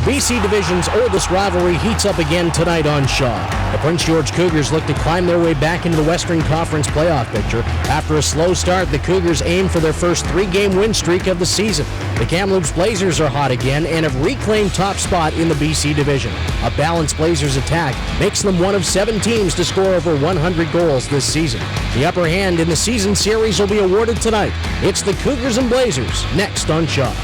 BC Division's oldest rivalry heats up again tonight on Shaw. The Prince George Cougars look to climb their way back into the Western Conference playoff picture. After a slow start, the Cougars aim for their first 3-game win streak of the season. The Kamloops Blazers are hot again and have reclaimed top spot in the BC Division. A balanced Blazers attack makes them one of 7 teams to score over 100 goals this season. The upper hand in the season series will be awarded tonight. It's the Cougars and Blazers next on Shaw.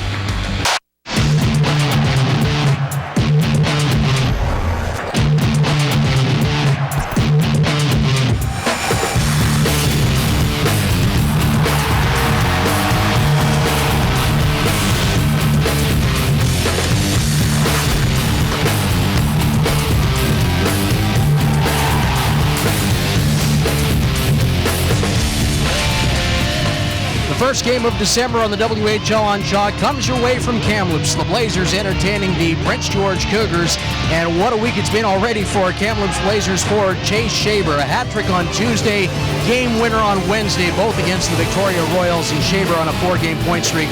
First game of December on the WHL on Shaw comes your way from Kamloops. The Blazers entertaining the Prince George Cougars. And what a week it's been already for Kamloops Blazers forward Chase Shaber. A hat trick on Tuesday, game winner on Wednesday, both against the Victoria Royals, and Shaber on a 4-game point streak.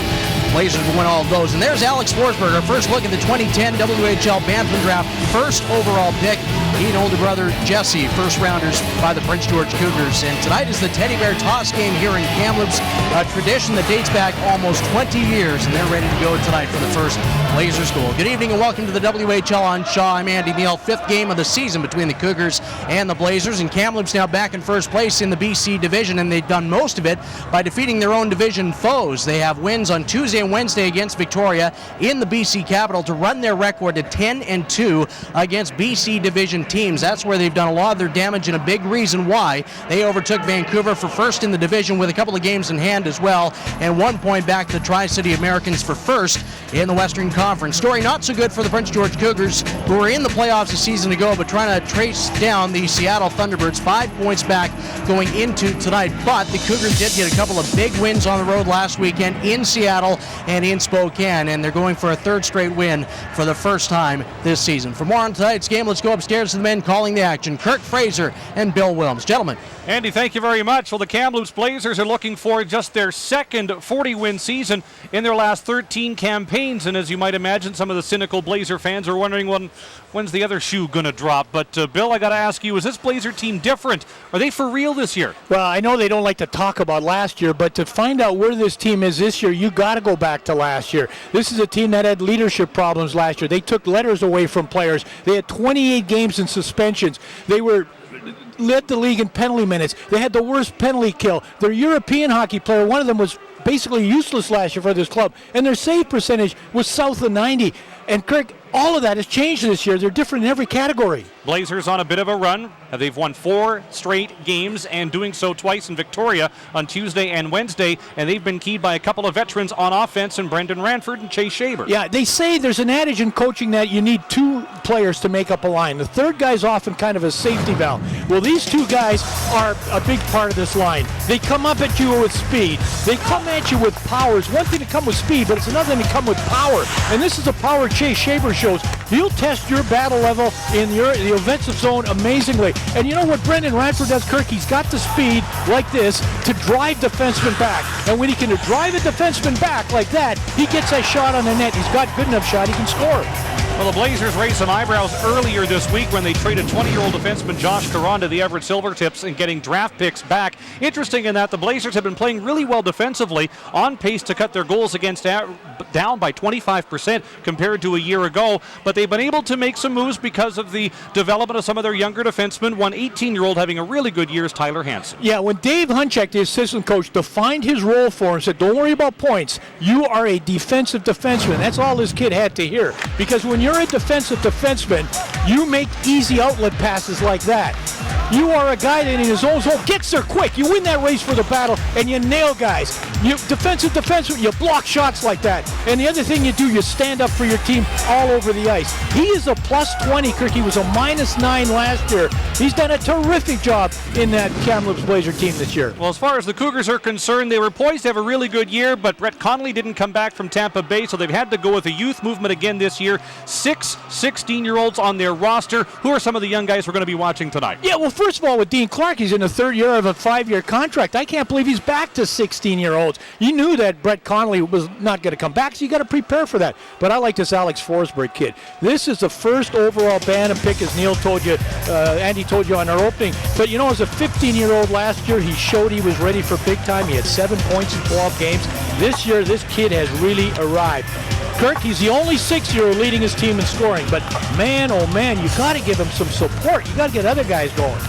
Blazers will win all of those. And there's Alex Forsberg, first look at the 2010 WHL Bantam Draft, first overall pick. He and older brother Jesse, first rounders by the Prince George Cougars. And tonight is the Teddy Bear Toss game here in Kamloops, a tradition that dates back almost 20 years, and they're ready to go tonight for the first Blazers goal. Good evening and welcome to the WHL on Shaw. I'm Andy Neal. 5th game of the season between the Cougars and the Blazers, and Kamloops now back in first place in the BC Division, and they've done most of it by defeating their own division foes. They have wins on Tuesday and Wednesday against Victoria in the BC Capital to run their record to 10-2 against BC Division teams. That's where they've done a lot of their damage, and a big reason why they overtook Vancouver for first in the division with a couple of games in hand as well, and 1 point back to the Tri-City Americans for first in the Western Conference. Story not so good for the Prince George Cougars, who were in the playoffs a season ago, but trying to trace down the Seattle Thunderbirds, 5 points back going into tonight. But the Cougars did get a couple of big wins on the road last weekend in Seattle and in Spokane, and they're going for a 3rd straight win for the first time this season. For more on tonight's game, let's go upstairs to the men calling the action, Kirk Fraser and Bill Williams. Gentlemen. Andy, thank you very much. Well, the Kamloops Blazers are looking for just their second 40-win season in their last 13 campaigns, and as you might imagine, some of the cynical Blazer fans are wondering when's the other shoe going to drop. But, Bill, I got to ask you, is this Blazer team different? Are they for real this year? Well, I know they don't like to talk about last year, but to find out where this team is this year, you got to go back to last year. This is a team that had leadership problems last year. They took letters away from players. They had 28 games in suspensions. They led the league in penalty minutes. They had the worst penalty kill. Their European hockey player, one of them was basically useless last year for this club, and their save percentage was south of 90. And Kirk, all of that has changed this year. They're different in every category. Blazers on a bit of a run. They've won 4 straight games, and doing so twice in Victoria on Tuesday and Wednesday, and they've been keyed by a couple of veterans on offense in Brendan Ranford and Chase Shaber. Yeah, they say there's an adage in coaching that you need 2 players to make up a line. The third guy's often kind of a safety valve. Well, these 2 guys are a big part of this line. They come up at you with speed. They come at you with power. It's one thing to come with speed, but it's another thing to come with power. And this is the power Chase Shaber shows. He'll test your battle level in the offensive zone amazingly. And you know what Brendan Ranford does, Kirk? He's got the speed like this to drive defensemen back. And when he can drive a defenseman back like that, he gets that shot on the net. He's got good enough shot, he can score. Well, the Blazers raised some eyebrows earlier this week when they traded 20-year-old defenseman Josh Caron to the Everett Silvertips and getting draft picks back. Interesting in that the Blazers have been playing really well defensively, on pace to cut their goals against down by 25% compared to a year ago, but they've been able to make some moves because of the development of some of their younger defensemen. One 18-year-old having a really good year is Tyler Hansen. Yeah, when Dave Hunchak, the assistant coach, defined his role for him, said, don't worry about points, you are a defensive defenseman. That's all this kid had to hear, because when you're a defensive defenseman, you make easy outlet passes like that. You are a guy that in his own zone gets there quick. You win that race for the battle, and you nail guys. You defensive defenseman, you block shots like that. And the other thing you do, you stand up for your team all over the ice. He is a plus 20, Kirk. He was a minus 9 last year. He's done a terrific job in that Kamloops Blazer team this year. Well, as far as the Cougars are concerned, they were poised to have a really good year, but Brett Connolly didn't come back from Tampa Bay, so they've had to go with a youth movement again this year. 6 16-year-olds on their roster. Who are some of the young guys we're going to be watching tonight? Yeah, well, first of all, with Dean Clark, he's in the 3rd year of a 5-year contract. I can't believe he's back to 16-year-old. notes. You knew that Brett Connolly was not going to come back, so you got to prepare for that. But I like this Alex Forsberg kid. This is the first overall Bantam pick, as Neil told you, Andy told you on our opening. But you know, as a 15-year-old last year, he showed he was ready for big time. He had 7 points in 12 games. This year, this kid has really arrived. Kirk, he's the only 6-year-old leading his team in scoring. But man, oh man, you got to give him some support. You got to get other guys going.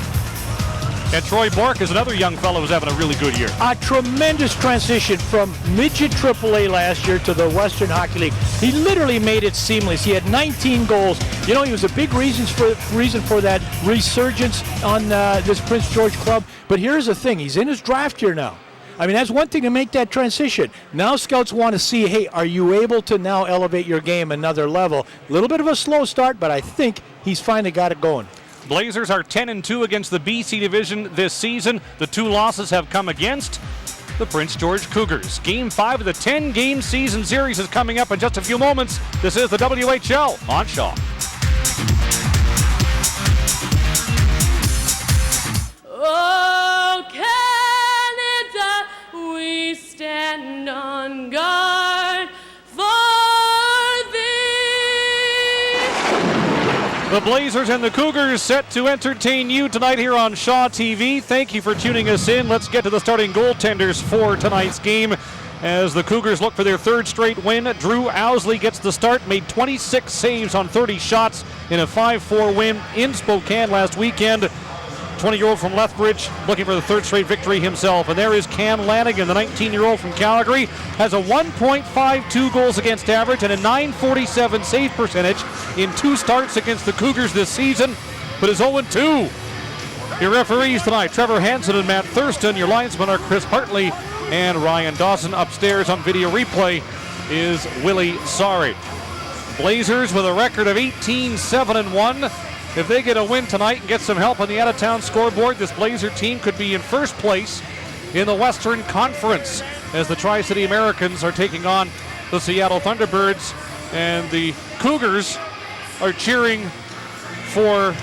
And Troy Bork is another young fellow who's having a really good year. A tremendous transition from midget AAA last year to the Western Hockey League. He literally made it seamless. He had 19 goals. You know, he was a big reason for that resurgence on this Prince George club. But here's the thing. He's in his draft year now. I mean, that's one thing to make that transition. Now scouts want to see, hey, are you able to now elevate your game another level? A little bit of a slow start, but I think he's finally got it going. Blazers are 10-2 against the BC division this season. The 2 losses have come against the Prince George Cougars. Game 5 of the 10-game season series is coming up in just a few moments. This is the WHL on Shaw. Oh, Canada, we stand on guard for The Blazers and the Cougars set to entertain you tonight here on Shaw TV. Thank you for tuning us in. Let's get to the starting goaltenders for tonight's game as the Cougars look for their 3rd straight win. Drew Owsley gets the start, made 26 saves on 30 shots in a 5-4 win in Spokane last weekend. 20-year-old from Lethbridge looking for the 3rd straight victory himself. And there is Cam Lanigan, the 19-year-old from Calgary, has a 1.52 goals against average and a .947 save percentage in 2 starts against the Cougars this season, but is 0-2. Your referees tonight, Trevor Hansen and Matt Thurston. Your linesmen are Chris Hartley and Ryan Dawson. Upstairs on video replay is Willie Sorry. Blazers with a record of 18-7-1. If they get a win tonight and get some help on the out-of-town scoreboard, this Blazer team could be in first place in the Western Conference as the Tri-City Americans are taking on the Seattle Thunderbirds, and the Cougars are cheering for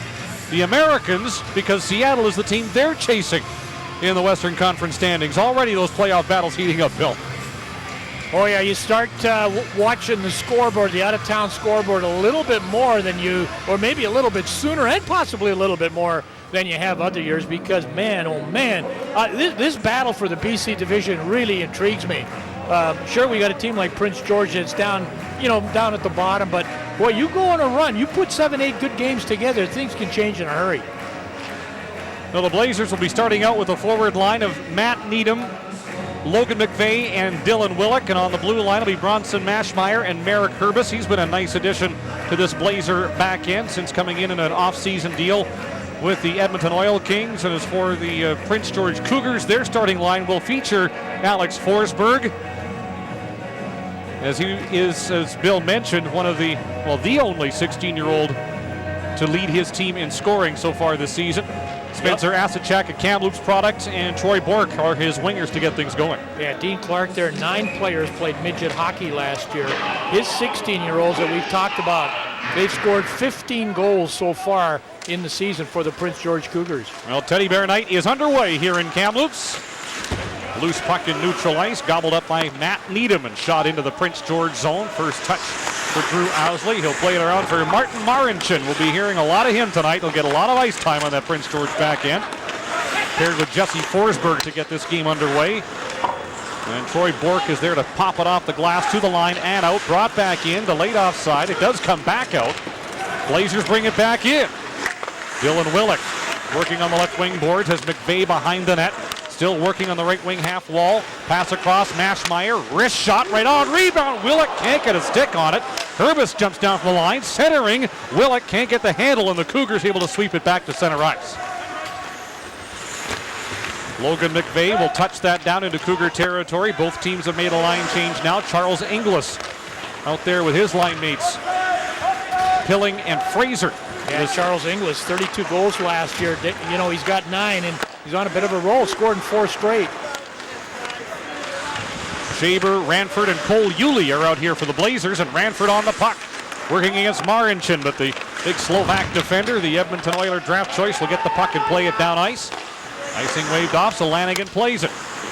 the Americans because Seattle is the team they're chasing in the Western Conference standings. Already those playoff battles heating up, Bill. Oh yeah, you start watching the scoreboard, the out-of-town scoreboard, a little bit more than you, or maybe a little bit sooner, and possibly a little bit more than you have other years, because man, oh man, this battle for the BC division really intrigues me. Sure, we got a team like Prince George that's down, down at the bottom, but boy, you go on a run, you put 7-8 good games together, things can change in a hurry. Well, the Blazers will be starting out with a forward line of Matt Needham, Logan McVeigh, and Dylan Willick, and on the blue line will be Bronson Mashmeyer and Merrick Herbis. He's been a nice addition to this Blazer back end since coming in an off-season deal with the Edmonton Oil Kings. And as for the Prince George Cougars, their starting line will feature Alex Forsberg, as he is, as Bill mentioned, one of the only 16-year-old to lead his team in scoring so far this season. Spencer Asachak, a Kamloops product, and Troy Bork are his wingers to get things going. Yeah, Dean Clark there, 9 players played midget hockey last year. His 16-year-olds that we've talked about, they've scored 15 goals so far in the season for the Prince George Cougars. Well, Teddy Bear Night is underway here in Kamloops. Loose puck in neutral ice, gobbled up by Matt Needham and shot into the Prince George zone. First touch for Drew Owsley. He'll play it around for Martin Marinchin. We'll be hearing a lot of him tonight. He'll get a lot of ice time on that Prince George back end. Paired with Jesse Forsberg to get this game underway. And Troy Bork is there to pop it off the glass to the line and out. Brought back in, delayed offside. It does come back out. Blazers bring it back in. Dylan Willick working on the left wing boards, has McVeigh behind the net. Still working on the right wing half wall. Pass across, Mashmeyer. Wrist shot right on. Rebound. Willick can't get a stick on it. Herbis jumps down from the line. Centering. Willick can't get the handle, and the Cougars able to sweep it back to center ice. Logan McVeigh will touch that down into Cougar territory. Both teams have made a line change now. Charles Inglis out there with his line mates, Pilling and Fraser. Yeah, Charles Inglis, 32 goals last year. He's got 9, and he's on a bit of a roll, scored in 4 straight. Shaber, Ranford, and Cole Yulee are out here for the Blazers, and Ranford on the puck, working against Marinchin, but the big Slovak defender, the Edmonton Oilers draft choice, will get the puck and play it down ice. Icing waved off, so Lanigan plays it.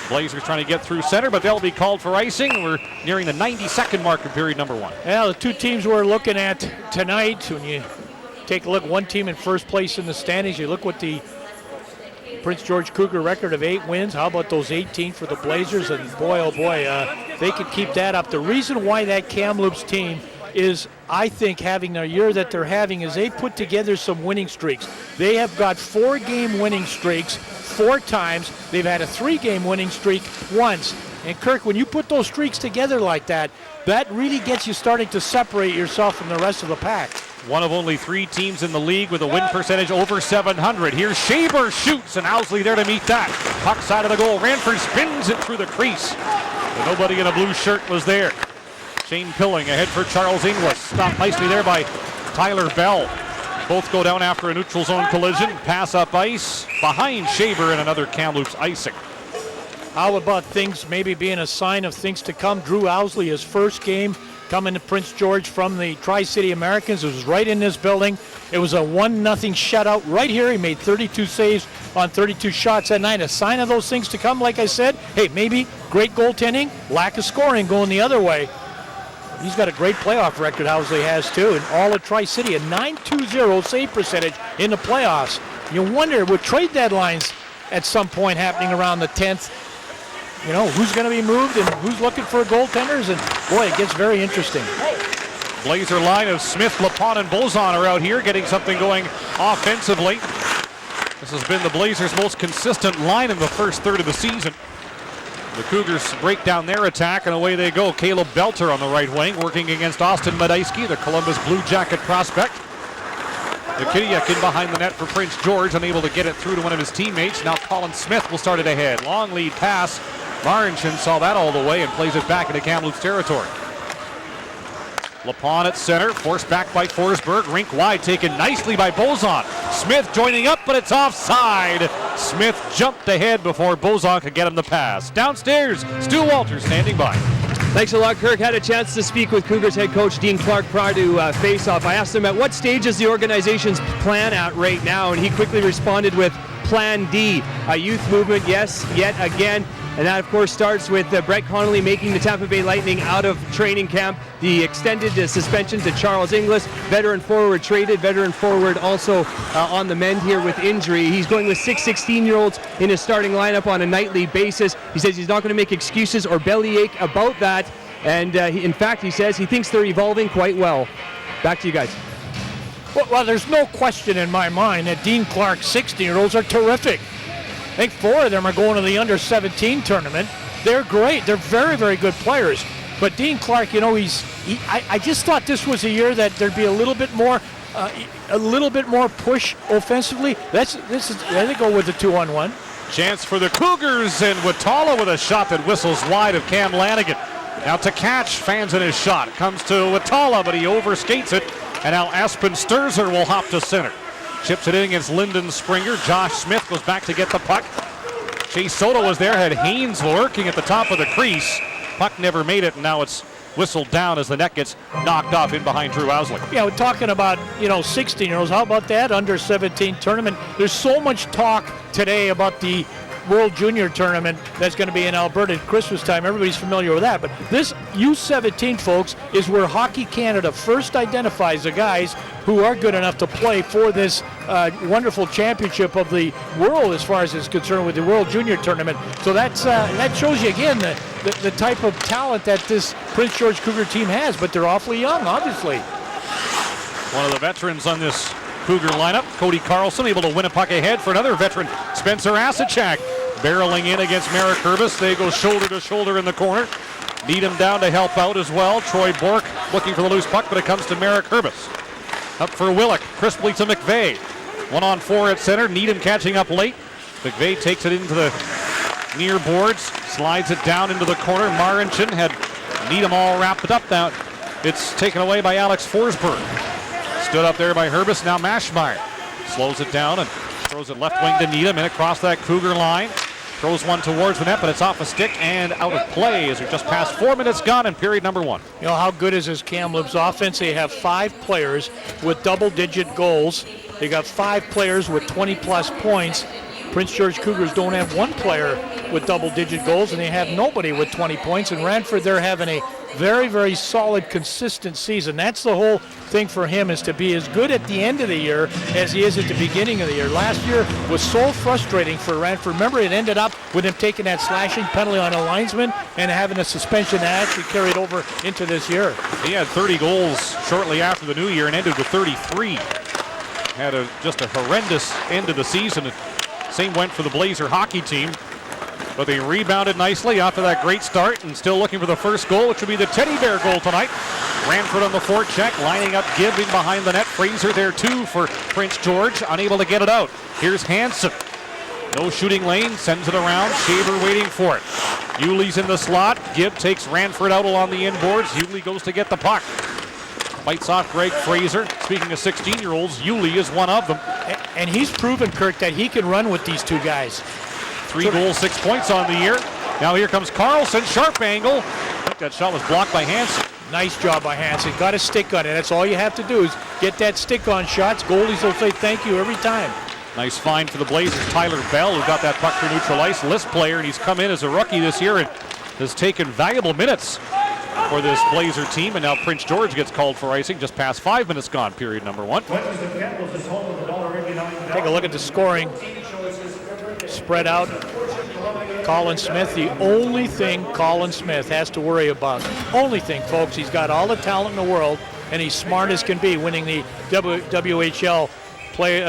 Blazers trying to get through center, but they'll be called for icing. We're nearing the 92nd mark of period number 1. Yeah, the two teams we're looking at tonight, when you take a look, one team in first place in the standings, you look what the Prince George Cougar record of 8 wins. How about those 18 for the Blazers? And boy, oh boy, they could keep that up. The reason why that Kamloops team is, I think, having the year that they're having is they put together some winning streaks. They have got 4-game winning streaks 4 times. They've had a 3-game winning streak once. And Kirk, when you put those streaks together like that, that really gets you starting to separate yourself from the rest of the pack. One of only 3 teams in the league with a win percentage over 700. Here's Shaver, shoots, and Owsley there to meet that. Puck side of the goal. Ranford spins it through the crease. But nobody in a blue shirt was there. Shane Pilling ahead for Charles Inglis. Stopped nicely there by Tyler Bell. Both go down after a neutral zone collision. Pass up ice behind Shaver and another Kamloops icing. How about things maybe being a sign of things to come? Drew Owsley, his first game coming to Prince George from the Tri-City Americans. It was right in this building. It was a 1-0 shutout right here. He made 32 saves on 32 shots that night. A sign of those things to come, like I said. Hey, maybe great goaltending, lack of scoring going the other way. He's got a great playoff record, Owsley has too, and all of Tri-City, a .920 save percentage in the playoffs. You wonder, with trade deadlines at some point happening around the 10th, you know, who's going to be moved and who's looking for goaltenders, and boy, it gets very interesting. Blazer line of Smith, Lapon, and Bozon are out here getting something going offensively. This has been the Blazers' most consistent line in the first third of the season. The Cougars break down their attack, and away they go. Caleb Belter on the right wing, working against Austin Medeski, the Columbus Blue Jacket prospect. Nikidiak in behind the net for Prince George, unable to get it through to one of his teammates. Now Colin Smith will start it ahead. Long lead pass. Marinchin saw that all the way and plays it back into Kamloops territory. Lapon at center, forced back by Forsberg. Rink wide, taken nicely by Bozon. Smith joining up, but it's offside. Smith jumped ahead before Bozon could get him the pass. Downstairs, Stu Walters standing by. Thanks a lot, Kirk. Had a chance to speak with Cougars head coach Dean Clark prior to face-off. I asked him at what stage is the organization's plan at right now, and he quickly responded with Plan D. A youth movement, yes, yet again. And that, of course, starts with Brett Connolly making the Tampa Bay Lightning out of training camp. The extended suspension to Charles Inglis, veteran forward traded, veteran forward also on the mend here with injury. He's going with 6 16-year-olds in his starting lineup on a nightly basis. He says he's not going to make excuses or bellyache about that. And in fact, he says he thinks they're evolving quite well. Back to you guys. Well, there's no question in my mind that Dean Clark's 16-year-olds are terrific. I think 4 of them are going to the under-17 tournament. They're great. They're very, very good players. But Dean Clark, you know, I just thought this was a year that there'd be a little bit more push offensively. I think go with the 2-on-1. Chance for the Cougars, and Watala with a shot that whistles wide of Cam Lanigan. Now to catch, fans in his shot. It comes to Watala, but he overskates it. And now Aspen Sturzer will hop to center. Chips it in against Lyndon Springer. Josh Smith goes back to get the puck. Chase Soto was there, had Haynes lurking at the top of the crease. Puck never made it, and now it's whistled down as the net gets knocked off in behind Drew Owsley. Yeah, we're talking about, 16-year-olds. How about that under-17 tournament? There's so much talk today about the World Junior Tournament that's going to be in Alberta at Christmas time. Everybody's familiar with that. But this U17, folks, is where Hockey Canada first identifies the guys who are good enough to play for this wonderful championship of the world as far as is concerned with the World Junior Tournament. So that shows you again the type of talent that this Prince George Cougar team has, but they're awfully young, obviously. One of the veterans on this Cougar lineup, Cody Carlson, able to win a puck ahead for another veteran, Spencer Asachak, barreling in against Merrick Herbis. They go shoulder to shoulder in the corner. Needham down to help out as well. Troy Bork looking for the loose puck, but it comes to Merrick Herbis. Up for Willick, crisply to McVeigh. 1-on-4 at center, Needham catching up late. McVeigh takes it into the near boards, slides it down into the corner. Marinchin had Needham all wrapped up now. It's taken away by Alex Forsberg. Stood up there by Herbis, now Maschmeyer. Slows it down and throws it left wing to Needham and across that Cougar line. Throws one towards the net, but it's off a stick and out of play as we're just past 4 minutes gone in period number 1. You know, how good is this Kamloops offense? They have 5 players with double-digit goals. They got 5 players with 20-plus points. Prince George Cougars don't have one player with double-digit goals, and they have nobody with 20 points. And Ranford, they're having a very, very solid, consistent season. That's the whole thing for him, is to be as good at the end of the year as he is at the beginning of the year. Last year was so frustrating for Ranford. Remember, it ended up with him taking that slashing penalty on a linesman and having a suspension that actually carried over into this year. He had 30 goals shortly after the new year and ended with 33. Had just a horrendous end of the season. Same went for the Blazer hockey team. But they rebounded nicely after that great start and still looking for the first goal, which would be the teddy bear goal tonight. Ranford on the forecheck, lining up Gibb in behind the net. Fraser there too for Prince George, unable to get it out. Here's Hansen. No shooting lane, sends it around. Shaver waiting for it. Yuli's in the slot. Gibb takes Ranford out along the inboards. Yuli goes to get the puck. Fights off Greg Fraser. Speaking of 16-year-olds, Yuli is one of them. And he's proven, Kirk, that he can run with these two guys. 3 goals, 6 points on the year. Now here comes Carlson, sharp angle. I think that shot was blocked by Hansen. Nice job by Hansen. Got a stick on it. That's all you have to do is get that stick on shots. Goalies will say thank you every time. Nice find for the Blazers. Tyler Bell, who got that puck for neutral ice, list player, and he's come in as a rookie this year and has taken valuable minutes for this Blazer team. And now Prince George gets called for icing. Just past 5 minutes gone, period number 1. Take a look at the scoring. Spread out. Colin Smith, the only thing Colin Smith has to worry about. Only thing, folks, he's got all the talent in the world, and he's smart as can be, winning the WHL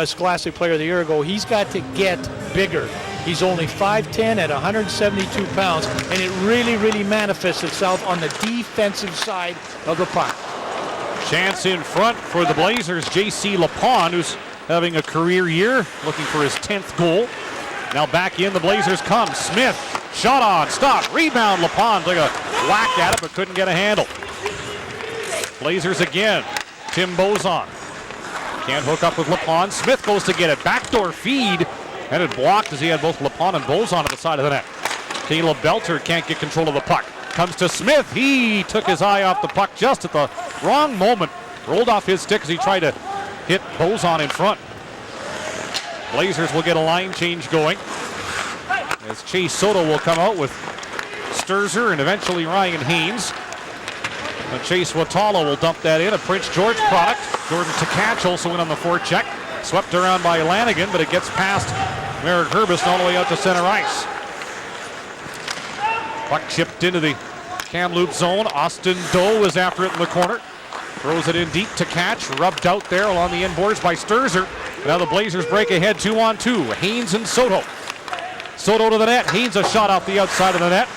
Scholastic Player of the Year ago. He's got to get bigger. He's only 5'10" at 172 pounds, and it really, really manifests itself on the defensive side of the puck. Chance in front for the Blazers. J.C. Lapon, who's having a career year, looking for his 10th goal. Now back in, the Blazers come. Smith, shot on, stop, rebound. Lapon took a whack at it, but couldn't get a handle. Blazers again. Tim Bozon can't hook up with Lapon. Smith goes to get it. Backdoor feed, and it blocked as he had both Lapon and Bozon at the side of the net. Caleb Belter can't get control of the puck. Comes to Smith. He took his eye off the puck just at the wrong moment. Rolled off his stick as he tried to hit Bozon in front. Blazers will get a line change going as Chase Soto will come out with Sturzer and eventually Ryan Haynes. And Chase Watala will dump that in, a Prince George product. Jordan Tkach also in on the forecheck. Swept around by Lanigan, but it gets past Merrick Herbst all the way out to center ice. Puck chipped into the Kamloops zone. Austin Doe is after it in the corner. Throws it in deep to catch, rubbed out there along the inboards by Sturzer. Now the Blazers break ahead 2-on-2. Haynes and Soto. Soto to the net. Haynes a shot off the outside of the net.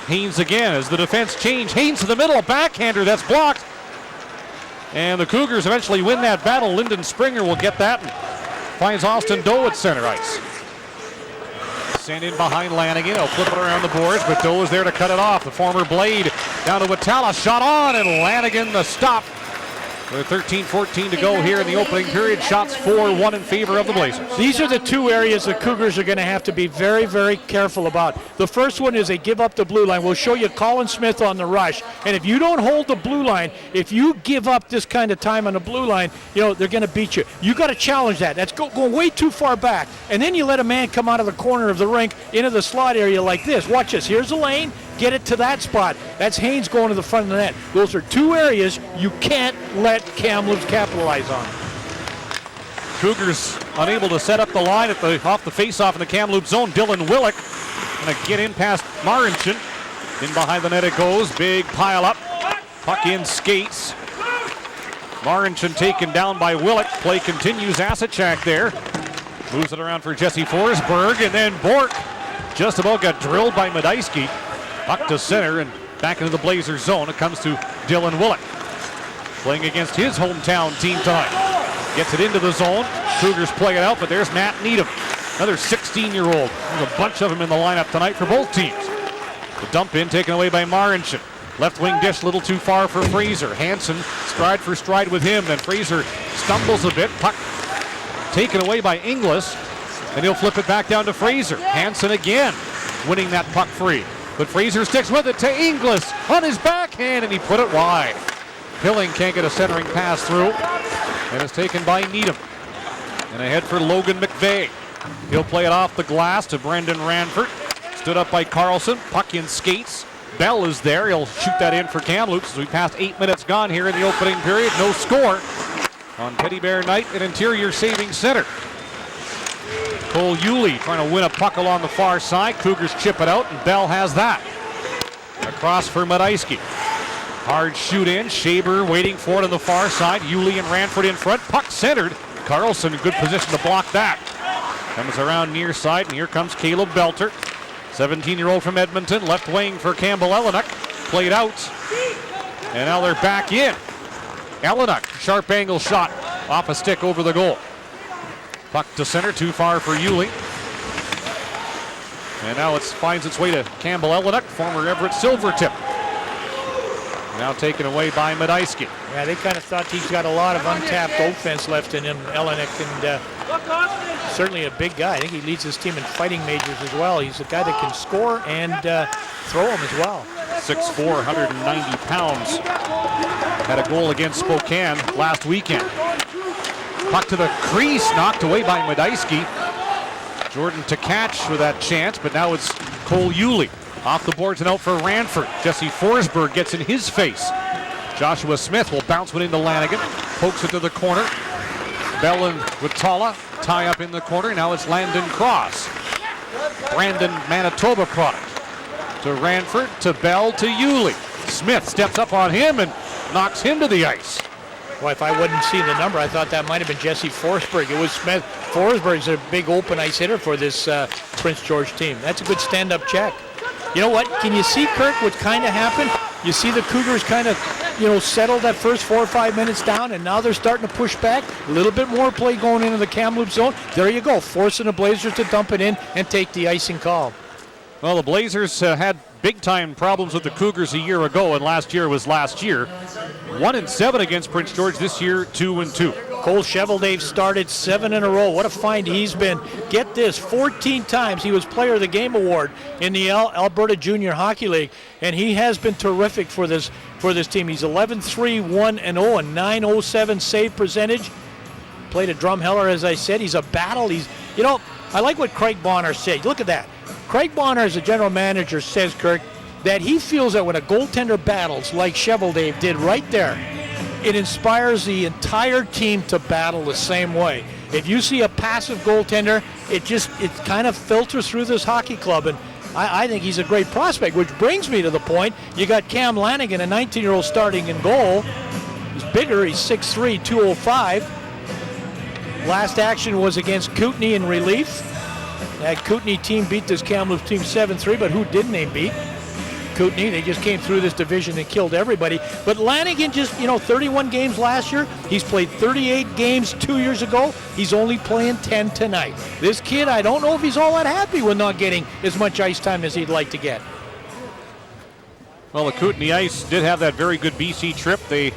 Haynes again as the defense change. Haynes to the middle, a backhander that's blocked. And the Cougars eventually win that battle. Lyndon Springer will get that and finds Austin Doe at center ice. Sent in behind Lanigan. He'll flip it around the boards, but Doe is there to cut it off. The former Blade down to Watala. Shot on, and Lanigan the stop. With 13-14 to go here in the opening period. Shots 4-1 in favor of the Blazers. These are the two areas the Cougars are going to have to be very, very careful about. The first one is they give up the blue line. We'll show you Colin Smith on the rush. And if you don't hold the blue line, if you give up this kind of time on the blue line, they're going to beat you. You got to challenge that. That's going way too far back. And then you let a man come out of the corner of the rink into the slot area like this. Watch this. Here's the lane. Get it to that spot. That's Haynes going to the front of the net. Those are two areas you can't let Kamloops capitalize on. Cougars unable to set up the line off the faceoff in the Kamloops zone. Dylan Willick going to get in past Marincin. In behind the net it goes. Big pile up. Puck in skates. Marincin taken down by Willick. Play continues. Asachak there. Moves it around for Jesse Forsberg. And then Bork just about got drilled by Medeski. Puck to center and back into the Blazers zone. It comes to Dylan Willick. Playing against his hometown team tonight. Gets it into the zone. Cougars play it out, but there's Matt Needham. Another 16-year-old. There's a bunch of them in the lineup tonight for both teams. The dump in taken away by Marincin. Left wing dish a little too far for Fraser. Hansen stride for stride with him. Then Fraser stumbles a bit. Puck taken away by Inglis. And he'll flip it back down to Fraser. Hansen again winning that puck free. But Fraser sticks with it to Inglis on his backhand, and he put it wide. Pilling can't get a centering pass through, and it's taken by Needham. And ahead for Logan McVeigh. He'll play it off the glass to Brendan Ranford. Stood up by Carlson. Puck in skates. Bell is there. He'll shoot that in for Kamloops as we passed 8 minutes gone here in the opening period. No score on Teddy Bear Night at Interior Savings Center. Cole Yulee trying to win a puck along the far side. Cougars chip it out, and Bell has that. Across for Madejski. Hard shoot in. Shaber waiting for it on the far side. Yulee and Ranford in front. Puck centered. Carlson in good position to block that. Comes around near side, and here comes Caleb Belter. 17-year-old from Edmonton, left wing for Campbell Ellenuk. Played out, and now they're back in. Ellenuk, sharp angle shot off a stick over the goal. Puck to center, too far for Yulee. And now it finds its way to Campbell Ellenuk, former Everett Silvertip. Now taken away by Madejski. Yeah, they kind of thought he's got a lot of untapped offense left in him, Ellenuk, and certainly a big guy. I think he leads his team in fighting majors as well. He's a guy that can score and throw them as well. 6'4", 190 pounds. Had a goal against Spokane last weekend. Puck to the crease, knocked away by Madejski. Jordan Tkach with that chance, but now it's Cole Yulee. Off the boards and out for Ranford. Jesse Forsberg gets in his face. Joshua Smith will bounce one into Lanigan. Pokes it to the corner. Bell and Watala tie up in the corner. Now it's Landon Cross. Brandon Manitoba product. To Ranford, to Bell, to Yulee. Smith steps up on him and knocks him to the ice. Well, if I wouldn't see the number, I thought that might have been Jesse Forsberg. It was Smith. Forsberg's a big open ice hitter for this Prince George team. That's a good stand-up check. You know what? Can you see, Kirk, what kind of happened? You see the Cougars kind of, settle that first 4 or 5 minutes down, and now they're starting to push back. A little bit more play going into the Kamloops zone. There you go, forcing the Blazers to dump it in and take the icing call. Well, the Blazers had big-time problems with the Cougars a year ago, and last year was last year. 1-7 against Prince George this year, 2-2. Cole Cheveldave started 7 in a row. What a find he's been. Get this, 14 times he was Player of the Game award in the Alberta Junior Hockey League, and he has been terrific for this team. He's 11-3, 1-0, a .907 save percentage. Played a drumheller, as I said. He's a battle. I like what Craig Bonner said. Look at that. Craig Bonner, as a general manager, says, Kirk, that he feels that when a goaltender battles like Cheveldave did right there, it inspires the entire team to battle the same way. If you see a passive goaltender, it kind of filters through this hockey club, and I think he's a great prospect, which brings me to the point, you got Cam Lanigan, a 19-year-old starting in goal. He's bigger, he's 6'3", 205. Last action was against Kootenay in relief. That Kootenay team beat this Kamloops team 7-3, but who didn't they beat? Kootenay. They just came through this division and killed everybody. But Lanigan just, 31 games last year. He's played 38 games 2 years ago. He's only playing 10 tonight. This kid, I don't know if he's all that happy with not getting as much ice time as he'd like to get. Well, the Kootenay Ice did have that very good BC trip. They,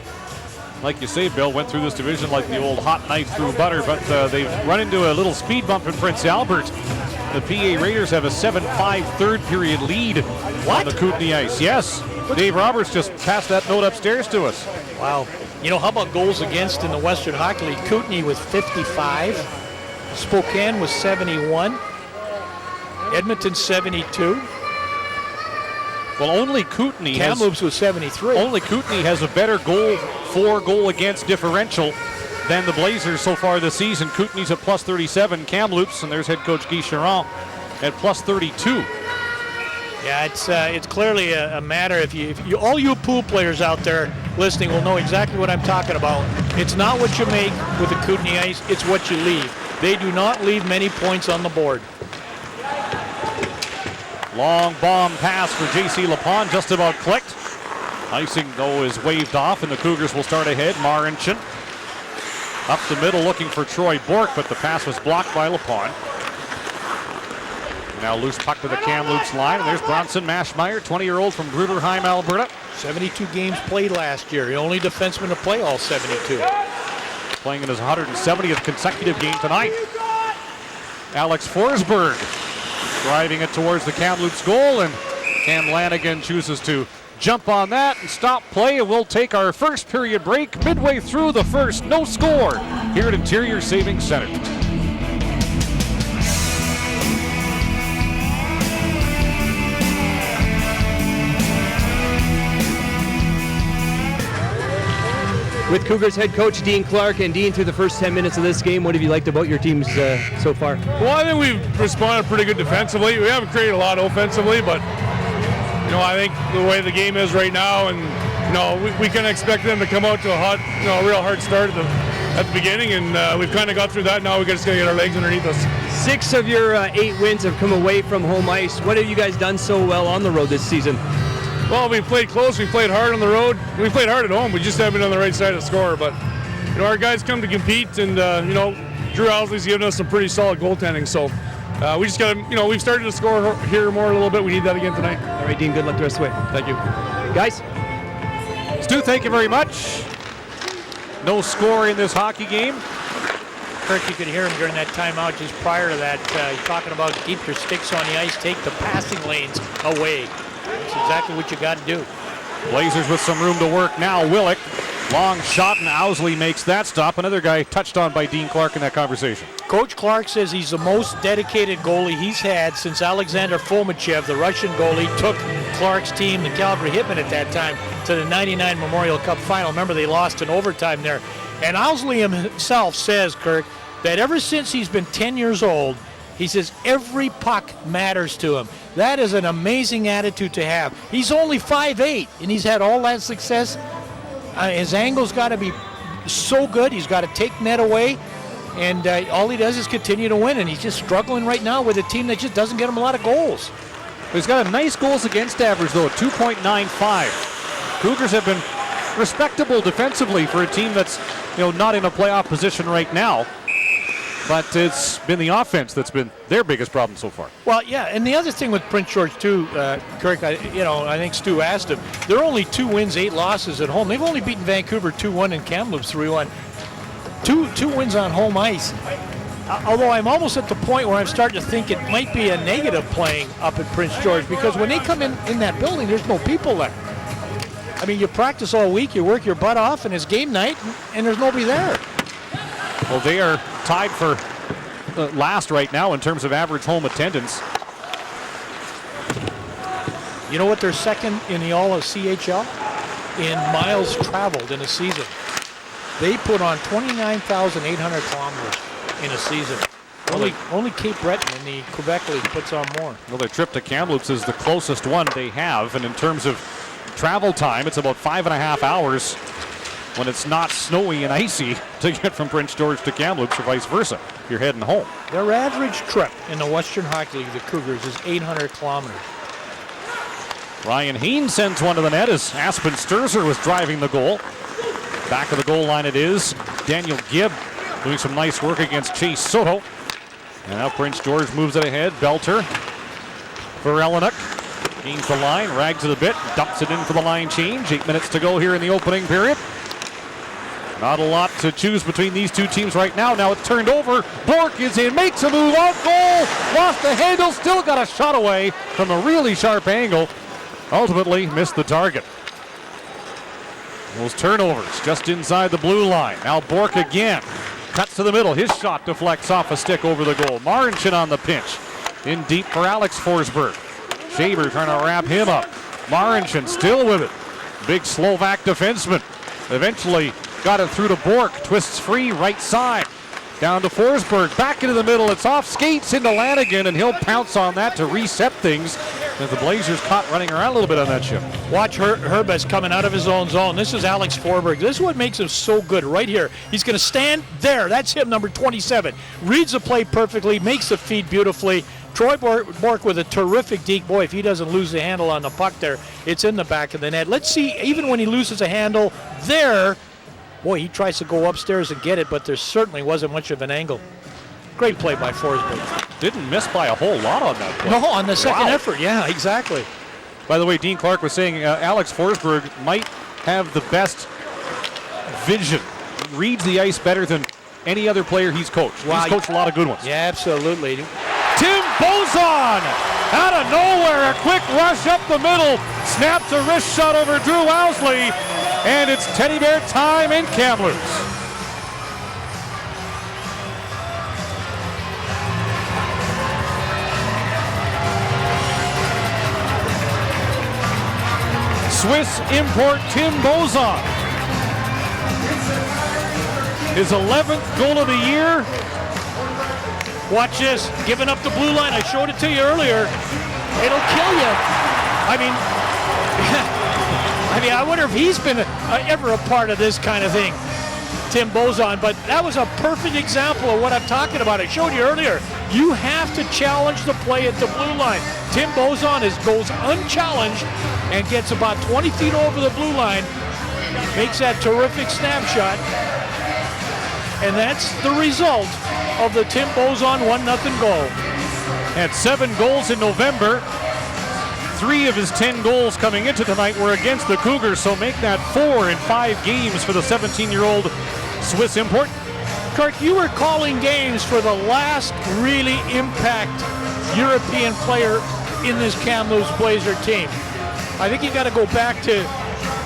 like you say, Bill, went through this division like the old hot knife through butter, but they've run into a little speed bump in Prince Albert. The PA Raiders have a 7-5 third period lead on the Kootenay Ice. Yes, Dave Roberts just passed that note upstairs to us. Wow. How about goals against in the Western Hockey League? Kootenay with 55. Spokane was 71. Edmonton 72. Well, only Kootenay Kamloops was 73. Only Kootenay has a better goal against differential than the Blazers so far this season. Kootenay's at plus 37. Kamloops, and there's head coach Guy Charron, at plus 32. Yeah, it's clearly a matter. If you all you pool players out there listening will know exactly what I'm talking about. It's not what you make with the Kootenay Ice, it's what you leave. They do not leave many points on the board. Long bomb pass for J.C. Lapon, just about clicked. Icing, though, is waved off, and the Cougars will start ahead. Marincin up the middle looking for Troy Bork, but the pass was blocked by Lapon. Now loose puck to the Kamloops line, and there's Bronson Maschmeyer, 20-year-old from Bruderheim, Alberta. 72 games played last year. The only defenseman to play all 72. Playing in his 170th consecutive game tonight. Alex Forsberg driving it towards the Kamloops goal, and Cam Lanigan chooses to jump on that and stop play, and we'll take our first period break midway through the first. No score here at Interior Savings Center. with Cougars head coach Dean Clark. And Dean, through the first 10 minutes of this game, what have you liked about your teams so far? Well, I think we've responded pretty good defensively. We haven't created a lot offensively, but I think the way the game is right now, and we can expect them to come out to a real hard start at the beginning, and we've kind of got through that. Now we just got to get our legs underneath us. 6 of your 8 wins have come away from home ice. What have you guys done so well on the road this season? Well, we played close. We played hard on the road. We played hard at home. We just haven't been on the right side of the score. But our guys come to compete, and Drew Owsley's given us some pretty solid goaltending. So we just got to, we've started to score here more a little bit. We need that again tonight. All right, Dean. Good luck the rest of the way. Thank you, guys. Stu, thank you very much. No score in this hockey game. Kirk, you could hear him during that timeout just prior to that. He's talking about keep your sticks on the ice, take the passing lanes away. That's exactly what you got to do. Blazers with some room to work now. Willick, long shot, and Owsley makes that stop. Another guy touched on by Dean Clark in that conversation. Coach Clark says he's the most dedicated goalie he's had since Alexander Fomichev, the Russian goalie, took Clark's team, the Calgary Hitmen at that time, to the 99 Memorial Cup final. Remember, they lost in overtime there. And Owsley himself says, Kirk, that ever since he's been 10 years old, he says every puck matters to him. That is an amazing attitude to have. He's only 5'8", and he's had all that success. His angle's got to be so good. He's got to take net away, and all he does is continue to win, and he's just struggling right now with a team that just doesn't get him a lot of goals. He's got a nice goals against average, though, at 2.95. Cougars have been respectable defensively for a team that's not in a playoff position right now. But it's been the offense that's been their biggest problem so far. Well, yeah, and the other thing with Prince George too, Kirk, I think Stu asked him, they're only 2 wins, 8 losses at home. They've only beaten Vancouver 2-1 and Kamloops 3-1. Two wins on home ice. Although I'm almost at the point where I'm starting to think it might be a negative playing up at Prince George, because when they come in that building, there's no people there. I mean, you practice all week, you work your butt off, and it's game night, and there's nobody there. Well, they are tied for last right now in terms of average home attendance. You know what? They're second in the all of CHL in miles traveled in a season. They put on 29,800 kilometers in a season. Only Cape Breton in the Quebec League puts on more. Well, their trip to Kamloops is the closest one they have, and in terms of travel time, it's about 5.5 hours when it's not snowy and icy to get from Prince George to Kamloops or vice versa. You're heading home. Their average trip in the Western Hockey League, the Cougars, is 800 kilometers. Ryan Heen sends one to the net as Aspen Sturzer was driving the goal. Back of the goal line it is. Daniel Gibb doing some nice work against Chase Soto. And now Prince George moves it ahead. Belter for Ellenuk. Gains the line, rags it a bit, dumps it in for the line change. 8 minutes to go here in the opening period. Not a lot to choose between these two teams right now. Now it's turned over. Bork is in, makes a move on goal. Lost the handle, still got a shot away from a really sharp angle. Ultimately missed the target. Those turnovers just inside the blue line. Now Bork again. Cuts to the middle. His shot deflects off a stick over the goal. Marincin on the pinch. In deep for Alex Forsberg. Shaver trying to wrap him up. Marincin still with it. Big Slovak defenseman. Eventually got it through to Bork. Twists free, right side. Down to Forsberg. Back into the middle. It's off skates into Lanigan, and he'll pounce on that to reset things. As the Blazers caught running around a little bit on that ship. Watch Herbes coming out of his own zone. This is Alex Forsberg. This is what makes him so good right here. He's going to stand there. That's him, number 27. Reads the play perfectly, makes the feed beautifully. Troy Bork with a terrific deke. Boy, if he doesn't lose the handle on the puck there, it's in the back of the net. Let's see, even when he loses a handle there, boy, he tries to go upstairs and get it, but there certainly wasn't much of an angle. Great play by Forsberg. Didn't miss by a whole lot on that play. No, on the second effort. Yeah, exactly. By the way, Dean Clark was saying Alex Forsberg might have the best vision. Reads the ice better than any other player he's coached. Wow. He's coached a lot of good ones. Yeah, absolutely. Tim Bozon out of nowhere, a quick rush up the middle, snaps a wrist shot over Drew Owsley, and it's Teddy Bear time in Kamloops. Swiss import Tim Bozon his 11th goal of the year. Watch this, giving up the blue line. I showed it to you earlier. It'll kill you. I mean, I wonder if he's been ever a part of this kind of thing, Tim Bozon. But that was a perfect example of what I'm talking about. I showed you earlier. You have to challenge the play at the blue line. Tim Bozon goes unchallenged and gets about 20 feet over the blue line, makes that terrific snapshot, and that's the result of the Tim Bozon 1-0 goal. Had 7 goals in November. 3 of his 10 goals coming into tonight were against the Cougars, so make that 4 in 5 games for the 17-year-old Swiss import. Kirk, you were calling games for the last really impact European player in this Kamloops Blazer team. I think you got to go back to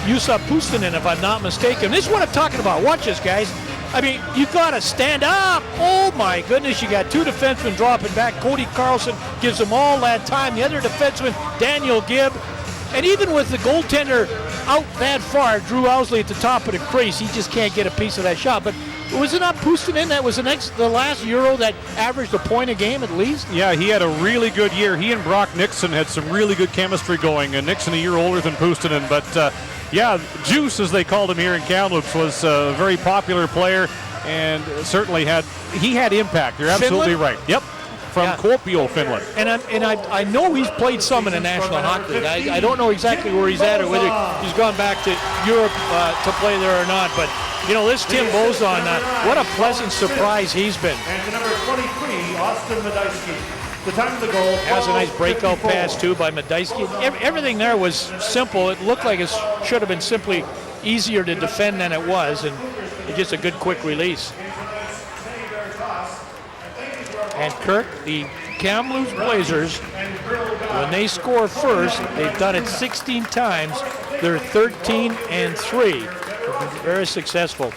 Juuso Puustinen, if I'm not mistaken. This is what I'm talking about. Watch this, guys. I mean, you got to stand up. Oh, my goodness. You got 2 defensemen dropping back. Cody Carlson gives them all that time. The other defenseman, Daniel Gibb. And even with the goaltender out that far, Drew Owsley at the top of the crease, he just can't get a piece of that shot. But was it not Puustinen that was the last Euro that averaged a point a game at least? Yeah, he had a really good year. He and Brock Nixon had some really good chemistry going. And Nixon a year older than Puustinen, but yeah, Juice, as they called him here in Kamloops, was a very popular player and certainly had impact. You're absolutely Finland? right. Yep, from Kuopio, Finland. And I know he's played some in the National Hockey League. I don't know exactly where he's at or whether he's gone back to Europe to play there or not. But, you know, this Tim Bozon, what a pleasant surprise he's been. And to number 23, Austin Medeski. The time of the goal. Has a nice breakout pass, too, by Medeski. Everything there was simple. It looked like it should have been simply easier to defend than it was, and just a good, quick release. And Kirk, the Kamloops Blazers, when they score first, they've done it 16 times. They're 13-3. Very successful.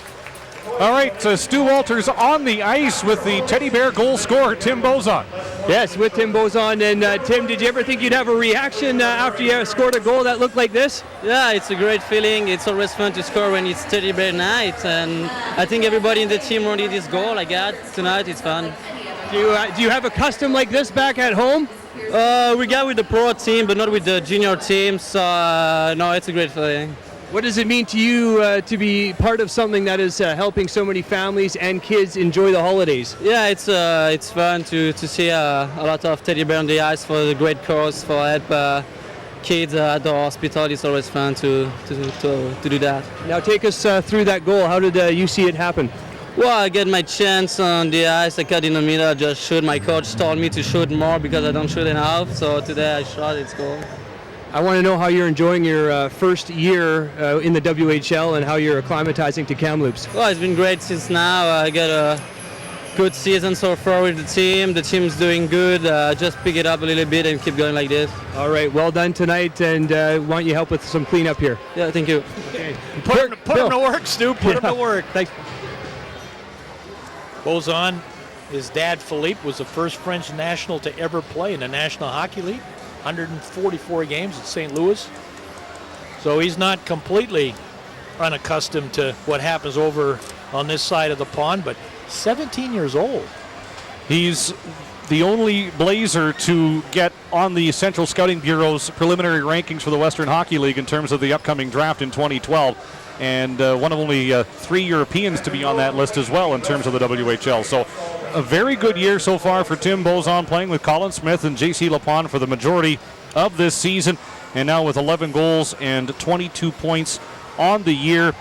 All right, Stu Walters on the ice with the Teddy Bear goal scorer, Tim Bozon. Yes, with Tim Bozon. And Tim, did you ever think you'd have a reaction after you scored a goal that looked like this? Yeah, it's a great feeling. It's always fun to score when it's Teddy Bear night. And I think everybody in the team wanted this goal I got tonight. It's fun. Do you have a custom like this back at home? We got with the pro team, but not with the junior team. So, no, it's a great feeling. What does it mean to you to be part of something that is helping so many families and kids enjoy the holidays? Yeah, it's fun to see a lot of Teddy Bear on the ice for the great cause, for help kids at the hospital. It's always fun to do that. Now take us through that goal. How did you see it happen? Well, I get my chance on the ice. I cut in the middle, I just shoot. My coach told me to shoot more because I don't shoot enough. So today I shot, it's goal. I want to know how you're enjoying your first year in the WHL and how you're acclimatizing to Kamloops. Well, it's been great since now. I got a good season so far with the team. The team's doing good. Just pick it up a little bit and keep going like this. All right, well done tonight, and why don't you help with some cleanup here? Yeah, thank you. Okay. Put him to work, Stu. Put him to work. Thanks. Bozon, his dad Philippe was the first French national to ever play in the National Hockey League. 144 games at St. Louis. So he's not completely unaccustomed to what happens over on this side of the pond, but 17 years old. He's the only Blazer to get on the Central Scouting Bureau's preliminary rankings for the Western Hockey League in terms of the upcoming draft in 2012. And one of only 3 Europeans to be on that list as well in terms of the WHL. So a very good year so far for Tim Bozon, playing with Colin Smith and J.C. Lapon for the majority of this season. And now with 11 goals and 22 points on the year.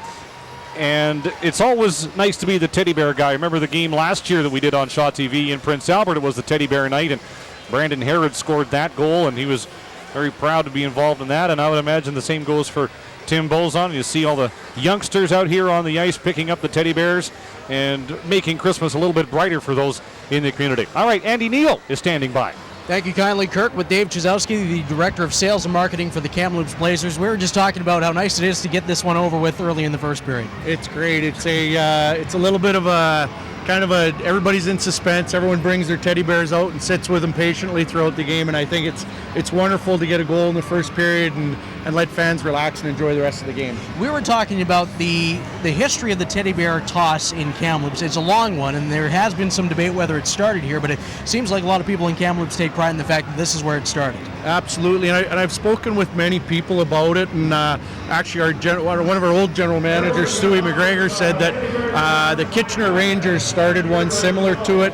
And it's always nice to be the teddy bear guy. Remember the game last year that we did on Shaw TV in Prince Albert? It was the teddy bear night, and Brandon Herod scored that goal, and he was very proud to be involved in that. And I would imagine the same goes for Tim Bozon. You see all the youngsters out here on the ice picking up the teddy bears and making Christmas a little bit brighter for those in the community. All right, Andy Neal is standing by. Thank you kindly, Kirk. With Dave Chizowski, the Director of Sales and Marketing for the Kamloops Blazers. We were just talking about how nice it is to get this one over with early in the first period. It's great. It's a little bit of a everybody's in suspense. Everyone brings their teddy bears out and sits with them patiently throughout the game, and I think it's wonderful to get a goal in the first period and let fans relax and enjoy the rest of the game. We were talking about the history of the teddy bear toss in Kamloops. It's a long one, and there has been some debate whether it started here, but it seems like a lot of people in Kamloops take pride in the fact that this is where it started. Absolutely, and I've spoken with many people about it, and actually one of our old general managers, Stewie McGregor, said that the Kitchener Rangers started one similar to it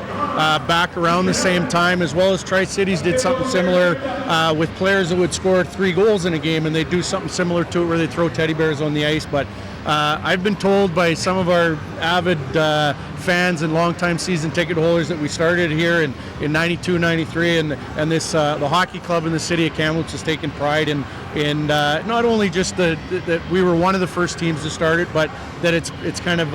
back around the same time, as well as Tri-Cities did something similar with players that would score 3 goals in a game, and they do something similar to it where they throw teddy bears on the ice. But I've been told by some of our avid fans and longtime season ticket holders that we started here in 92, 93, and this the hockey club in the city of Kamloops has taken pride in not only just that we were one of the first teams to start it, but that it's kind of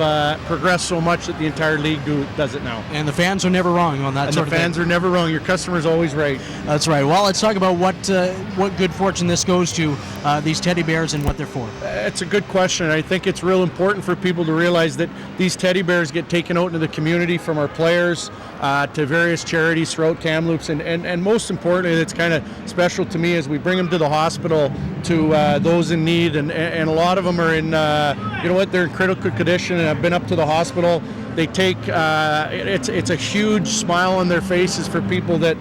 progressed so much that the entire league does it now. And the fans are never wrong on that. And sort the of fans thing. are never wrong. Your customer's always right. That's right. Well, let's talk about what good fortune this goes to, these teddy bears and what they're for. It's a good question. I think it's real important for people to realize that these teddy bears get taken out into the community from our players to various charities throughout Kamloops, and most importantly, it's kind of special to me as we bring them to the hospital to those in need, and a lot of them are in they're in critical condition, and I've been up to the hospital. They take it's a huge smile on their faces for people that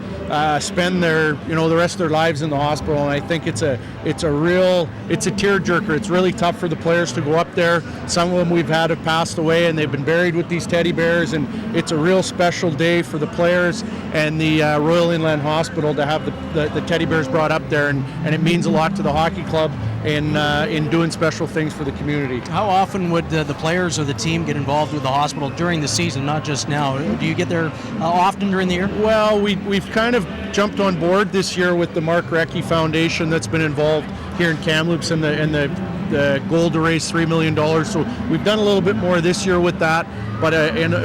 spend their the rest of their lives in the hospital, and I think it's a tearjerker. It's really tough for the players to go up there. Some of them we've had have passed away, and they've been buried with these teddy bears, and it's a real special day for the players and the Royal Inland Hospital to have the teddy bears brought up there, and it means a lot to the hockey club in doing special things for the community. How often would the players or the team get involved with the hospital during the season, not just now? Do you get there often during the year? Well, we've kind of jumped on board this year with the Mark Recchi Foundation that's been involved here in Kamloops, and the goal to raise $3 million. So we've done a little bit more this year with that. But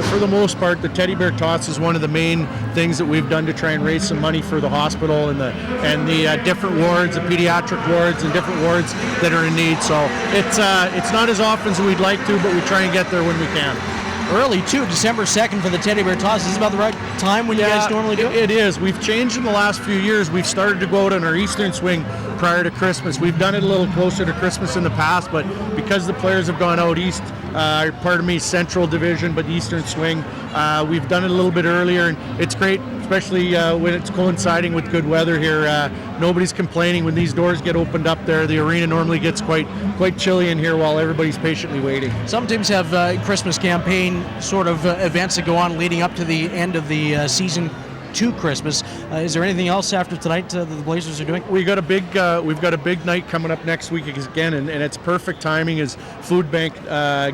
for the most part, the teddy bear toss is one of the main things that we've done to try and raise some money for the hospital and the different wards, the pediatric wards, and different wards that are in need. So it's not as often as we'd like to, but we try and get there when we can. Early too, December 2nd for the teddy bear toss. Is this about the right time when you guys normally do it? It is. We've changed in the last few years. We've started to go out on our eastern swing prior to Christmas. We've done it a little closer to Christmas in the past, but because the players have gone out east, Central Division, but the eastern swing, we've done it a little bit earlier, and it's great, especially when it's coinciding with good weather here. Nobody's complaining when these doors get opened up there. The arena normally gets quite chilly in here while everybody's patiently waiting. Some teams have Christmas campaign sort of events that go on leading up to the end of the season to Christmas. Is there anything else after tonight that the Blazers are doing? We've got a big night coming up next week again, and it's perfect timing. Is food bank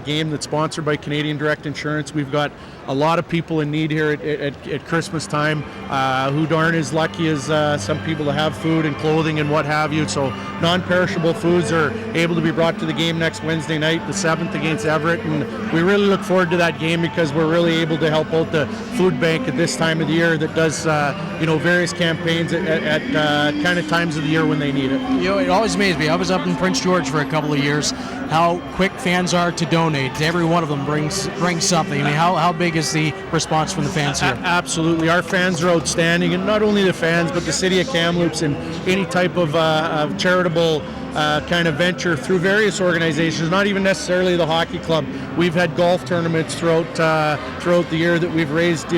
game that's sponsored by Canadian Direct Insurance. We've got a lot of people in need here at Christmas time who aren't as lucky as some people to have food and clothing and what have you. So non-perishable foods are able to be brought to the game next Wednesday night, the 7th, against Everett, and we really look forward to that game because we're really able to help out the food bank at this time of the year that does various campaigns at kind of times of the year when they need it. It always amazes me. I was up in Prince George for a couple of years. How quick fans are to donate. Every one of them brings something. I mean, how big is the response from the fans here? Absolutely. Our fans are outstanding, and not only the fans, but the city of Kamloops and any type of charitable kind of venture through various organizations, not even necessarily the hockey club. We've had golf tournaments throughout the year that we've raised,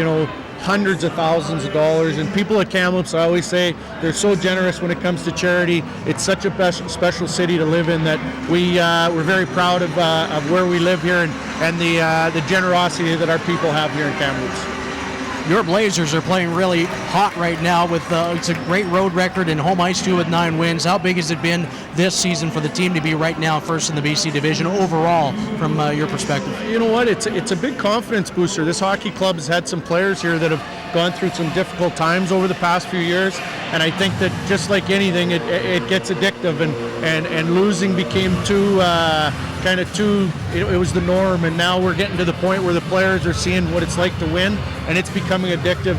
hundreds of thousands of dollars, and people at Kamloops, I always say, they're so generous when it comes to charity. It's such a special city to live in that we're very proud of where we live here and the generosity that our people have here in Kamloops. Your Blazers are playing really hot right now with it's a great road record and home ice too with 9 wins. How big has it been this season for the team to be right now first in the BC division overall from your perspective? You know what? It's a big confidence booster. This hockey club has had some players here that have gone through some difficult times over the past few years, and I think that just like anything, it gets addictive, and losing became it was the norm, and now we're getting to the point where the players are seeing what it's like to win, and it's becoming addictive.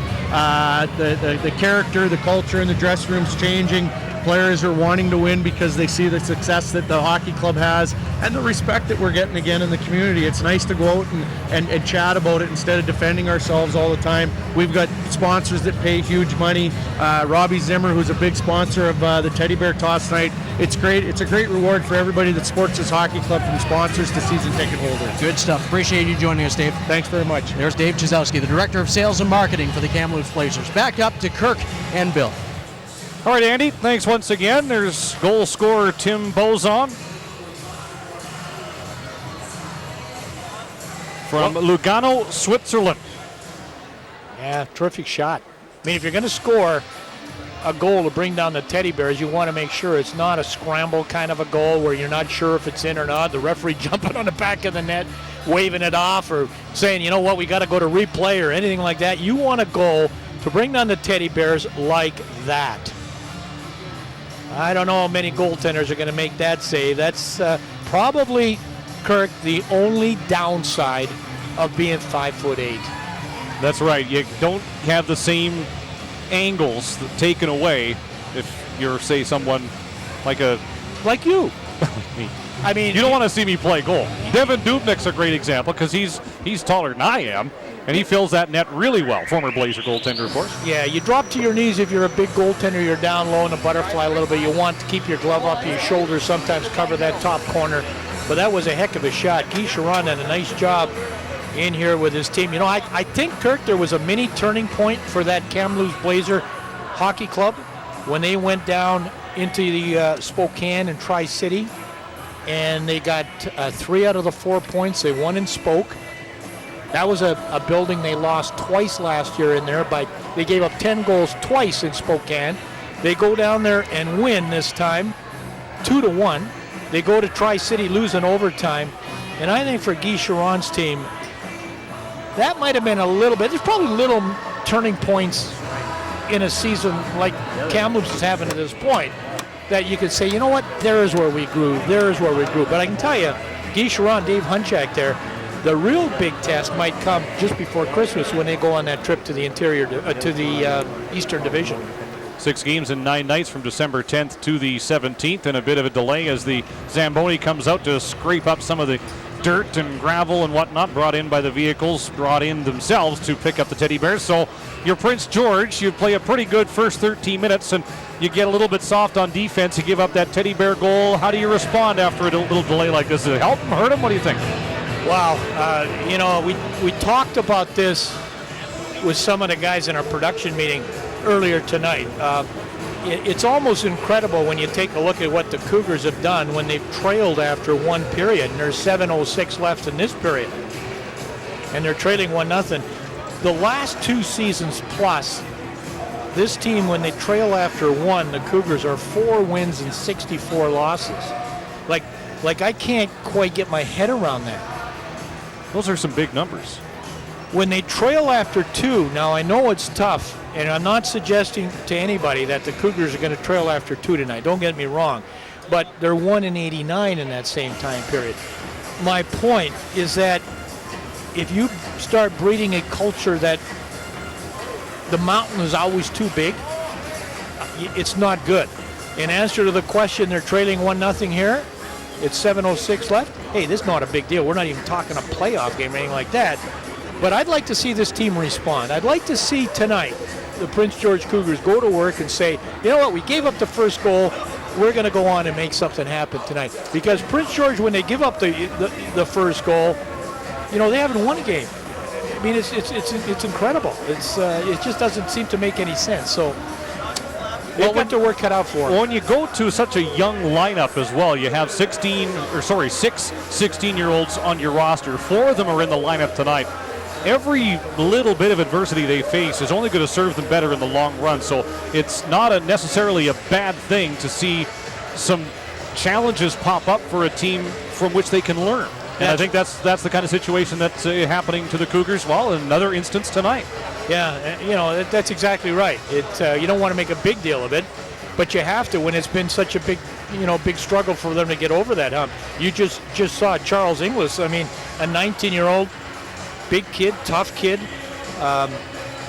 The character, the culture in the dressing room's changing. Players are wanting to win because they see the success that the hockey club has and the respect that we're getting again in the community. It's nice to go out and chat about it instead of defending ourselves all the time. We've got sponsors that pay huge money. Robbie Zimmer, who's a big sponsor of the Teddy Bear Toss tonight. It's great. It's a great reward for everybody that supports this hockey club, from sponsors to season ticket holders. Good stuff. Appreciate you joining us, Dave. Thanks very much. There's Dave Chizowski, the Director of Sales and Marketing for the Kamloops Blazers. Back up to Kirk and Bill. All right, Andy, thanks once again. There's goal scorer Tim Bozon from Lugano, Switzerland. Yeah, terrific shot. I mean, if you're going to score a goal to bring down the Teddy Bears, you want to make sure it's not a scramble kind of a goal where you're not sure if it's in or not. The referee jumping on the back of the net, waving it off, or saying, you know what, we got to go to replay or anything like that. You want a goal to bring down the Teddy Bears like that. I don't know how many goaltenders are going to make that save. That's probably, Kirk, the only downside of being 5'8". That's right. You don't have the same angles taken away if you're, say, someone like you. Like me. I mean, you don't want to see me play goal. Devin Dubnik's a great example because he's taller than I am, and he fills that net really well. Former Blazer goaltender, of course. Yeah, you drop to your knees if you're a big goaltender. You're down low in the butterfly a little bit. You want to keep your glove up, your shoulders sometimes cover that top corner. But that was a heck of a shot. Guy Charon did a nice job in here with his team. You know, I think, Kirk, there was a mini turning point for that Kamloops Blazer hockey club when they went down into the Spokane and Tri-City, and they got 3 out of the 4 points. They won in Spoke. That was a building they lost twice last year in there, but they gave up 10 goals twice in Spokane. They go down there and win this time, 2-1. They go to Tri-City, lose in overtime. And I think for Guy Charon's team, that might have been a little bit, there's probably little turning points in a season like Kamloops is having at this point that you could say, you know what, there is where we grew, But I can tell you, Guy Charon, Dave Hunchak there, the real big test might come just before Christmas when they go on that trip to the interior, to the Eastern Division. 6 games and 9 nights from December 10th to the 17th, and a bit of a delay as the Zamboni comes out to scrape up some of the dirt and gravel and whatnot brought in by the vehicles, brought in themselves to pick up the Teddy Bears. So your Prince George, you play a pretty good first 13 minutes and you get a little bit soft on defense. You give up that Teddy Bear goal. How do you respond after a little delay like this? Does it help him, hurt him? What do you think? Wow, you know, we talked about this with some of the guys in our production meeting earlier tonight. It's almost incredible when you take a look at what the Cougars have done when they've trailed after one period, and there's 7:06 left in this period, and they're trailing 1-0. The last 2 seasons plus, this team, when they trail after one, the Cougars are 4 wins and 64 losses. Like I can't quite get my head around that. Those are some big numbers. When they trail after 2, now I know it's tough, and I'm not suggesting to anybody that the Cougars are going to trail after 2 tonight. Don't get me wrong. But they're 1-89 in that same time period. My point is that if you start breeding a culture that the mountain is always too big, it's not good. In answer to the question, they're trailing 1-0 here. It's 7:06 left. Hey, this is not a big deal. We're not even talking a playoff game or anything like that. But I'd like to see this team respond. I'd like to see tonight the Prince George Cougars go to work and say, you know what, we gave up the first goal. We're going to go on and make something happen tonight. Because Prince George, when they give up the first goal, you know, they haven't won a game. I mean, it's incredible. It just doesn't seem to make any sense. So they've got their work cut out for them. Well, when you go to such a young lineup as well, you have 6 16-year-olds on your roster. 4 of them are in the lineup tonight. Every little bit of adversity they face is only going to serve them better in the long run. So it's not necessarily a bad thing to see some challenges pop up for a team from which they can learn. And I think that's the kind of situation that's happening to the Cougars. Well, in another instance tonight. Yeah, you know, that's exactly right. You don't want to make a big deal of it, but you have to when it's been such a big struggle for them to get over that hump. You just saw Charles Inglis. I mean, a 19-year-old, big kid, tough kid.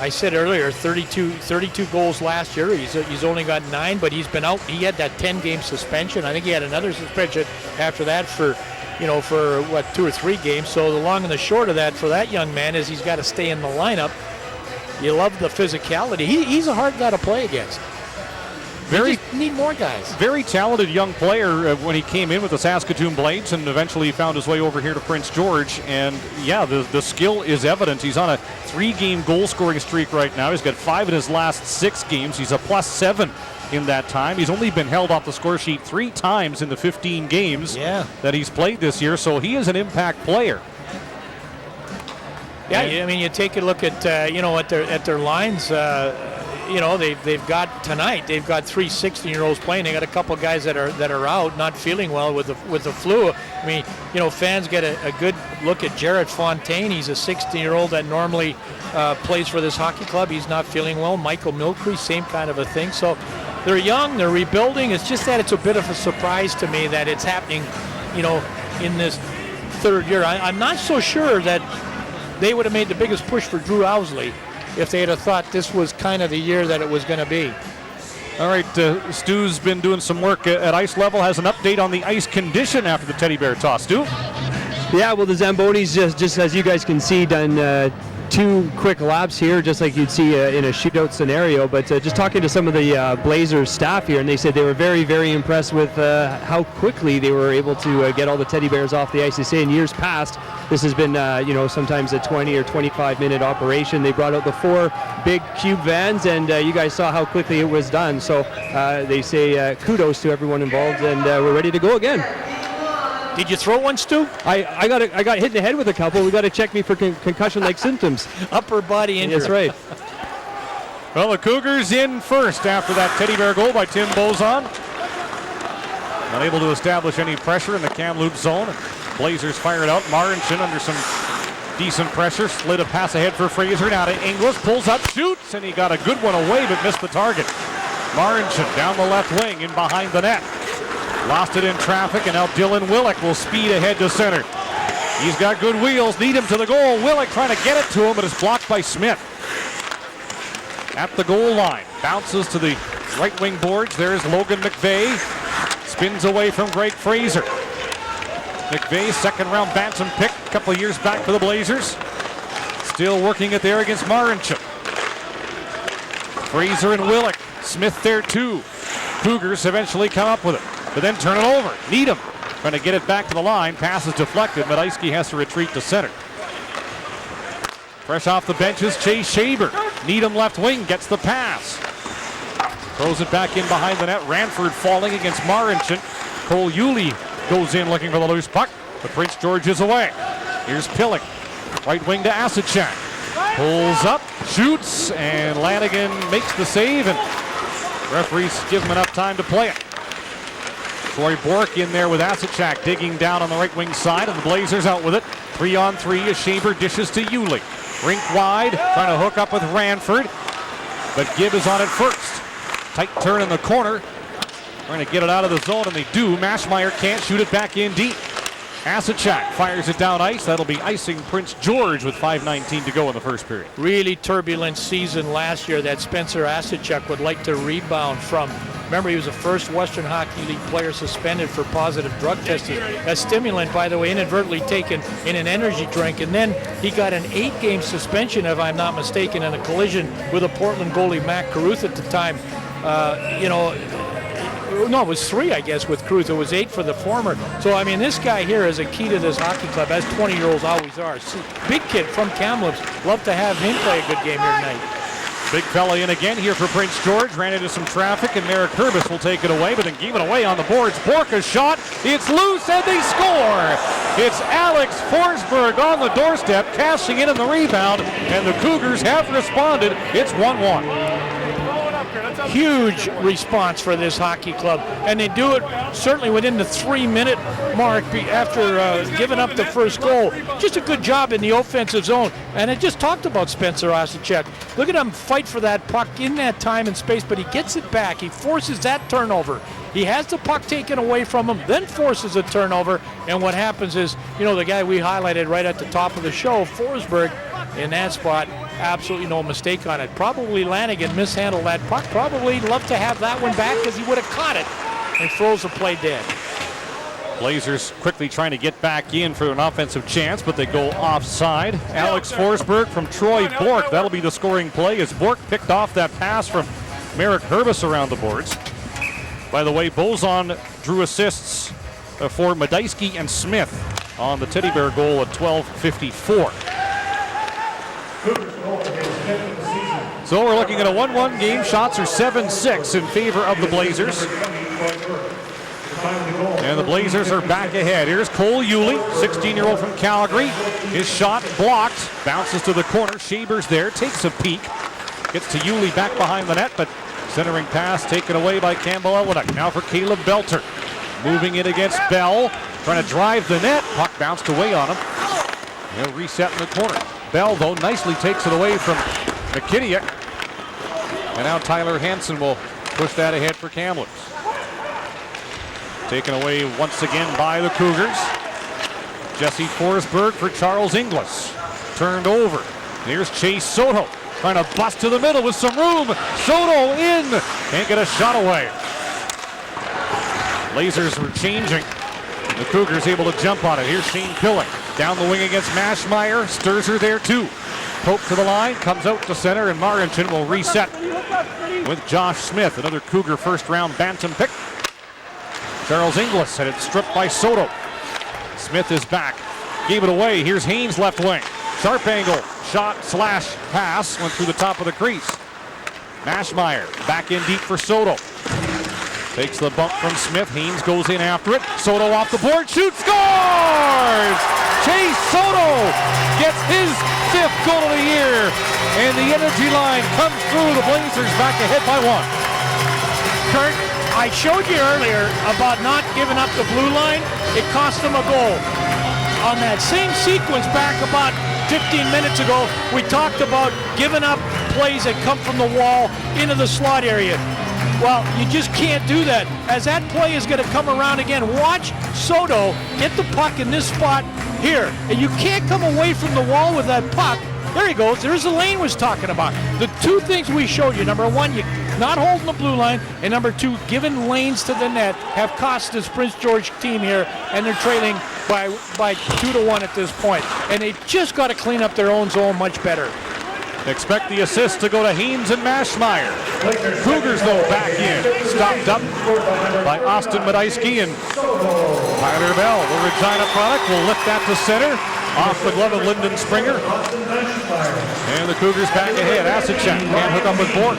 I said earlier, 32 goals last year. He's only got 9, but he's been out. He had that 10-game suspension. I think he had another suspension after that for 2 or 3 games. So the long and the short of that for that young man is he's got to stay in the lineup. You love the physicality. He's a hard guy to play against. Very need more guys. Very talented young player when he came in with the Saskatoon Blades, and eventually he found his way over here to Prince George. And yeah, the skill is evident. He's on a 3-game goal scoring streak right now. He's got 5 in his last 6 games. He's a +7 in that time. He's only been held off the score sheet 3 times in the 15 games that he's played this year. So he is an impact player. Yeah, I mean, you take a look at at their lines. They've got tonight. They've got 3 16-year-olds playing. They got a couple guys that are out, not feeling well with the flu. I mean, fans get a good look at Jarrett Fontaine. He's a 16-year-old that normally plays for this hockey club. He's not feeling well. Michael Milcree, same kind of a thing. So they're young. They're rebuilding. It's just that it's a bit of a surprise to me that it's happening, in this 3rd year. I'm not so sure that they would have made the biggest push for Drew Owsley if they had thought this was kind of the year that it was going to be. All right, Stu's been doing some work at ice level, has an update on the ice condition after the Teddy Bear toss. Stu? Yeah, well, the Zambonis, just as you guys can see, done 2 quick laps here, just like you'd see in a shootout scenario. But just talking to some of the Blazers staff here, and they said they were very, very impressed with how quickly they were able to get all the Teddy Bears off the ice. They say in years past, this has been, sometimes a 20 or 25-minute operation. They brought out the 4 big cube vans, and you guys saw how quickly it was done. So they say kudos to everyone involved, and we're ready to go again. Did you throw one, Stu? I got hit in the head with a couple. We got to check me for concussion-like symptoms. Upper body injury. That's right. Well, the Cougars in first after that Teddy Bear goal by Tim Bozon. Unable to establish any pressure in the Kamloops zone. Blazers fired out. Marincin under some decent pressure. Slid a pass ahead for Fraser. Now to Inglis. Pulls up, shoots, and he got a good one away but missed the target. Marincin down the left wing in behind the net. Lost it in traffic, and now Dylan Willick will speed ahead to center. He's got good wheels, lead him to the goal. Willick trying to get it to him, but it's blocked by Smith. At the goal line, bounces to the right wing boards. There's Logan McVeigh. Spins away from Greg Fraser. McVeigh, 2nd-round Bantam pick a couple of years back for the Blazers. Still working it there against Marincin. Fraser and Willick. Smith there too. Cougars eventually come up with it, but then turn it over. Needham trying to get it back to the line. Pass is deflected. Medeski has to retreat to center. Fresh off the benches, Chase Shaber. Needham left wing gets the pass. Throws it back in behind the net. Ranford falling against Marincin. Cole Yulee goes in looking for the loose puck, but Prince George is away. Here's Pilling. Right wing to Asachak. Pulls up, shoots, and Lanigan makes the save, and referees give him enough time to play it. Troy Bork in there with Asachak digging down on the right wing side, and the Blazers out with it. 3-on-3 as Shaber dishes to Yulee. Rink wide, trying to hook up with Ranford, but Gibb is on it first. Tight turn in the corner, trying to get it out of the zone, and they do. Mashmeyer can't shoot it back in deep. Asachak fires it down ice. That'll be icing Prince George with 5:19 to go in the first period. Really turbulent season last year that Spencer Asachuk would like to rebound from. Remember, he was the first Western Hockey League player suspended for positive drug testing. A stimulant, by the way, inadvertently taken in an energy drink. And then he got an 8-game suspension, if I'm not mistaken, in a collision with a Portland goalie, Matt Carruth, at the time. No, it was 3, I guess, with Cruz. It was 8 for the former. So, I mean, this guy here is a key to this hockey club, as 20-year-olds always are. Big kid from Kamloops. Love to have him play a good game here tonight. Big fella in again here for Prince George. Ran into some traffic, and Merrick Herbis will take it away, but then gave it away on the boards. Borka's shot. It's loose, and they score. It's Alex Forsberg on the doorstep, cashing in on the rebound, and the Cougars have responded. It's 1-1. Huge response for this hockey club, and they do it certainly within the 3-minute mark after giving up the first goal. Just a good job in the offensive zone, and I just talked about Spencer Asachuk. Look at him fight for that puck in that time and space, but he gets it back. He forces that turnover. He has the puck taken away from him, then forces a turnover, and what happens is, the guy we highlighted right at the top of the show, Forsberg, in that spot, absolutely no mistake on it. Probably Lanigan mishandled that puck. Probably loved to have that one back because he would have caught it and throws the play dead. Blazers quickly trying to get back in for an offensive chance, but they go offside. Alex Forsberg from Troy Bork. That'll be the scoring play as Bork picked off that pass from Merrick Herbis around the boards. By the way, Bozon drew assists for Medeski and Smith on the Teddy Bear goal at 12:54. So we're looking at a 1-1 game. Shots are 7-6 in favor of the Blazers. And the Blazers are back ahead. Here's Cole Yulee, 16-year-old from Calgary. His shot blocked, bounces to the corner. Shaber's there, takes a peek. Gets to Yulee back behind the net, but centering pass taken away by Campbell Elenick. Now for Caleb Belter. Moving it against Bell, trying to drive the net. Puck bounced away on him. He'll reset in the corner. Bell, though, nicely takes it away from McKittiak. And now Tyler Hansen will push that ahead for Kamloops. Taken away once again by the Cougars. Jesse Forsberg for Charles Inglis. Turned over. Here's Chase Soto. Trying to bust to the middle with some room. Soto in. Can't get a shot away. Blazers were changing. The Cougars able to jump on it. Here's Shane Pilling. Down the wing against Mashmeyer. Sturzer there too. Poke to the line. Comes out to center, and Marrington will reset with Josh Smith. Another Cougar first-round bantam pick. Charles Inglis had it stripped by Soto. Smith is back. Gave it away. Here's Haynes left wing. Sharp angle. Shot slash pass. Went through the top of the crease. Mashmeyer back in deep for Soto. Takes the bump from Smith. Haynes goes in after it. Soto off the board. Shoots. Scores! Chase Soto gets his 5th goal of the year. And the energy line comes through. The Blazers back ahead by 1. Kurt, I showed you earlier about not giving up the blue line. It cost them a goal. On that same sequence back about 15 minutes ago, we talked about giving up plays that come from the wall into the slot area. Well, you just can't do that. As that play is going to come around again, watch Soto get the puck in this spot here. And you can't come away from the wall with that puck. There he goes. There's the lane was talking about. The two things we showed you, number one, you not holding the blue line, and number two, giving lanes to the net have cost this Prince George team here, and they're trailing by 2-1 at this point. And they just got to clean up their own zone much better. Expect the assist to go to Haynes and Mashmeyer. Cougars, though, back in. Stopped up by Austin Medeski, and Tyler Bell, the Regina product, will lift that to center. Off the glove of Lyndon Springer. And the Cougars back ahead. Asicek can't hook up with Bork.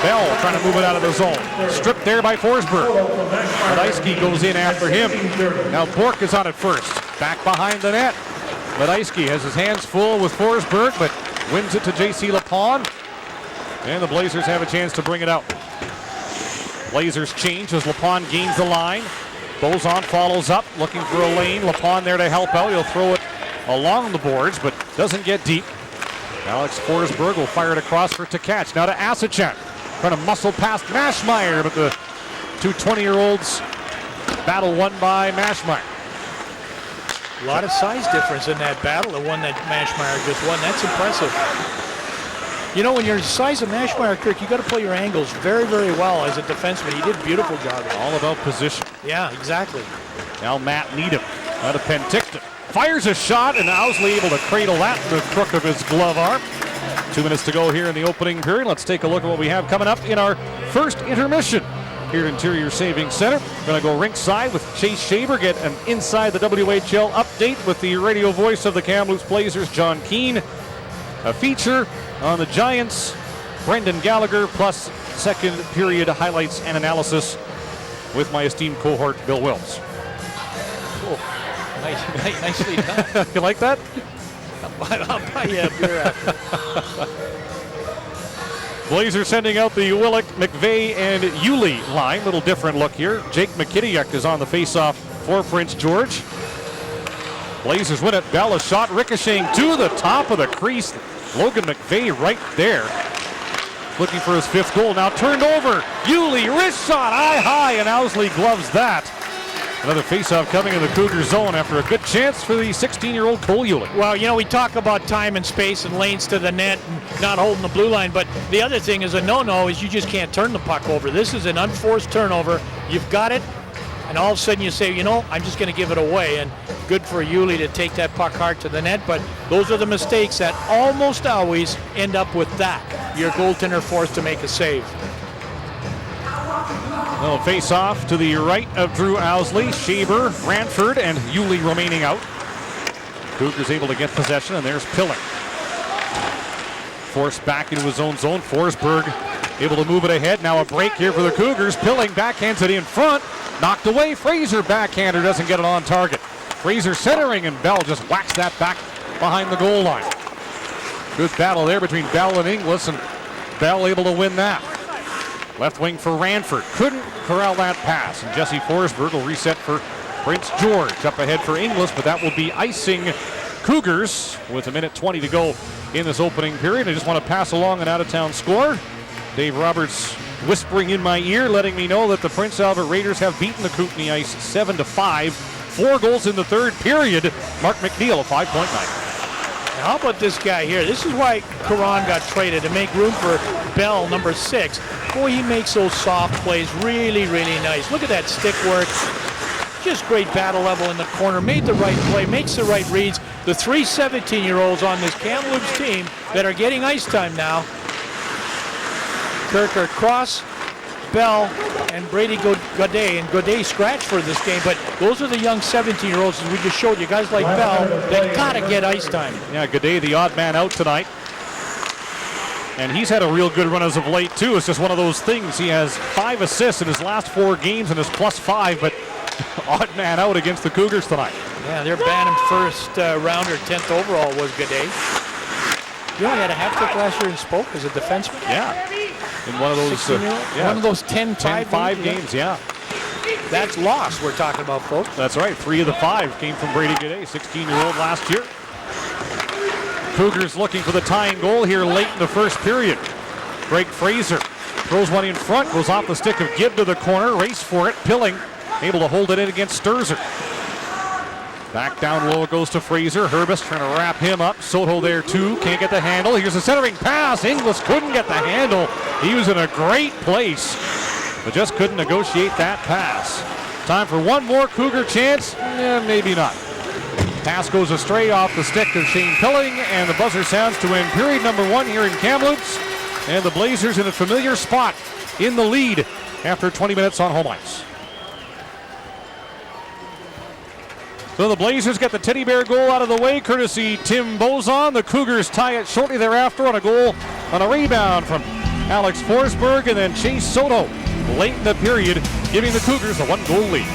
Bell trying to move it out of the zone. Stripped there by Forsberg. Medeski goes in after him. Now Bork is on it first. Back behind the net. Medeski has his hands full with Forsberg, but wins it to J.C. Lapon. And the Blazers have a chance to bring it out. Blazers change as Lapon gains the line. Bozon follows up, looking for a lane. Lapon there to help out. He'll throw it along the boards, but doesn't get deep. Alex Forsberg will fire it across for Tkach. Now to Asicek. Trying to muscle past Mashmeyer, but the two 20-year-olds battle won by Mashmeyer. A lot of size difference in that battle, the one that Mashmeyer just won. That's impressive. You know, when you're the size of Mashmeyer, Kirk, you got to play your angles very, very well as a defenseman. He did a beautiful job. All about position. Yeah, exactly. Now Matt Needham out of Penticton. Fires a shot, and Owsley able to cradle that in the crook of his glove arm. 2 minutes to go here in the opening period. Let's take a look at what we have coming up in our first intermission here at Interior Savings Center. We're going to go rinkside with Chase Shaver, get an Inside the WHL update with the radio voice of the Kamloops Blazers, John Keane. A feature on the Giants, Brendan Gallagher, plus second period highlights and analysis with my esteemed cohort, Bill Wills. Cool. Nicely done. You like that? I'll buy you a beer after. Blazers sending out the Willick, McVeigh, and Yulee line. Little different look here. Jake McKittiak is on the faceoff for Prince George. Blazers win it. Bell, a shot ricocheting to the top of the crease. Logan McVeigh right there. Looking for his 5th goal. Now turned over. Yulee, wrist shot, high, and Owsley gloves that. Another faceoff coming in the Cougar zone after a good chance for the 16-year-old Cole Hewlett. Well, you know, we talk about time and space and lanes to the net and not holding the blue line, but the other thing is a no-no is you just can't turn the puck over. This is an unforced turnover. You've got it, and all of a sudden you say, you know, I'm just going to give it away. And good for Hewlett to take that puck hard to the net, but those are the mistakes that almost always end up with that. Your goaltender forced to make a save. Well, face off to the right of Drew Owsley, Shaver, Ranford, and Yulee remaining out. Cougars able to get possession, and there's Pilling. Forced back into his own zone. Forsberg able to move it ahead. Now a break here for the Cougars. Pilling backhands it in front. Knocked away. Fraser backhander doesn't get it on target. Fraser centering, and Bell just whacks that back behind the goal line. Good battle there between Bell and Inglis, and Bell able to win that. Left wing for Ranford. Couldn't corral that pass. And Jesse Forsberg will reset for Prince George. Up ahead for Inglis, but that will be icing Cougars with 1:20 to go in this opening period. I just want to pass along an out-of-town score. Dave Roberts whispering in my ear, letting me know that the Prince Albert Raiders have beaten the Kootenay Ice 7-5. 4 goals in the third period. Mark McNeil, a 5.9. How about this guy here? This is why Caron got traded, to make room for Bell, number 6. Boy, he makes those soft plays really, really nice. Look at that stick work. Just great battle level in the corner. Made the right play, makes the right reads. The 3 17-year-olds on this Kamloops team that are getting ice time now. Kirk Cross, Bell, and Brady Godet. And Godet scratched for this game, but those are the young 17-year-olds, as we just showed you, guys like Bell, that gotta get ice time. Yeah, Godet, the odd man out tonight. And he's had a real good run as of late, too. It's just one of those things. He has 5 assists in his last 4 games and is +5, but odd man out against the Cougars tonight. Yeah, their Bantam first rounder, 10th overall, was Godet. You know, he had a hat trick last year in Spoke as a defenseman. Yeah. In one of those, one of those 10-5 games, yeah. That's lost, we're talking about, folks. That's right. 3 of the 5 came from Brady Godet, 16-year-old last year. Cougars looking for the tying goal here late in the first period. Greg Fraser throws one in front, goes off the stick of Gibb to the corner, race for it. Pilling able to hold it in against Sturzer. Back down low it goes to Fraser. Herbis trying to wrap him up. Soto there too. Can't get the handle. Here's a centering pass. Inglis couldn't get the handle. He was in a great place, but just couldn't negotiate that pass. Time for one more Cougar chance. Maybe not. Pass goes astray off the stick of Shane Pilling, and the buzzer sounds to end period number 1 here in Kamloops. And the Blazers in a familiar spot in the lead after 20 minutes on home ice. So the Blazers get the Teddy Bear goal out of the way, courtesy Tim Bozon. The Cougars tie it shortly thereafter on a goal on a rebound from Alex Forsberg, and then Chase Soto late in the period, giving the Cougars a 1-goal lead.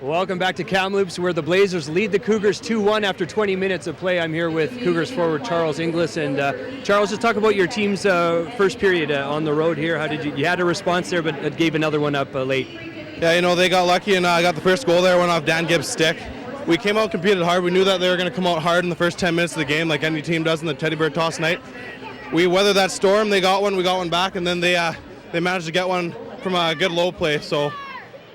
Welcome back to Kamloops, where the Blazers lead the Cougars 2-1 after 20 minutes of play. I'm here with Cougars forward Charles Inglis. And Charles, just talk about your team's first period on the road here. How did you had a response there, but gave another one up late? Yeah, you know, they got lucky and got the first goal there, went off Dan Gibbs' stick. We came out, competed hard. We knew that they were going to come out hard in the first 10 minutes of the game, like any team does in the Teddy Bear Toss night. We weathered that storm. They got one, we got one back, and then they managed to get one from a good low play. So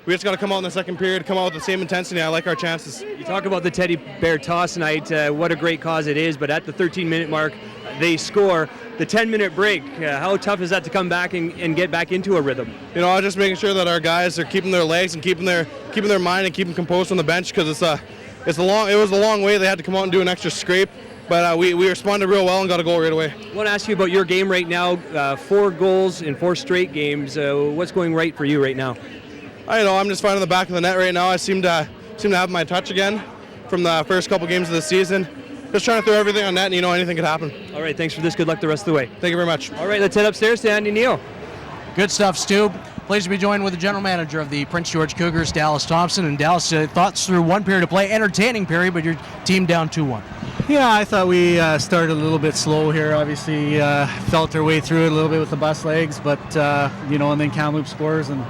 we just got to come out in the second period, come out with the same intensity. I like our chances. You talk about the Teddy Bear Toss night, what a great cause it is, but at the 13-minute mark, they score. The 10-minute break, how tough is that to come back and get back into a rhythm? You know, just making sure that our guys are keeping their legs and keeping their mind and keeping composed on the bench, because it was a long way. They had to come out and do an extra scrape, but we responded real well and got a goal right away. I want to ask you about your game right now. 4 goals in 4 straight games. What's going right for you right now? I know, I'm just finding the back of the net right now. I seem to have my touch again from the first couple games of the season. Just trying to throw everything on net, and anything could happen. All right, thanks for this. Good luck the rest of the way. Thank you very much. All right, let's head upstairs to Andy Neal. Good stuff, Stu. Pleased to be joined with the general manager of the Prince George Cougars, Dallas Thompson. And Dallas, thoughts through 1 period of play, entertaining period, but your team down 2-1. Yeah, I thought we started a little bit slow here. Obviously, felt our way through it a little bit with the bus legs, but and then Kamloops scores and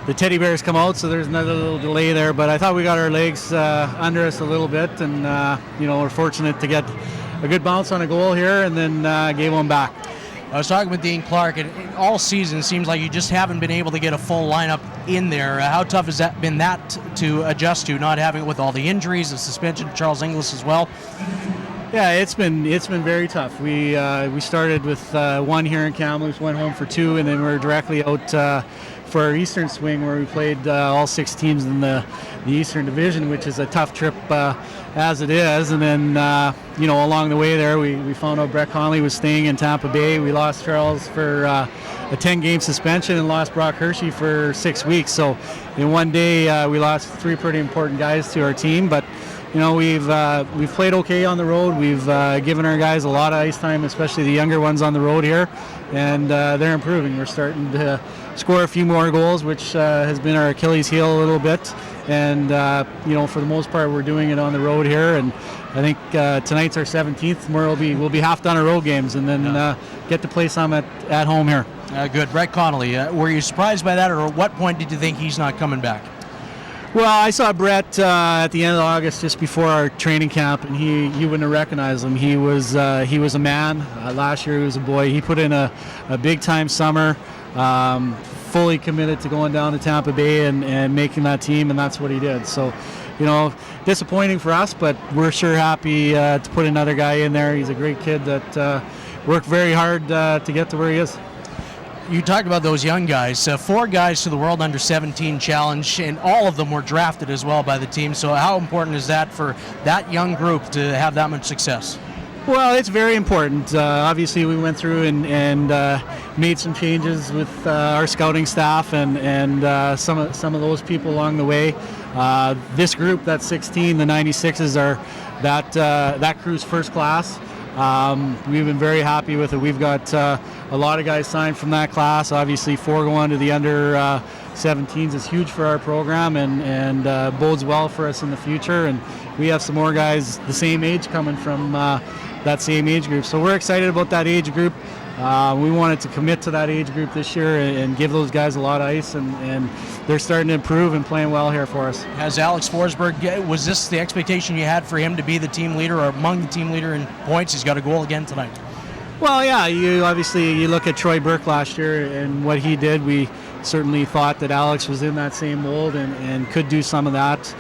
the Teddy Bears come out, so there's another little delay there. But I thought we got our legs under us a little bit, and we're fortunate to get a good bounce on a goal here, and then gave one back. I was talking with Dean Clark, and all season it seems like you just haven't been able to get a full lineup in there. How tough has that been to adjust to, not having it with all the injuries, the suspension of Charles Inglis as well? Yeah, it's been very tough. We started with one here in Kamloops, went home for two, and then we were directly out for our Eastern swing where we played all 6 teams in the Eastern Division, which is a tough trip as it is. And then along the way there, we found out Brett Conley was staying in Tampa Bay. We lost Charles for a 10-game suspension and lost Brock Hershey for 6 weeks. So in one day, we lost 3 pretty important guys to our team, but we've played okay on the road. We've given our guys a lot of ice time, especially the younger ones on the road here, and they're improving. We're starting to score a few more goals, which has been our Achilles heel a little bit. And for the most part, we're doing it on the road here. And I think tonight's our 17th. Tomorrow we'll be half done our road games, and then get to play some at home here. Good. Brett Connolly, were you surprised by that, or at what point did you think he's not coming back? Well, I saw Brett at the end of August, just before our training camp, and you wouldn't have recognized him. He was a man. Last year he was a boy. He put in a big time summer, fully committed to going down to Tampa Bay and making that team, and that's what he did. So, disappointing for us, but we're sure happy to put another guy in there. He's a great kid that worked very hard to get to where he is. You talked about those young guys. 4 guys to the World Under-17 Challenge, and all of them were drafted as well by the team. So how important is that for that young group to have that much success? Well, it's very important. Obviously, we went through and made some changes with our scouting staff and some of those people along the way. This group, that 16, the 96s, are that crew's first class. We've been very happy with it. We've got a lot of guys signed from that class. Obviously, 4 going to the under 17s is huge for our program and bodes well for us in the future. And we have some more guys the same age coming from that same age group. So we're excited about that age group. We wanted to commit to that age group this year and give those guys a lot of ice, and they're starting to improve and playing well here for us. Has Alex Forsberg, was this the expectation you had for him to be the team leader or among the team leader in points? He's got a goal again tonight. Well, yeah, you look at Troy Burke last year and what he did. We certainly thought that Alex was in that same mold and could do some of that.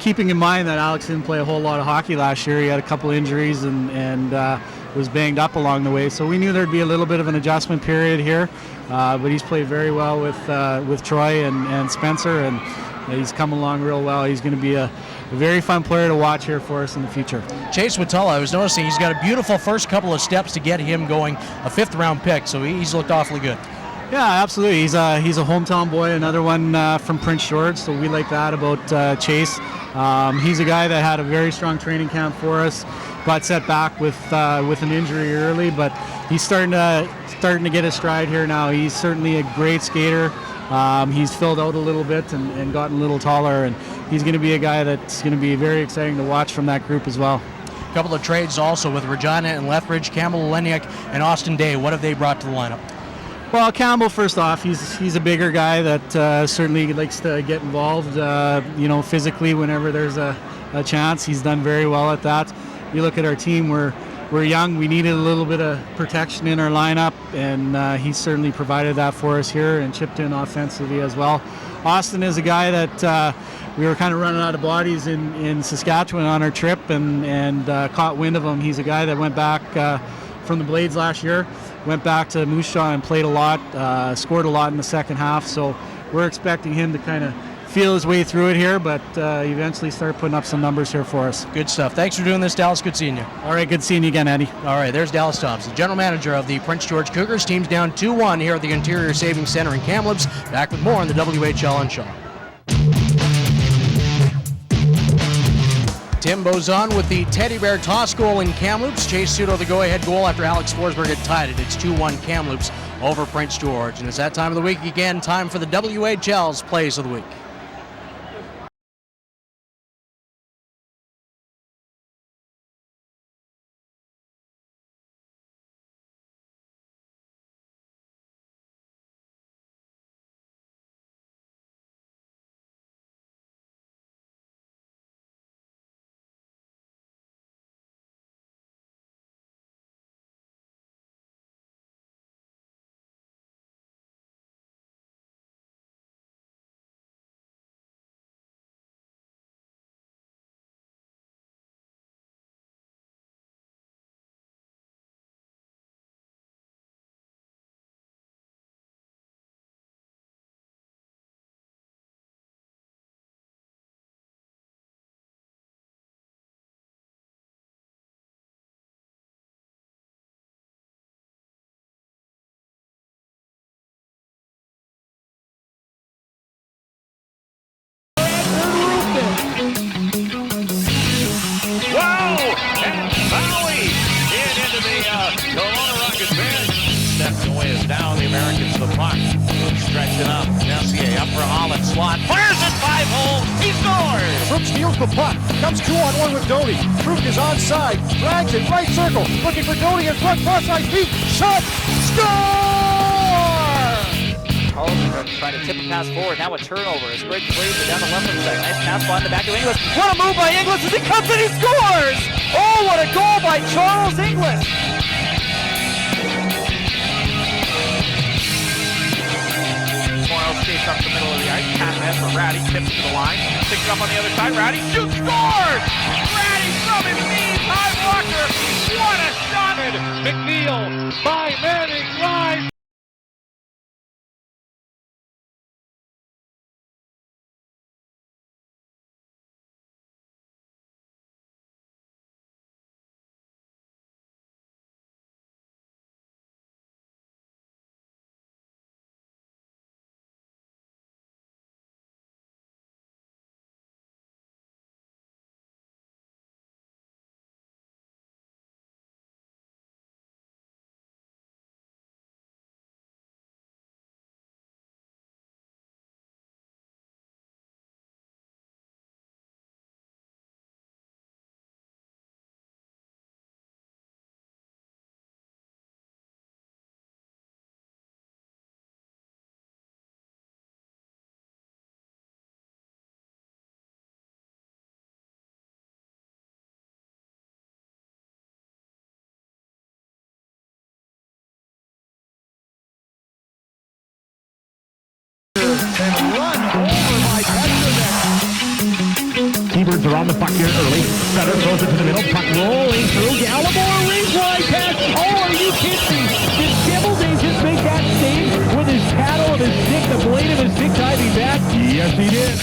Keeping in mind that Alex didn't play a whole lot of hockey last year. He had a couple injuries and was banged up along the way. So we knew there'd be a little bit of an adjustment period here. But he's played very well with Troy and Spencer, and he's come along real well. He's going to be a very fun player to watch here for us in the future. Chase Watella, I was noticing he's got a beautiful first couple of steps to get him going, a 5th-round pick, so he's looked awfully good. Yeah, absolutely. He's a hometown boy, another one from Prince George, so we like that about Chase. He's a guy that had a very strong training camp for us, got set back with an injury early, but he's starting to get his stride here now. He's certainly a great skater. He's filled out a little bit and gotten a little taller, and he's going to be a guy that's going to be very exciting to watch from that group as well. A couple of trades also with Regina and Lethbridge, Campbell Oleniak and Austin Day. What have they brought to the lineup? Well, Campbell, first off, he's a bigger guy that certainly likes to get involved, physically whenever there's a chance. He's done very well at that. You look at our team, we're young. We needed a little bit of protection in our lineup, and he's certainly provided that for us here and chipped in offensively as well. Austin is a guy that we were kind of running out of bodies in Saskatchewan on our trip and caught wind of him. He's a guy that went back from the Blades last year, went back to Moose Jaw and played a lot, scored a lot in the second half. So we're expecting him to kind of feel his way through it here, but eventually start putting up some numbers here for us. Good stuff. Thanks for doing this, Dallas. Good seeing you. All right, good seeing you again, Eddie. All right, there's Dallas Thompson, general manager of the Prince George Cougars. Team's down 2-1 here at the Interior Savings Center in Kamloops. Back with more on the WHL on Shaw. Tim Bozon with the Teddy Bear toss goal in Kamloops. Chase Sudo the go-ahead goal after Alex Forsberg had tied it. It's 2-1 Kamloops over Prince George. And it's that time of the week again, time for the WHL's Plays of the Week. Now the Americans the puck. Stretching up. Messier up for Holland. Slot. Fires it 5-hole. He scores! Troop steals the puck. Comes 2-on-1 with Doty. Troop is onside. Drags it right circle. Looking for Doty in front. Cross ice feet. Shot. Score! Holland trying to tip a pass forward. Now a turnover as Greg plays it down the left side. Nice pass ball in the back of Inglis. What a move by Inglis as he comes and he scores! Oh, what a goal by Charles Inglis! Skates up the middle of the ice, pass ahead for Ratty, tips to the line, picks it up on the other side, Ratty shoots, scores! Ratty from his knees, high blocker, what a shot! McNeil by Manning, line. And run over by Petrovic. T-Birds are on the puck here early. Sutter throws it to the middle. Puck rolling through. Gallagher rings wide pass. Oh, are you kidding me? Did Skibblesy just make that save with his paddle of his stick, the blade of his stick diving back? Yes, he did.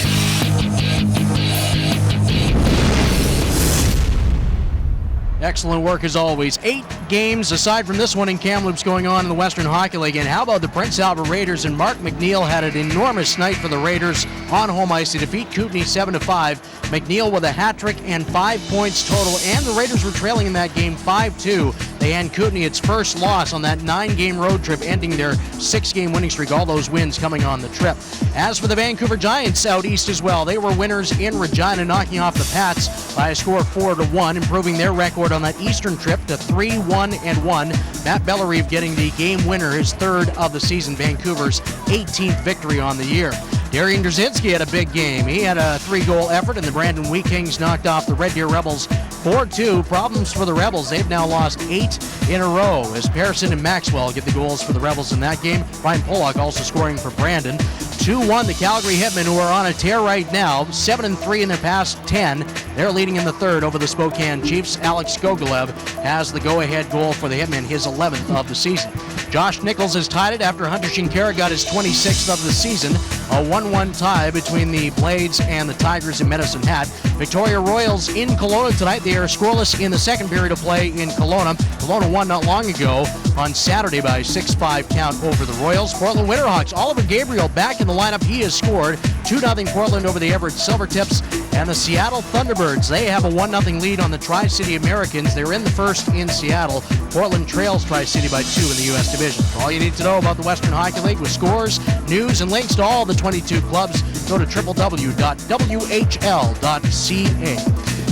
Excellent work as always. 8 games aside from this one in Kamloops going on in the Western Hockey League. And how about the Prince Albert Raiders? And Mark McNeil had an enormous night for the Raiders on home ice to defeat Kootenay 7-5. McNeil with a hat trick and 5 points total. And the Raiders were trailing in that game 5-2. They hand Kootenay its first loss on that 9-game road trip, ending their 6-game winning streak. All those wins coming on the trip. As for the Vancouver Giants out east as well, they were winners in Regina, knocking off the Pats by a score of 4-1, improving their record on that eastern trip to 3-1-1. Matt Bellerive getting the game winner, his 3rd of the season, Vancouver's 18th victory on the year. Darian Drzezinski had a big game. He had a 3-goal effort, and the Brandon Wheat Kings knocked off the Red Deer Rebels 4-2. Problems for the Rebels. They've now lost 8 in a row as Pearson and Maxwell get the goals for the Rebels in that game. Brian Pollock also scoring for Brandon. 2-1, the Calgary Hitmen, who are on a tear right now, 7-3 in their past 10. They're leading in the 3rd over the Spokane Chiefs. Alex Gogolev has the go-ahead goal for the Hitmen, his 11th of the season. Josh Nichols has tied it after Hunter Shinkara got his 26th of the season. A 1-1 tie between the Blades and the Tigers in Medicine Hat. Victoria Royals in Kelowna tonight. They are scoreless in the second period of play in Kelowna. Kelowna won not long ago on Saturday by a 6-5 count over the Royals. Portland Winterhawks, Oliver Gabriel back in the lineup. He has scored. 2-0 Portland over the Everett Silvertips. And the Seattle Thunderbirds, they have a 1-0 lead on the Tri-City Americans. They're in the first in Seattle. Portland trails Tri-City by 2 in the U.S. Division. For all you need to know about the Western Hockey League with scores, news, and links to all the 22 clubs, go to www.whl.ca.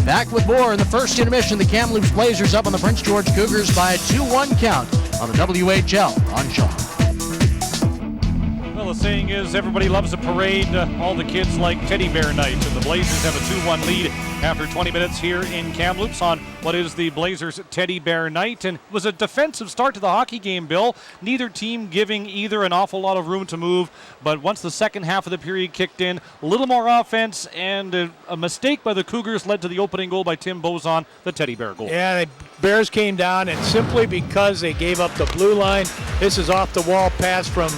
Back with more in the first intermission. The Kamloops Blazers up on the Prince George Cougars by a 2-1 count on the WHL on Shaw. Well, the saying is everybody loves a parade. All the kids like Teddy Bear Night. And the Blazers have a 2-1 lead after 20 minutes here in Kamloops on what is the Blazers Teddy Bear Night. And it was a defensive start to the hockey game, Bill. Neither team giving either an awful lot of room to move. But once the second half of the period kicked in, a little more offense, and a mistake by the Cougars led to the opening goal by Tim Bozon, the Teddy Bear goal. Yeah, the Bears came down, and simply because they gave up the blue line, this is off the wall pass from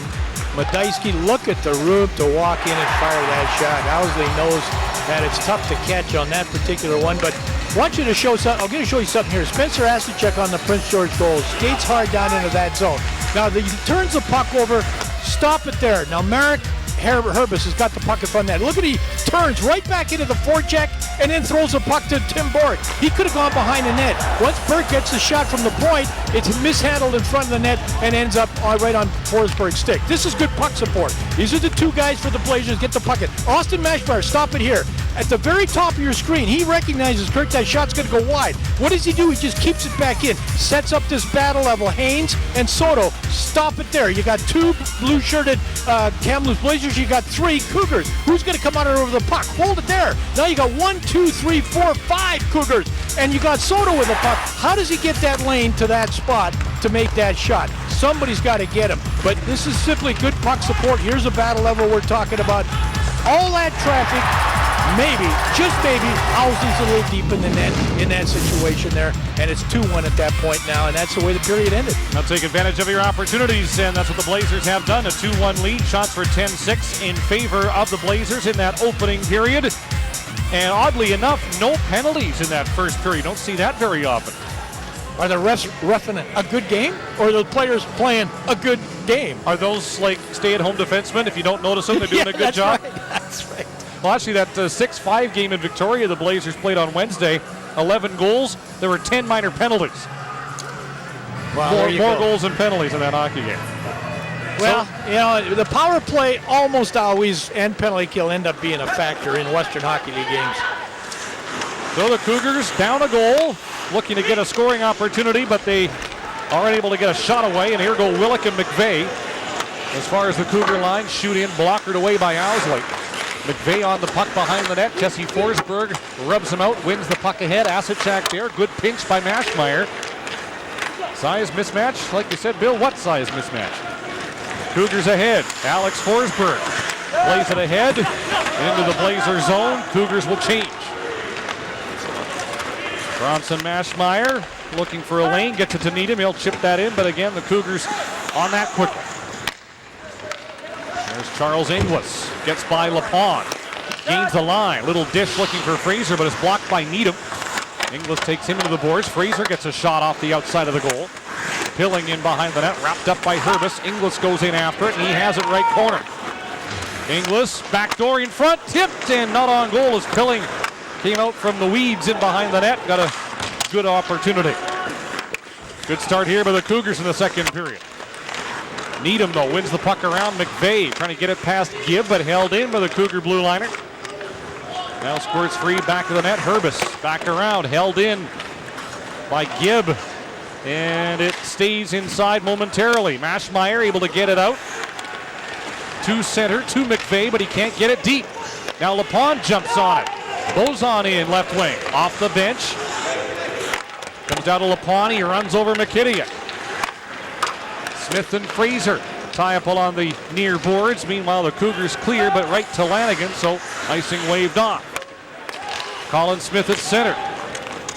Medaisky. Look at the room to walk in and fire that shot. Owsley knows that it's tough to catch on that particular one, but I want you to show something. I'm going to show you something here. Spencer has to check on the Prince George goal. Skates hard down into that zone. Now, he turns the puck over. Stop it there. Now, Merrick Herbis has got the puck in front of that. Look at he turns right back into the forecheck and then throws the puck to Tim Bork. He could have gone behind the net. Once Burke gets the shot from the point, it's mishandled in front of the net and ends up right on Forsberg's stick. This is good puck support. These are the two guys for the Blazers. Get the puck in. Austin Mashmeyer, stop it here. At the very top of your screen, he recognizes, Kirk, that shot's going to go wide. What does he do? He just keeps it back in. Sets up this battle level. Haynes and Soto, stop it there. You got two blue-shirted Kamloops Blazers. You got three Cougars. Who's going to come out over the puck? Hold it there. Now you got 1, 2, 3, 4, 5 Cougars. And you got Soto with the puck. How does he get that lane to that spot to make that shot? Somebody's got to get him. But this is simply good puck support. Here's a battle level we're talking about. All that traffic, maybe, just maybe, Housley's a little deep in the net in that situation there, and it's 2-1 at that point now, and that's the way the period ended. Now take advantage of your opportunities, and that's what the Blazers have done. A 2-1 lead, shots for 10-6 in favor of the Blazers in that opening period. And oddly enough, no penalties in that first period. Don't see that very often. Are the refs roughing a good game, or are the players playing a good game? Are those like stay-at-home defensemen? If you don't notice them, they're doing a good job? Right. That's right. Well, actually, that 6-5 game in Victoria the Blazers played on Wednesday, 11 goals. There were 10 minor penalties. Wow, more goals than penalties in that hockey game. Well, you know, the power play almost always and penalty kill end up being a factor in Western Hockey League games. So the Cougars down a goal, looking to get a scoring opportunity, but they are unable to get a shot away. And here go Willick and McVeigh. As far as the Cougar line, shoot in, blockered away by Owsley. McVeigh on the puck behind the net. Jesse Forsberg rubs him out, wins the puck ahead. Asachak there. Good pinch by Mashmeyer. Size mismatch, like you said, Bill. What size mismatch? Cougars ahead. Alex Forsberg plays it ahead into the Blazer zone. Cougars will change. Bronson Mashmeyer looking for a lane, gets it to Needham. He'll chip that in, but again, the Cougars on that quickly. There's Charles Inglis, gets by LaPon, gains the line. Little dish looking for Fraser, but it's blocked by Needham. Inglis takes him into the boards. Fraser gets a shot off the outside of the goal. Pilling in behind the net, wrapped up by Herbis. Inglis goes in after it, and he has it right corner. Inglis, backdoor in front, tipped, and not on goal as Pilling came out from the weeds in behind the net. Got a good opportunity. Good start here by the Cougars in the second period. Needham, though, wins the puck around. McVeigh trying to get it past Gibb, but held in by the Cougar blue liner. Now squirts free back to the net. Herbis back around, held in by Gibb. And it stays inside momentarily. Mashmeyer able to get it out. To center, to McVeigh, but he can't get it deep. Now LaPon jumps on it. Bozon in left wing. Off the bench. Comes down to LaPon. He runs over McKittiak. Smith and Fraser tie up along the near boards. Meanwhile, the Cougars clear, but right to Lanigan, so icing waved off. Colin Smith at center.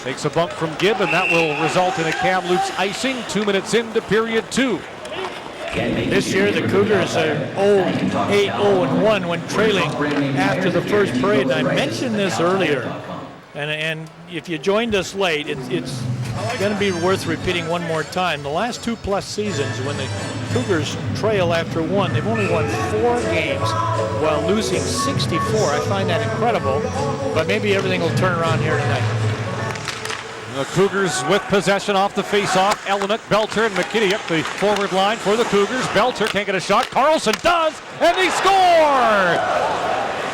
Takes a bump from Gibb, and that will result in a Kamloops icing 2 minutes into period 2. This year, the Cougars are 8-0-1 when trailing after the first period. And I mentioned this earlier, and if you joined us late, it's going to be worth repeating one more time. The last 2+ seasons, when the Cougars trail after one, they've only won 4 games while losing 64. I find that incredible, but maybe everything will turn around here tonight. The Cougars with possession off the faceoff. Elenick, Belter, and McKittiak, the forward line for the Cougars. Belter can't get a shot. Carlson does, and they score!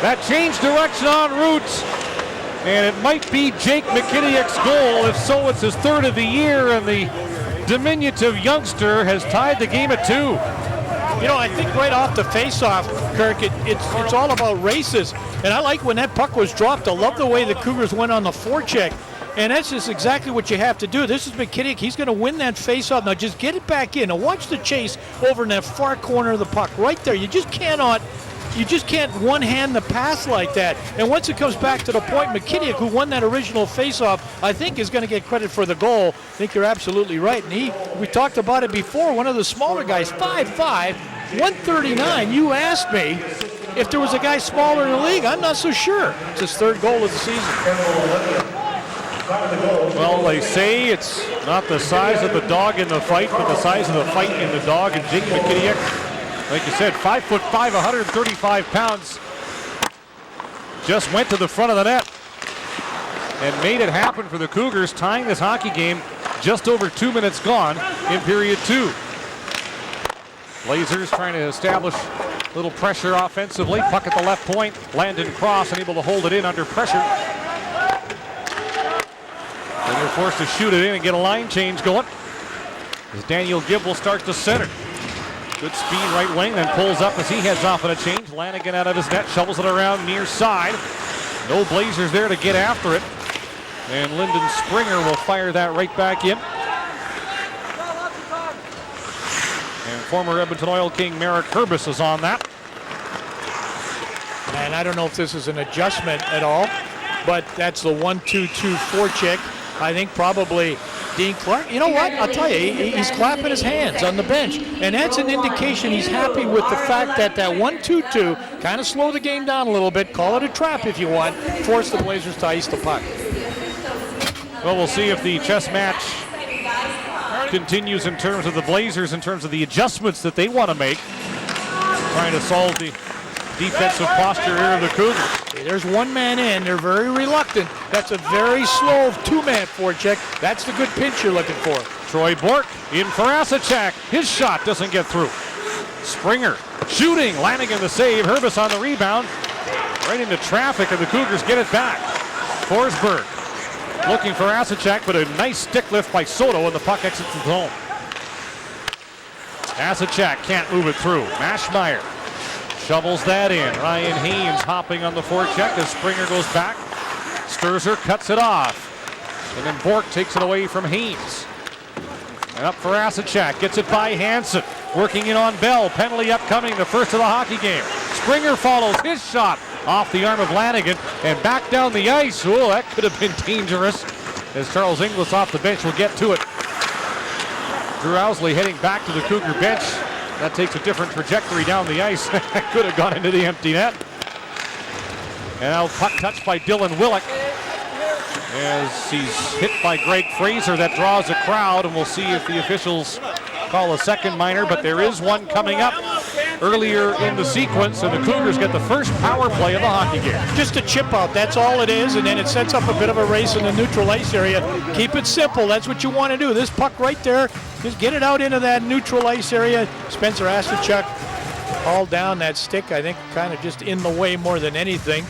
That changed direction en route, and it might be Jake McKittiak's goal. If so, it's his 3rd of the year, and the diminutive youngster has tied the game at 2. You know, I think right off the faceoff, Kirk, it's all about races. And I like when that puck was dropped. I love the way the Cougars went on the forecheck. And that's just exactly what you have to do. This is McKittiak. He's going to win that faceoff. Now just get it back in. Now watch the chase over in that far corner of the puck. Right there. You just can't one-hand the pass like that. And once it comes back to the point, McKittiak, who won that original faceoff, I think is going to get credit for the goal. I think you're absolutely right. And we talked about it before, one of the smaller guys, 5'5", 139. You asked me if there was a guy smaller in the league. I'm not so sure. It's his 3rd goal of the season. Well, they say it's not the size of the dog in the fight, but the size of the fight in the dog. And Jake McKittiak Like you said, 5'5", 135 pounds. Just went to the front of the net and made it happen for the Cougars, tying this hockey game just over 2 minutes gone in period 2. Blazers trying to establish a little pressure offensively. Puck at the left point. Landon Cross unable to hold it in under pressure. And they're forced to shoot it in and get a line change going. As Daniel Gibb will start to center. Good speed right wing, then pulls up as he heads off on a change. Lanigan out of his net, shovels it around near side. No Blazers there to get after it. And Lyndon Springer will fire that right back in. And former Edmonton Oil King Merrick Herbis is on that. And I don't know if this is an adjustment at all, but that's the 1-2-2 forecheck. I think probably Dean Clark, you know what, I'll tell you, he's clapping his hands on the bench, and that's an indication he's happy with the fact that 1-2-2 kind of slow the game down a little bit, call it a trap if you want, force the Blazers to ice the puck. Well, we'll see if the chess match continues in terms of the Blazers, in terms of the adjustments that they want to make, trying to solve the defensive posture here of the Cougars. There's one man in. They're very reluctant. That's a very slow two-man forecheck. That's the good pinch you're looking for. Troy Bork in for Asachak. His shot doesn't get through. Springer shooting. Lanigan the save. Herbis on the rebound. Right into traffic, and the Cougars get it back. Forsberg looking for Asachak, but a nice stick lift by Soto, and the puck exits the zone. Asachak can't move it through. Maschmeyer shovels that in. Ryan Haynes hopping on the forecheck as Springer goes back. Sturzer cuts it off. And then Bork takes it away from Haynes. And up for Asachak. Gets it by Hansen. Working in on Bell. Penalty upcoming, the first of the hockey game. Springer follows his shot off the arm of Lanigan and back down the ice. Oh, that could have been dangerous as Charles Inglis off the bench will get to it. Drew Owsley heading back to the Cougar bench. That takes a different trajectory down the ice. That could have gone into the empty net. And now puck touched by Dylan Willick as he's hit by Greg Fraser. That draws a crowd, and we'll see if the officials call a second minor, but there is one coming up earlier in the sequence, and the Cougars get the first power play of the hockey game. Just a chip out, that's all it is, and then it sets up a bit of a race in the neutral ice area. Keep it simple, that's what you want to do. This puck right there, just get it out into that neutral ice area. Spencer Asachuk hauled down that stick, I think kind of just in the way more than anything.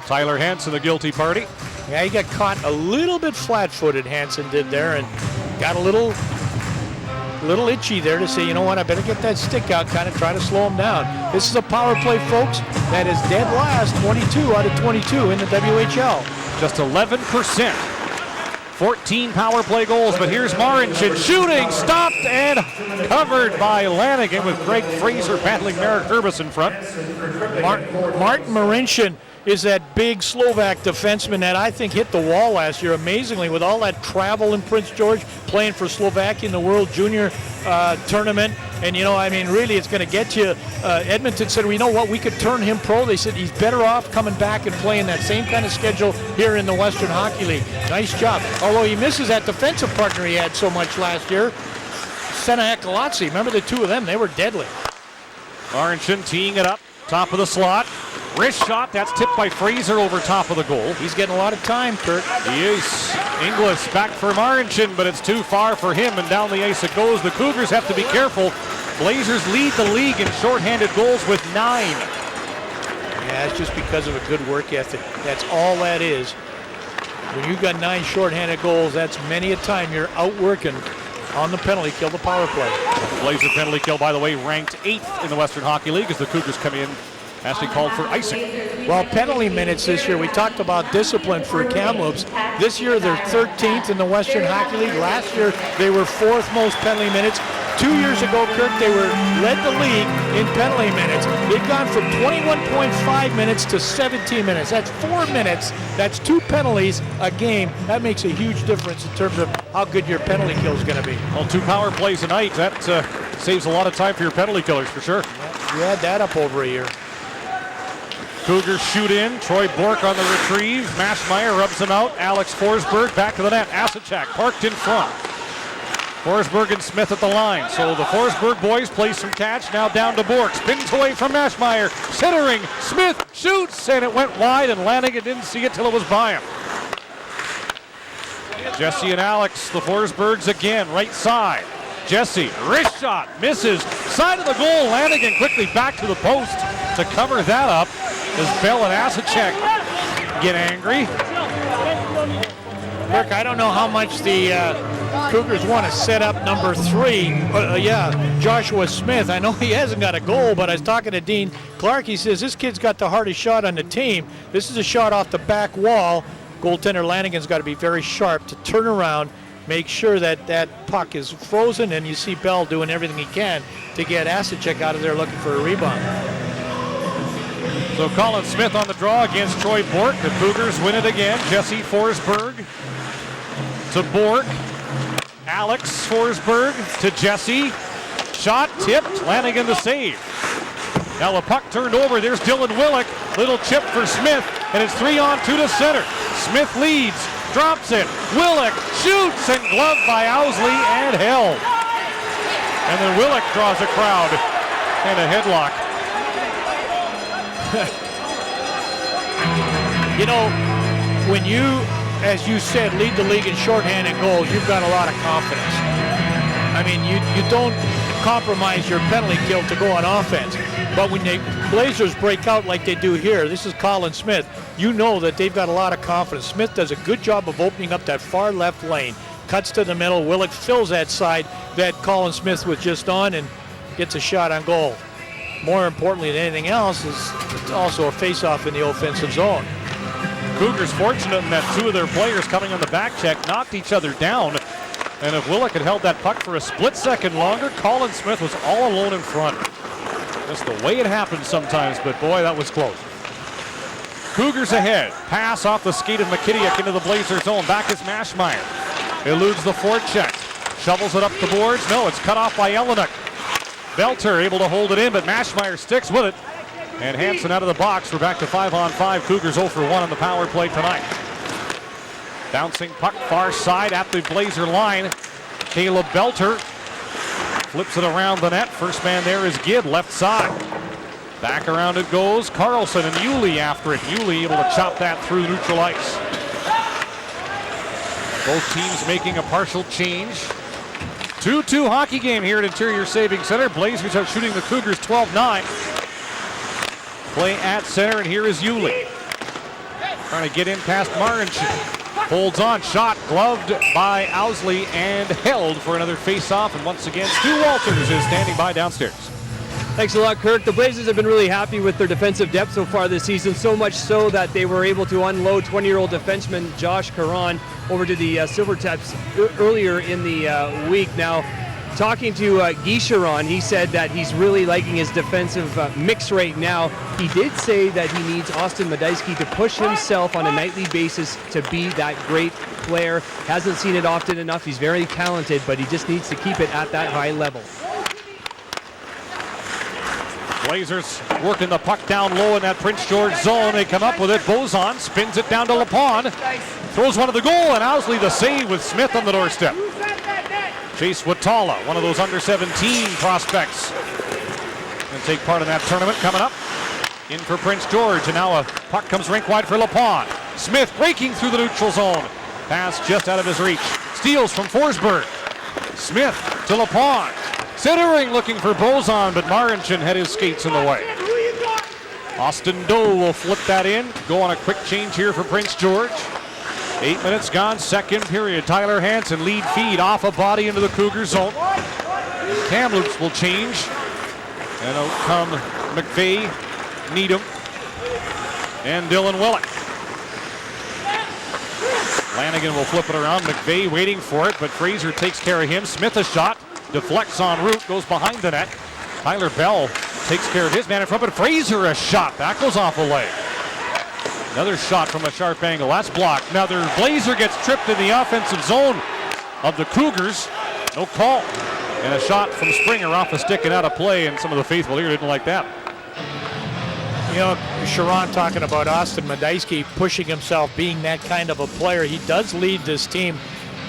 Tyler Hansen, the guilty party. Yeah, he got caught a little bit flat-footed, Hansen did there, and got a little itchy there to say, you know what, I better get that stick out, kind of try to slow him down. This is a power play, folks, that is dead last, 22 out of 22 in the WHL. Just 11%. 14 power play goals, but here's Marincin shooting, stopped and covered by Lanigan with Greg Fraser battling Merrick Herbis in front. Martin Marincin is that big Slovak defenseman that I think hit the wall last year amazingly with all that travel in Prince George, playing for Slovakia in the World Junior Tournament. And, you know, I mean, really, it's going to get you. Edmonton said, well, you know what, we could turn him pro. They said he's better off coming back and playing that same kind of schedule here in the Western Hockey League. Nice job. Although he misses that defensive partner he had so much last year, Sena Ekalotsi. Remember the two of them? They were deadly. Marincin teeing it up, top of the slot. Wrist shot, that's tipped by Fraser over top of the goal. He's getting a lot of time, Kurt. He is. Inglis back for Marincin, but it's too far for him, and down the ice it goes. The Cougars have to be careful. Blazers lead the league in shorthanded goals with 9. Yeah, it's just because of a good work ethic. That's all that is. When you've got 9 shorthanded goals, that's many a time you're outworking on the penalty kill, the power play. Blazer penalty kill, by the way, ranked 8th in the Western Hockey League as the Cougars come in. Actually called for icing. Well, penalty minutes this year, we talked about discipline for Kamloops. This year they're 13th in the Western Hockey League. Last year they were 4th most penalty minutes. 2 years ago, Kirk, they led the league in penalty minutes. They've gone from 21.5 minutes to 17 minutes. That's 4 minutes. That's 2 penalties a game. That makes a huge difference in terms of how good your penalty kill is going to be. Well, 2 power plays a night. That saves a lot of time for your penalty killers, for sure. You add that up over a year. Cougars shoot in. Troy Bork on the retrieve. Maschmeyer rubs him out. Alex Forsberg back to the net. Asachak parked in front. Forsberg and Smith at the line. So the Forsberg boys play some catch. Now down to Bork. Spins away from Maschmeyer. Centering. Smith shoots, and it went wide, and Lanigan didn't see it till it was by him. Jesse and Alex, the Forsbergs again, right side. Jesse, wrist shot, misses. Side of the goal. Lanigan quickly back to the post to cover that up as Bell and Asacek get angry. Kirk, I don't know how much the Cougars want to set up number 3. Joshua Smith. I know he hasn't got a goal, but I was talking to Dean Clark. He says this kid's got the hardest shot on the team. This is a shot off the back wall. Goaltender Lanigan's got to be very sharp to turn around, make sure that that puck is frozen, and you see Bell doing everything he can to get Asacek out of there looking for a rebound. So Colin Smith on the draw against Troy Bork. The Cougars win it again. Jesse Forsberg to Bork. Alex Forsberg to Jesse. Shot tipped. Lanigan the save. Now the puck turned over. There's Dylan Willick. Little chip for Smith, and it's 3-on-2 to center. Smith leads, drops it. Willick shoots, and gloved by Owsley and held. And then Willick draws a crowd and a headlock. You know, when you, as you said, lead the league in shorthanded goals, you've got a lot of confidence. I mean, you don't compromise your penalty kill to go on offense. But when the Blazers break out like they do here, this is Colin Smith, you know that they've got a lot of confidence. Smith does a good job of opening up that far left lane, cuts to the middle. Willick fills that side that Colin Smith was just on and gets a shot on goal. More importantly than anything else is also a face-off in the offensive zone. Cougars fortunate in that two of their players coming on the back check knocked each other down. And if Willick had held that puck for a split second longer, Colin Smith was all alone in front. Just the way it happens sometimes, but boy, that was close. Cougars ahead. Pass off the skate of McKittiak into the Blazer zone. Back is Maschmeyer. Eludes the forecheck. Shovels it up the boards. No, it's cut off by Jelinek. Belter able to hold it in, but Maschmeyer sticks with it. And Hansen out of the box. We're back to 5-on-5. Cougars 0 for 1 on the power play tonight. Bouncing puck far side at the Blazer line. Caleb Belter flips it around the net. First man there is Gibb, left side. Back around it goes. Carlson and Yulee after it. Yulee able to chop that through neutral ice. Both teams making a partial change. 2-2 hockey game here at Interior Savings Center. Blazers are shooting the Cougars 12-9. Play at center, and here is Yulee. Trying to get in past Marincin. Holds on, shot, gloved by Owsley and held for another face-off. And once again, Stu Walters is standing by downstairs. Thanks a lot, Kirk. The Blazers have been really happy with their defensive depth so far this season, so much so that they were able to unload 20-year-old defenseman Josh Caron over to the Silvertips earlier in the week. Now, talking to Guy Caron, he said that he's really liking his defensive mix right now. He did say that he needs Austin Medeski to push himself on a nightly basis to be that great player. Hasn't seen it often enough. He's very talented, but he just needs to keep it at that high level. Blazers working the puck down low in that Prince George zone. They come up with it. Bozon spins it down to Lapon. Throws one to the goal, and Owsley the save with Smith on the doorstep. Chase Watala, one of those under-17 prospects, and take part in that tournament coming up. In for Prince George, and now a puck comes rink wide for Lapon. Smith breaking through the neutral zone. Pass just out of his reach. Steals from Forsberg. Smith to Lapon. Centering looking for Bozon, but Marincin had his skates in the way. Austin Doe will flip that in. Go on a quick change here for Prince George. 8 minutes gone, second period. Tyler Hansen lead feed off a body into the Cougar zone. Kamloops will change. And out come McVeigh, Needham, and Dylan Willick. Lanigan will flip it around. McVeigh waiting for it, but Fraser takes care of him. Smith a shot. Deflects en route, goes behind the net. Tyler Bell takes care of his man in front, but Fraser a shot. That goes off a leg. Another shot from a sharp angle. That's blocked. Now the Blazer gets tripped in the offensive zone of the Cougars. No call. And a shot from Springer off the stick and out of play, and some of the faithful here didn't like that. You know, Caron talking about Austin Medeski pushing himself, being that kind of a player. He does lead this team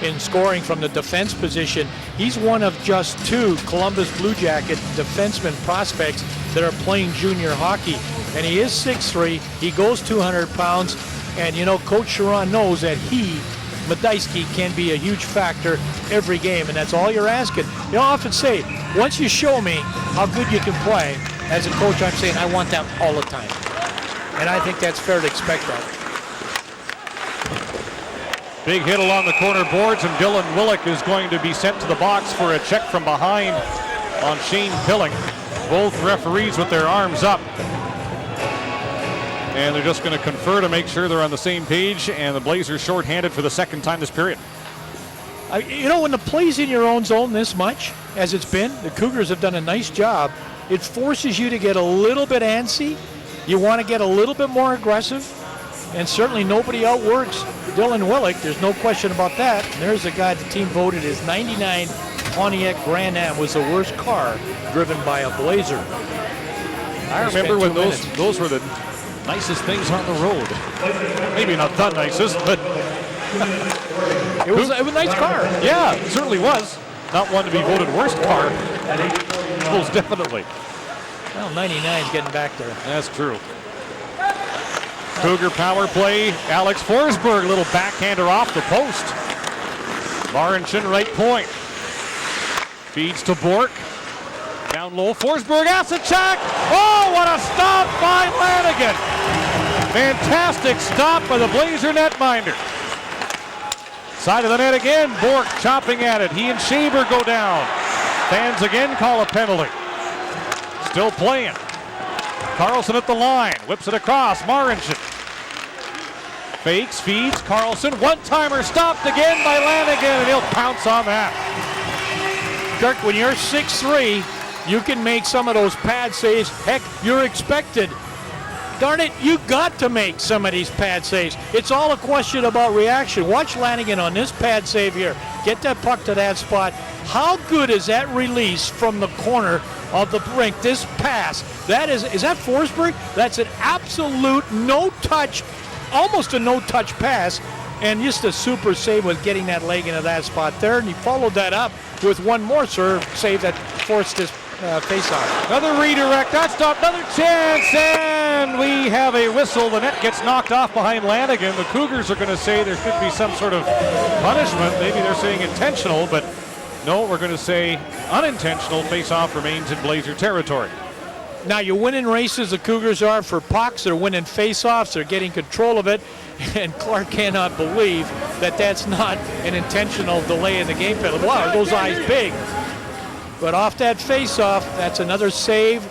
in scoring from the defense position. He's one of just 2 Columbus Blue Jacket defenseman prospects that are playing junior hockey. And he is 6'3", he goes 200 pounds, and you know, Coach Sharon knows that Medeski can be a huge factor every game, and that's all you're asking. You know, I often say, once you show me how good you can play, as a coach, I'm saying I want that all the time. And I think that's fair to expect that. Big hit along the corner boards, and Dylan Willick is going to be sent to the box for a check from behind on Shane Pilling. Both referees with their arms up. And they're just going to confer to make sure they're on the same page, and the Blazers shorthanded for the second time this period. You know, when the play's in your own zone this much, as it's been, the Cougars have done a nice job. It forces you to get a little bit antsy. You want to get a little bit more aggressive, and certainly nobody outworks Dylan Willick. There's no question about that. And there's a guy the team voted his 99 Pontiac Grand Am was the worst car driven by a Blazer. I remember when those were the nicest things on the road. Maybe not the nicest, but it was a nice car. Yeah, it certainly was. Not one to be voted worst car. Most definitely. Well, 99's getting back there. That's true. Cougar power play. Alex Forsberg, little backhander off the post. Marincin right point. Feeds to Bork. Down low, Forsberg asks a check. Oh, what a stop by Lanigan. Fantastic stop by the Blazer netminder. Side of the net again, Bork chopping at it. He and Shaver go down. Fans again call a penalty. Still playing. Carlson at the line, whips it across, Marincin. Fakes, feeds, Carlson. One-timer stopped again by Lanigan, and he'll pounce on that. Kirk, when you're 6'3", you can make some of those pad saves. Heck, you're expected. Darn it, you got to make some of these pad saves. It's all a question about reaction. Watch Lanigan on this pad save here. Get that puck to that spot. How good is that release from the corner of the rink? This pass, is that Forsberg? That's an absolute no-touch, almost a no-touch pass, and just a super save with getting that leg into that spot there. And he followed that up with one more save that forced this face-off. Another redirect, that stop, another chance, and we have a whistle. The net gets knocked off behind Lanigan. The Cougars are going to say there should be some sort of punishment. Maybe they're saying intentional, but no, we're going to say unintentional. Face-off remains in Blazer territory. Now you're winning races, the Cougars are, for pucks. They're winning face-offs. They're getting control of it. And Clark cannot believe that that's not an intentional delay in the game penalty. Wow, those eyes big. But off that face-off, that's another save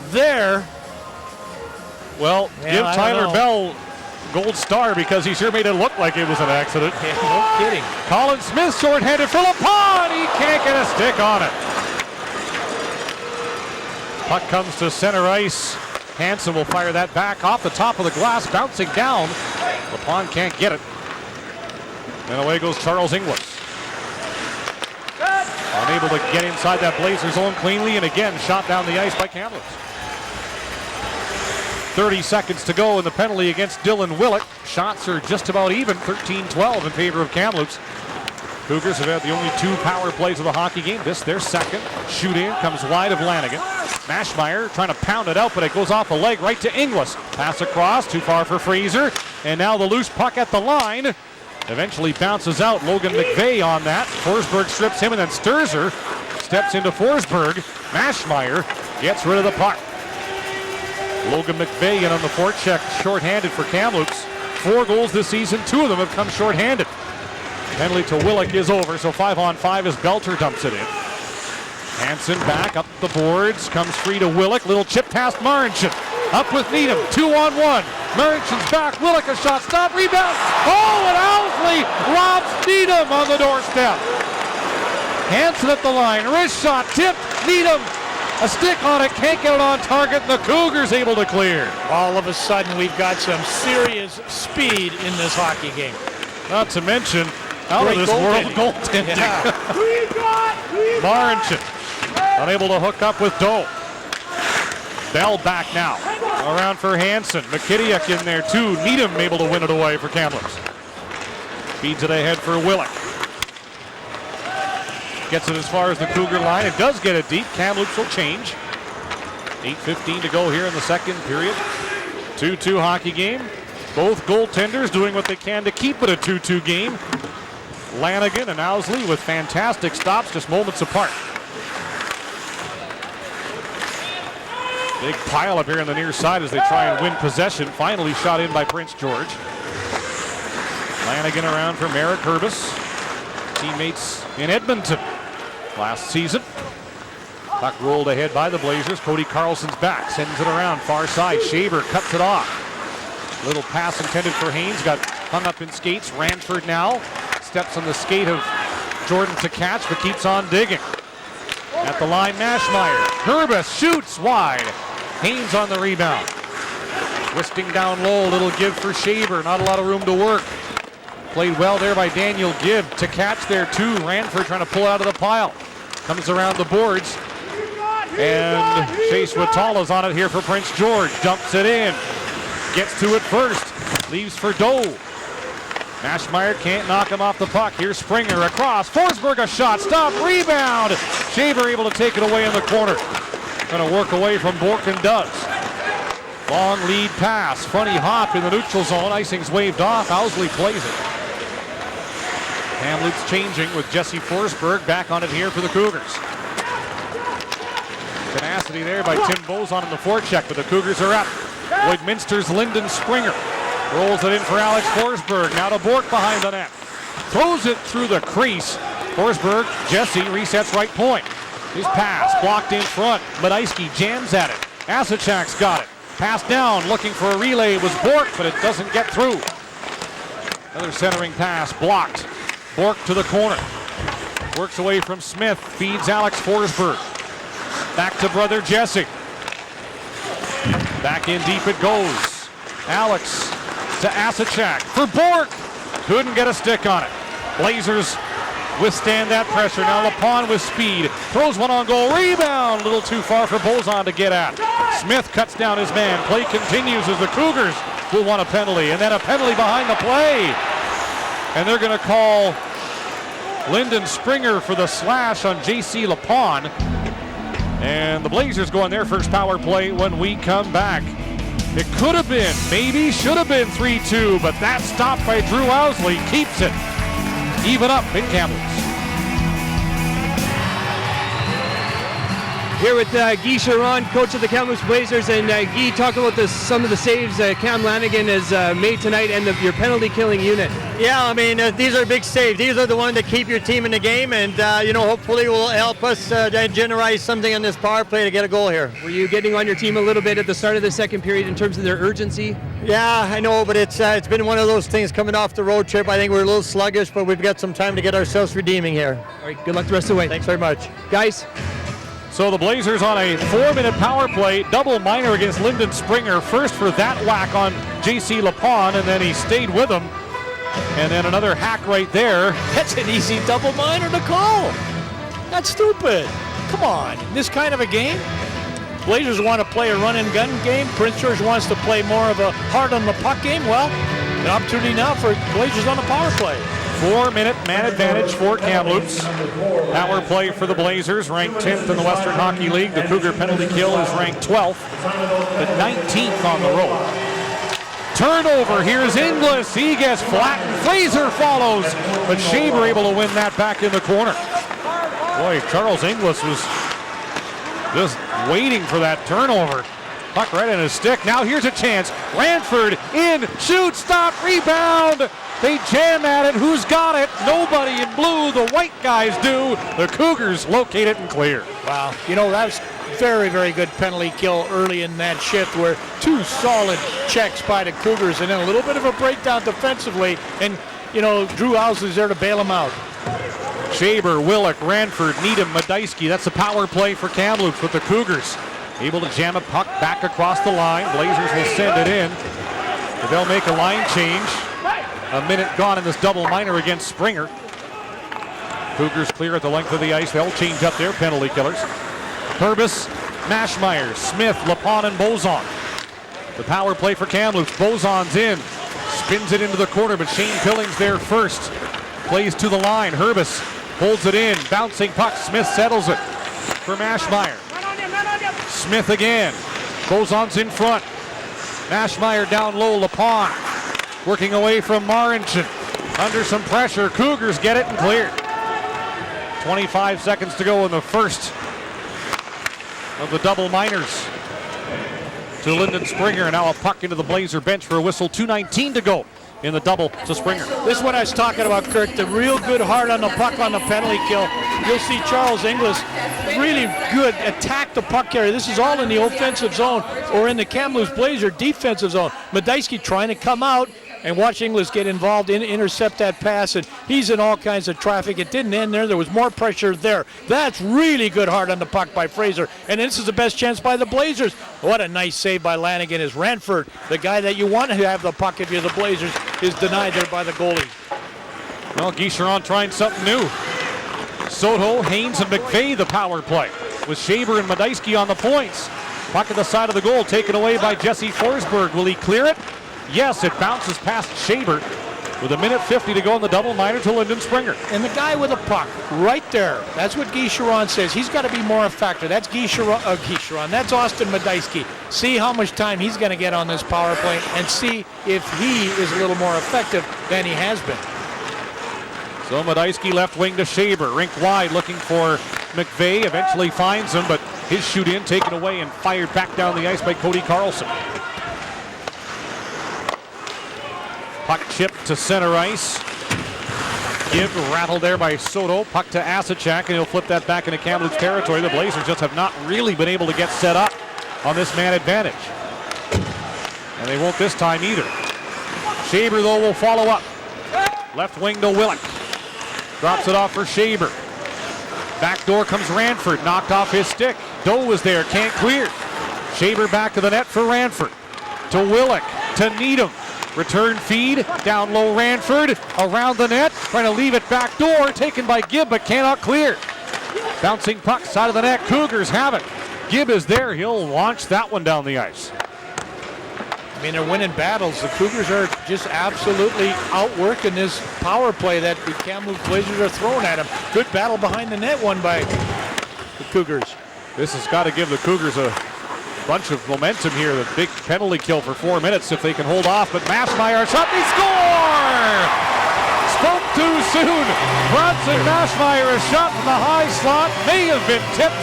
there. Well, give Tyler Bell gold star because he sure made it look like it was an accident. Yeah, no kidding. Colin Smith shorthanded for LaPon. He can't get a stick on it. Puck comes to center ice. Hansen will fire that back off the top of the glass, bouncing down. LaPon can't get it. And away goes Charles Inglis. Unable to get inside that Blazer zone cleanly, and again shot down the ice by Kamloops. 30 seconds to go in the penalty against Dylan Willick. Shots are just about even, 13-12 in favor of Kamloops. Cougars have had the only 2 power plays of the hockey game. This their second. Shoot in, comes wide of Lanigan. Mashmeyer trying to pound it out, but it goes off the leg right to Inglis. Pass across, too far for Fraser. And now the loose puck at the line. Eventually bounces out. Logan McVeigh on that. Forsberg strips him, and then Sturzer steps into Forsberg. Mashmeyer gets rid of the puck. Logan McVeigh in on the forecheck, shorthanded for Kamloops. 4 goals this season, 2 of them have come shorthanded. Penalty to Willick is over, so 5-on-5 as Belter dumps it in. Hansen back up the boards, comes free to Willick. Little chip past Marincin. Up with Needham, 2-on-1. Marinchin's back, Willick a shot, stop, rebound. Oh, and Owsley robs Needham on the doorstep. Hansen at the line, wrist shot, tipped, Needham. A stick on it, can't get it on target, and the Cougars able to clear. All of a sudden, we've got some serious speed in this hockey game. Not to mention, out of this world goaltending. Yeah. Marincin unable to hook up with Doe. Bell back now. Around for Hansen. McKittiuk in there too. Needham able to win it away for Kamloops. Feeds it ahead for Willick. Gets it as far as the Cougar line. It does get it deep. Kamloops will change. 8:15 to go here in the second period. 2-2 hockey game. Both goaltenders doing what they can to keep it a 2-2 game. Lanigan and Owsley with fantastic stops just moments apart. Big pile up here on the near side as they try and win possession. Finally shot in by Prince George. Lanigan around for Merrick Herbis. Teammates in Edmonton last season. Puck rolled ahead by the Blazers. Cody Carlson's back, sends it around far side. Shaver cuts it off. Little pass intended for Haynes, got hung up in skates. Ranford now steps on the skate of Jordan to catch, but keeps on digging. At the line, Mashmeyer. Herbis shoots wide. Haynes on the rebound. Twisting down low, little give for Shaver. Not a lot of room to work. Played well there by Daniel Gibb. To catch there too. Ranford trying to pull out of the pile. Comes around the boards. And Chase Watala's on it here for Prince George. Dumps it in. Gets to it first. Leaves for Doe. Mashmeyer can't knock him off the puck. Here's Springer across. Forsberg a shot. Stop. Rebound. Shaver able to take it away in the corner. Going to work away from Bork and does. Long lead pass. Funny hop in the neutral zone. Icing's waved off. Owsley plays it. Kamloops changing with Jesse Forsberg back on it here for the Cougars. Tenacity there by Tim Bozon in the forecheck, but the Cougars are up. Lloyd Minster's Lyndon Springer rolls it in for Alex Forsberg. Now to Bork behind the net. Throws it through the crease. Forsberg, Jesse resets right point. His pass blocked in front. Medeisky jams at it. Asachak's got it. Pass down, looking for a relay was Bork, but it doesn't get through. Another centering pass blocked. Bork to the corner. Works away from Smith. Feeds Alex Forsberg. Back to brother Jesse. Back in deep it goes. Alex to Asachak for Bork. Couldn't get a stick on it. Blazers withstand that pressure. Now LaPon with speed. Throws one on goal. Rebound. A little too far for Bozon to get at. Smith cuts down his man. Play continues as the Cougars will want a penalty. And then a penalty behind the play. And they're going to call Lyndon Springer for the slash on J.C. LaPon. And the Blazers go on their first power play when we come back. It could have been, maybe should have been 3-2, but that stop by Drew Owsley keeps it even up in Kamloops. Here with Guy Charon, coach of the Kamloops Blazers, and Guy, talk about some of the saves Cam Lanigan has made tonight and your penalty-killing unit. Yeah, I mean, these are big saves. These are the ones that keep your team in the game, and hopefully will help us generate something on this power play to get a goal here. Were you getting on your team a little bit at the start of the second period in terms of their urgency? Yeah, I know, but it's been one of those things coming off the road trip. I think we're a little sluggish, but we've got some time to get ourselves redeeming here. All right, good luck the rest of the way. Thanks very much. Guys. So the Blazers on a 4-minute power play, double minor against Lyndon Springer. First for that whack on J.C. LaPon, and then he stayed with him. And then another hack right there. That's an easy double minor to call. That's stupid. Come on, this kind of a game? Blazers want to play a run-and-gun game. Prince George wants to play more of a hard-on-the-puck game. Well, an opportunity now for Blazers on the power play. 4-minute man advantage for Kamloops. Power play for the Blazers, ranked 10th in the Western Hockey League. The Cougar penalty kill is ranked 12th, but 19th on the road. Turnover, here's Inglis. He gets flattened. Fraser follows, but Shaver able to win that back in the corner. Boy, Charles Inglis was just waiting for that turnover. Puck right in his stick. Now here's a chance. Ranford in, shoot, stop, rebound. They jam at it. Who's got it? Nobody in blue. The white guys do. The Cougars locate it and clear. Wow. That was very, very good penalty kill early in that shift where two solid checks by the Cougars and then a little bit of a breakdown defensively. And, Drew Owsley's there to bail him out. Shaver, Willick, Ranford, Needham, Medeisky. That's a power play for Kamloops with the Cougars. Able to jam a puck back across the line. Blazers will send it in. They'll make a line change. A minute gone in this double minor against Springer. Cougars clear at the length of the ice. They'll change up their penalty killers. Herbis, Mashmeyer, Smith, LaPon, and Bozon. The power play for Kamloops. Bozon's in. spins it into the corner, but Shane Pillings there first. Plays to the line. Herbis holds it in. Bouncing puck. Smith settles it for Maschmeyer. Smith again. Bozon's in front. Maschmeyer down low. Lepon working away from Marincin. Under some pressure. Cougars get it and clear. 25 seconds to go in the first of the double minors. To Lyndon Springer. Now a puck into the Blazer bench for a whistle. 2:19 to go in the double to Springer. This is what I was talking about, Kirk. The real good heart on the puck on the penalty kill. You'll see Charles Inglis really good attack the puck carrier. This is all in the offensive zone or in the Kamloops Blazer defensive zone. Medeski trying to come out and watch Inglis get involved in intercept that pass, and he's in all kinds of traffic. It didn't end there. There was more pressure there. That's really good heart on the puck by Fraser, and this is the best chance by the Blazers. What a nice save by Lanigan as Ranford, the guy that you want to have the puck if you're the Blazers, is denied there by the goalie. Well, Guy Charron trying something new. Soto, Haynes, and McVeigh the power play with Shaber and Medeski on the points. Puck at the side of the goal taken away by Jesse Forsberg. Will he clear it? Yes, it bounces past Shaber with 1:50 to go in the double minor to Lyndon Springer. And the guy with a puck right there, that's what Guy Charron says. He's got to be more effective. That's Guy Charron. That's Austin Medeski. See how much time he's going to get on this power play and see if he is a little more effective than he has been. So Medeski left wing to Shaber. Rink wide looking for McVeigh. Eventually finds him, but his shoot in taken away and fired back down the ice by Cody Carlson. Puck chipped to center ice. Give rattled there by Soto. Puck to Asachak, and he'll flip that back into Kamloops territory. The Blazers just have not really been able to get set up on this man advantage. And they won't this time either. Shaber, though, will follow up. Left wing to Willick. Drops it off for Shaber. Back door comes Ranford. Knocked off his stick. Doe was there. Can't clear. Shaber back to the net for Ranford. To Willick. To Needham. Return feed, down low Ranford, around the net, trying to leave it back door, taken by Gibb, but cannot clear. Bouncing puck, side of the net, Cougars have it. Gibb is there, he'll launch that one down the ice. I mean, they're winning battles. The Cougars are just absolutely outworking this power play that the Kamloops Blazers are throwing at them. Good battle behind the net won by the Cougars. This has got to give the Cougars a bunch of momentum here. The big penalty kill for 4 minutes if they can hold off, but Maschmeyer shot, they score! Spoke too soon. Bronson Maschmeyer, a shot from the high slot, may have been tipped.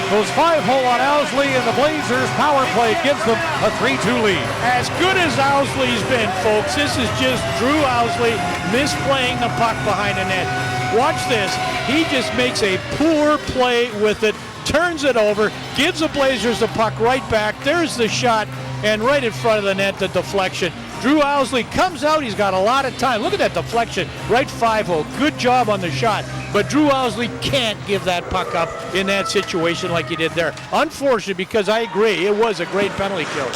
Goes 5-hole on Owsley, and the Blazers power play gives them a 3-2 lead. As good as Owsley's been, folks, this is just Drew Owsley misplaying the puck behind the net. Watch this. He just makes a poor play with it, turns it over, gives the Blazers the puck right back. There's the shot, and right in front of the net, the deflection. Drew Owsley comes out. He's got a lot of time. Look at that deflection. Right 5-hole. Good job on the shot. But Drew Owsley can't give that puck up in that situation like he did there. Unfortunate, because I agree, it was a great penalty kill.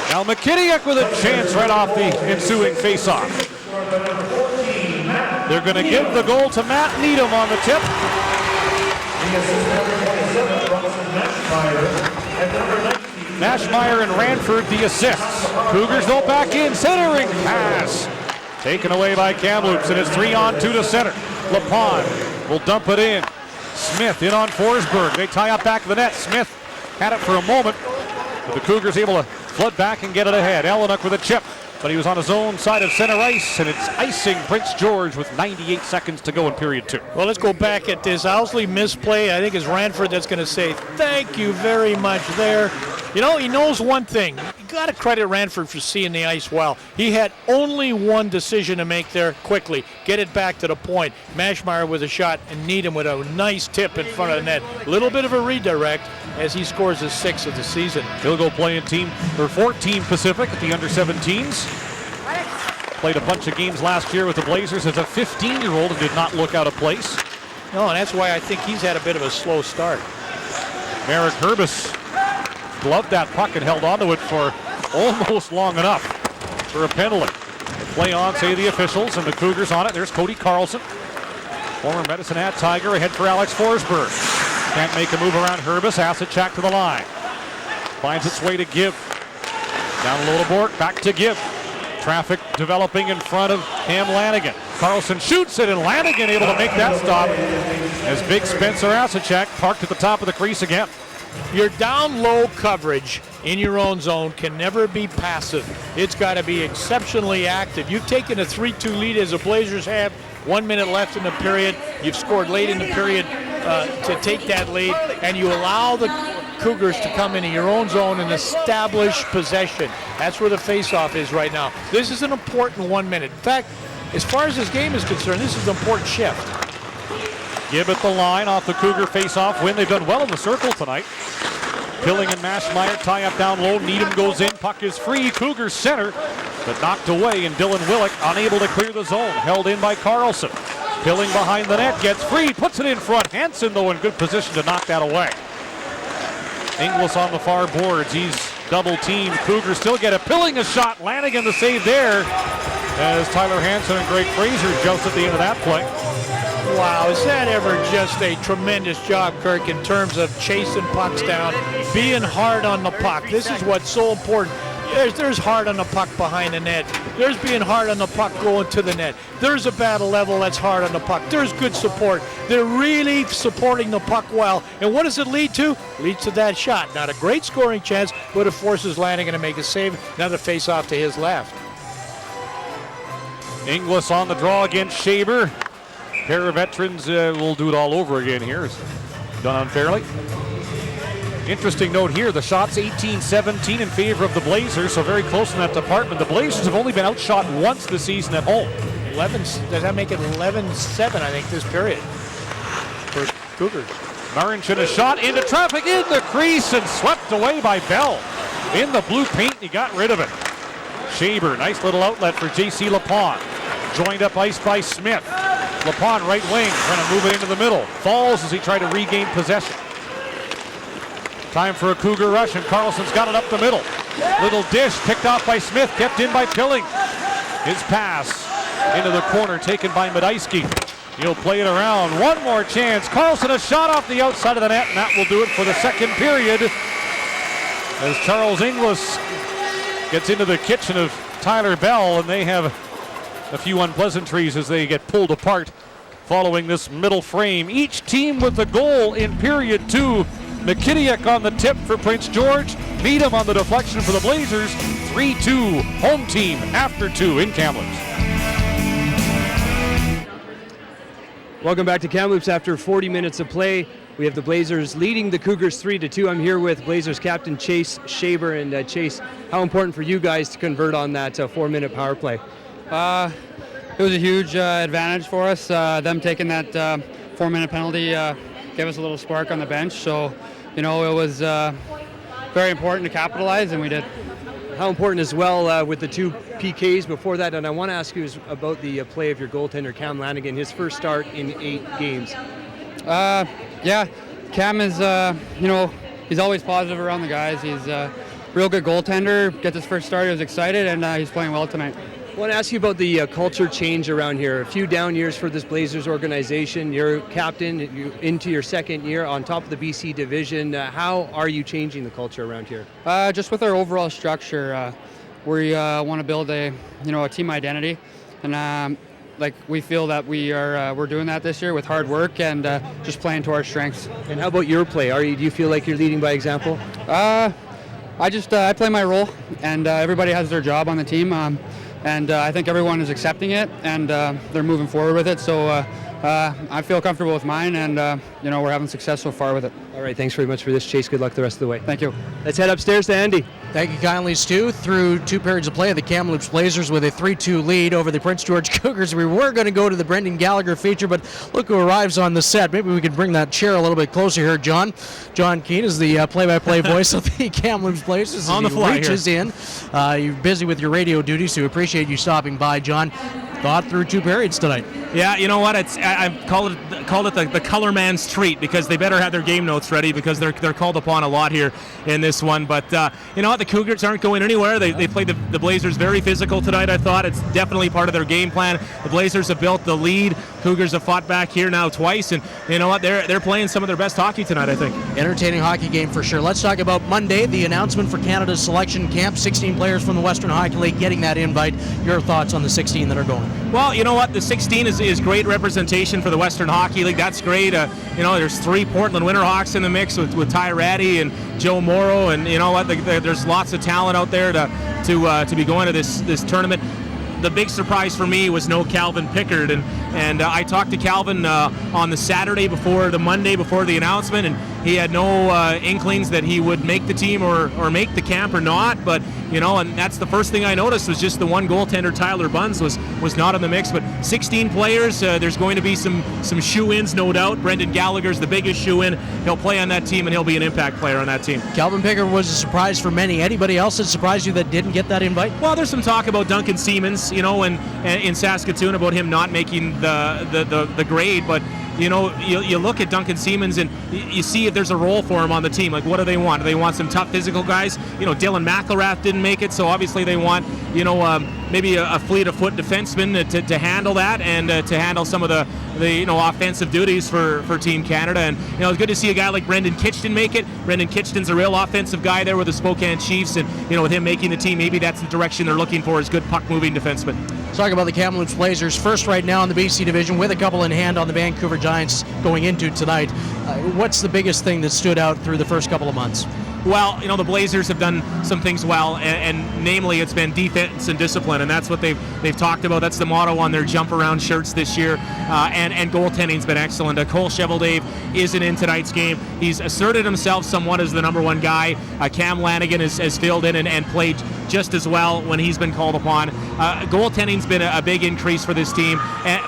Now McKittiak with a chance right off the ensuing faceoff. They're going to give the goal to Matt Needham on the tip. Maschmeyer and Ranford the assists. Cougars though back in, centering pass. Taken away by Kamloops, and it's 3-on-2 to center. Lepon will dump it in. Smith in on Forsberg. They tie up back of the net. Smith had it for a moment, but the Cougars able to flood back and get it ahead. Ellenuk with a chip, but he was on his own side of center ice, and it's icing Prince George with 98 seconds to go in period 2. Well, let's go back at this. Owsley misplay. I think it's Ranford that's going to say thank you very much there. You know, he knows one thing. You got to credit Ranford for seeing the ice well. He had only one decision to make there quickly. Get it back to the point. Maschmeyer with a shot and Needham with a nice tip in front of the net. Little bit of a redirect as he scores his 6th of the season. He'll go play in Team 14 Pacific at the under-17s. Played a bunch of games last year with the Blazers as a 15-year-old and did not look out of place. No, and that's why I think he's had a bit of a slow start. Merrick Herbis gloved that puck and held onto it for almost long enough for a penalty. Play on, say the officials, and the Cougars on it. There's Cody Carlson, former Medicine Hat Tiger, ahead for Alex Forsberg. Can't make a move around Herbis. Asachak to the line. Finds its way to Gibb. Down a little board, back to Gibb. Traffic developing in front of Cam Lanigan. Carlson shoots it, and Lanigan able to make that stop as big Spencer Asachek parked at the top of the crease again. Your down low coverage in your own zone can never be passive. It's got to be exceptionally active. You've taken a 3-2 lead as the Blazers have. 1 minute left in the period. You've scored late in the period to take that lead, and you allow the Cougars to come into your own zone and establish possession. That's where the faceoff is right now. This is an important 1 minute. In fact, as far as this game is concerned, this is an important shift. Gibbett the line off the Cougar faceoff win. They've done well in the circle tonight. Pilling and Maschmeyer tie up down low. Needham goes in. Puck is free. Cougars center, but knocked away, and Dylan Willick unable to clear the zone. Held in by Carlson. Pilling behind the net, gets free, puts it in front. Hansen, though, in good position to knock that away. Inglis on the far boards. He's double teamed. Cougars still get it. Pilling a shot. Lanigan the save there as Tyler Hansen and Greg Fraser jumps at the end of that play. Wow, is that ever just a tremendous job, Kirk, in terms of chasing pucks down, being hard on the puck. This is what's so important. There's hard on the puck behind the net. There's being hard on the puck going to the net. There's a battle level that's hard on the puck. There's good support. They're really supporting the puck well. And what does it lead to? Leads to that shot. Not a great scoring chance, but it forces Lanigan to make a save. Another face-off to his left. Inglis on the draw against Shaber. Pair of veterans will do it all over again here. It's done unfairly. Interesting note here, the shots 18-17 in favor of the Blazers, so very close in that department. The Blazers have only been outshot once this season at home. 11, does that make it 11-7, I think, this period for Cougars? Marinchin a shot into traffic in the crease and swept away by Bell. In the blue paint, he got rid of it. Shaber, nice little outlet for J.C. Lapon. Joined up ice by Smith. Lapon right wing, trying to move it into the middle. Falls as he tried to regain possession. Time for a Cougar rush, and Carlson's got it up the middle. Little dish picked off by Smith, kept in by Pilling. His pass into the corner taken by Medeski. He'll play it around. One more chance. Carlson a shot off the outside of the net, and that will do it for the second period. As Charles Inglis gets into the kitchen of Tyler Bell, and they have a few unpleasantries as they get pulled apart following this middle frame. Each team with the goal in period two. McKittiak on the tip for Prince George. Needham on the deflection for the Blazers. 3-2 home team after two in Kamloops. Welcome back to Kamloops after 40 minutes of play. We have the Blazers leading the Cougars 3-2. I'm here with Blazers captain Chase Shaber. And Chase, how important for you guys to convert on that 4-minute power play? It was a huge advantage for us. Them taking that 4-minute penalty gave us a little spark on the bench. So, it was very important to capitalize, and we did. How important as well with the two PKs before that, and I want to ask you about the play of your goaltender, Cam Lanigan, his first start in 8 games. Yeah, Cam is, he's always positive around the guys. He's a real good goaltender. Gets his first start, he was excited, and he's playing well tonight. I want to ask you about the culture change around here. A few down years for this Blazers organization. You're captain into your second year on top of the BC division. How are you changing the culture around here? Just with our overall structure, we want to build a team identity, and we feel that we're doing that this year with hard work and just playing to our strengths. And how about your play? Do you feel like you're leading by example? I play my role, and everybody has their job on the team. And I think everyone is accepting it, and they're moving forward with it. So I feel comfortable with mine, and we're having success so far with it. All right, thanks very much for this, Chase. Good luck the rest of the way. Thank you. Let's head upstairs to Andy. Thank you kindly, Stu. Through 2 periods of play, the Kamloops Blazers with a 3-2 lead over the Prince George Cougars. We were going to go to the Brendan Gallagher feature, but look who arrives on the set. Maybe we could bring that chair a little bit closer here, John. John Keane is the play-by-play voice of the Kamloops Blazers. On the fly reaches in. You're busy with your radio duties, so we appreciate you stopping by, John. thought through 2 periods tonight. Yeah, you know what? I've called it the color man's treat, because they better have their game notes ready, because they're called upon a lot here in this one. But you know what? The Cougars aren't going anywhere. They played the Blazers very physical tonight. I thought it's definitely part of their game plan. The Blazers have built the lead. Cougars have fought back here now twice, and you know what? They're playing some of their best hockey tonight, I think. Entertaining hockey game for sure. Let's talk about Monday, the announcement for Canada's selection camp. 16 players from the Western Hockey League getting that invite. Your thoughts on the 16 that are going? Well, you know what? The 16 is great representation for the Western Hockey League. That's great. You know, there's 3 Portland Winterhawks in the mix with Ty Ratty and Joe Morrow, and you know what? There's lots of talent out there to be going to this tournament. The big surprise for me was no Calvin Pickard, and I talked to Calvin on the Saturday before the Monday before the announcement, and he had no inklings that he would make the team or make the camp or not. But you know, and that's the first thing I noticed was just the one goaltender, Tyler Bunz, was not in the mix. But 16 players, there's going to be some shoe-ins, no doubt. Brendan Gallagher's the biggest shoe-in. He'll play on that team, and he'll be an impact player on that team. Calvin Pickard was a surprise for many. Anybody else that surprised you that didn't get that invite? Well, there's some talk about Duncan Siemens, you know, and in Saskatoon about him not making the grade, but you know, you look at Duncan Siemens and you see if there's a role for him on the team. Like, what do they want? Do they want some tough physical guys? You know, Dylan McElrath didn't make it, so obviously they want, you know, maybe a fleet of foot defenseman to handle that and to handle some of the you know, offensive duties for Team Canada. And you know, it's good to see a guy like Brendan Kitchton make it. Brendan Kitchton's a real offensive guy there with the Spokane Chiefs, and you know, with him making the team, maybe that's the direction they're looking for, is good puck-moving defensemen. Let's talk about the Kamloops Blazers, first right now in the BC division, with a couple in hand on the Vancouver Giants going into tonight. What's the biggest thing that stood out through the first couple of months? Well, you know, the Blazers have done some things well, and namely it's been defense and discipline, and that's what they've talked about. That's the motto on their jump around shirts this year, and goaltending's been excellent. Cole Cheveldave isn't in tonight's game. He's asserted himself somewhat as the number one guy. Cam Lanigan has filled in and played just as well when he's been called upon. Goaltending's been a big increase for this team,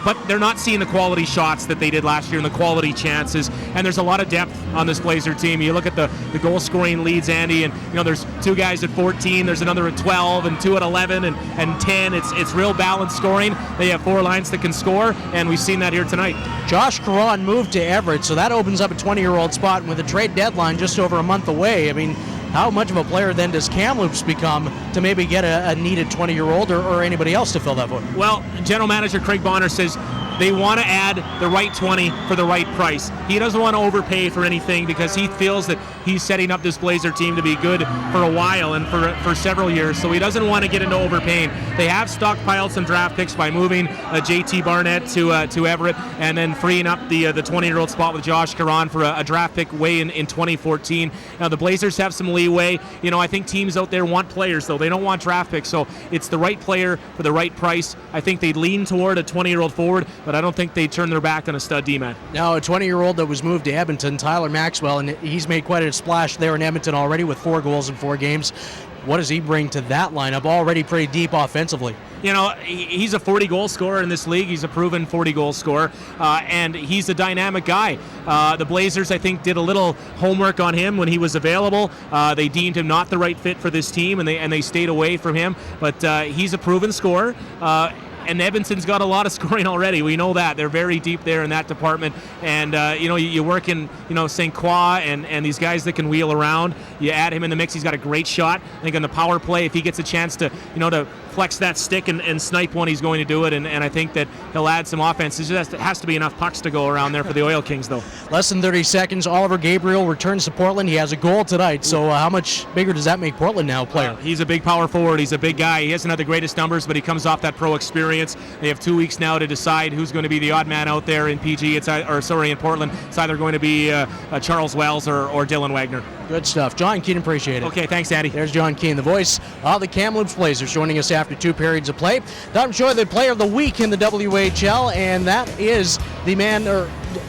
but they're not seeing the quality shots that they did last year and the quality chances, and there's a lot of depth on this Blazer team. You look at the goal scoring leads, Andy, and you know, there's 2 guys at 14, there's another at 12, and 2 at 11 and 10. It's real balanced scoring. They have 4 lines that can score, and we've seen that here tonight. Josh Caron moved to Everett, so that opens up a 20-year-old spot, and with the trade deadline just over a month away, I mean, how much of a player then does Kamloops become to maybe get a needed 20-year-old or anybody else to fill that void? Well, General Manager Craig Bonner says they want to add the right 20 for the right price. He doesn't want to overpay for anything because he feels that he's setting up this Blazer team to be good for a while and for several years, so he doesn't want to get into overpaying. They have stockpiled some draft picks by moving JT Barnett to Everett and then freeing up the 20-year-old spot with Josh Caron for a draft pick way in 2014. Now, the Blazers have some leeway. You know, I think teams out there want players, though. They don't want draft picks, so it's the right player for the right price. I think they lean toward a 20-year-old forward, but I don't think they turn their back on a stud D-man. Now, a 20-year-old that was moved to Edmonton, Tyler Maxwell, and he's made quite a splash there in Edmonton already with 4 goals in 4 games. What does he bring to that lineup, already pretty deep offensively? You know, he's a 40-goal scorer in this league. He's a proven 40-goal scorer, and he's a dynamic guy. The Blazers, I think, did a little homework on him when he was available. They deemed him not the right fit for this team, and they stayed away from him. But he's a proven scorer. And Edmonton's got a lot of scoring already. We know that. They're very deep there in that department. And, you know, you work in, you know, St. Croix and these guys that can wheel around. You add him in the mix. He's got a great shot. I think on the power play, if he gets a chance to, you know, to flex that stick and snipe one, he's going to do it. And I think that he'll add some offense. It just has to be enough pucks to go around there for the Oil Kings, though. Less than 30 seconds. Oliver Gabriel returns to Portland. He has a goal tonight. So how much bigger does that make Portland now, player? He's a big power forward. He's a big guy. He hasn't had the greatest numbers, but he comes off that pro experience. They have 2 weeks now to decide who's going to be the odd man out there in PG. In Portland. It's either going to be Charles Wells or Dylan Wagner. Good stuff. John Keane, appreciate it. Okay, thanks, Andy. There's John Keane, the voice of the Kamloops Blazers, joining us after 2 periods of play. Time to show the player of the week in the WHL, and that is the man,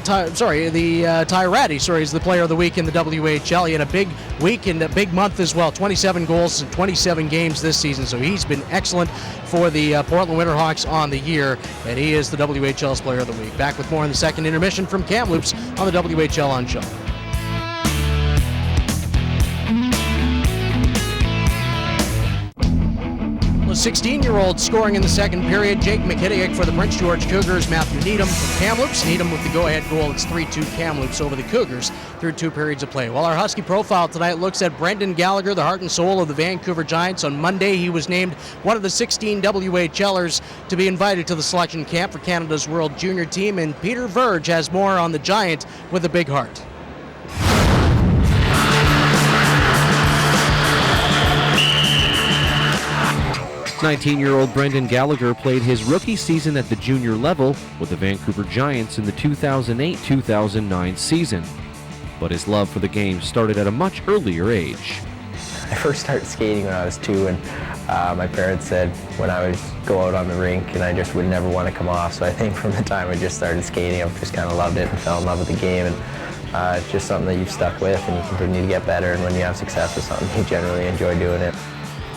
Ty Ratty, is the player of the week in the WHL. He had a big week and a big month as well. 27 goals in 27 games this season, so he's been excellent for the Portland Winterhawks on the year, and he is the WHL's player of the week. Back with more in the second intermission from Kamloops on the WHL on Show. the 16-year-olds scoring in the second period. Jake McKittick for the Prince George Cougars. Matthew Needham for Kamloops. Needham with the go-ahead goal. It's 3-2 Kamloops over the Cougars through 2 periods of play. Well, our Husky profile tonight looks at Brendan Gallagher, the heart and soul of the Vancouver Giants. On Monday, he was named one of the 16 WHLers to be invited to the selection camp for Canada's World Junior team. And Peter Verge has more on the Giant with a big heart. 19-year-old Brendan Gallagher played his rookie season at the junior level with the Vancouver Giants in the 2008-2009 season. But his love for the game started at a much earlier age. I first started skating when I was 2, and my parents said when I would go out on the rink and I just would never want to come off. So I think from the time I just started skating, I've just kind of loved it and fell in love with the game. And it's just something that you've stuck with and you continue to get better. And when you have success with something, you generally enjoy doing it.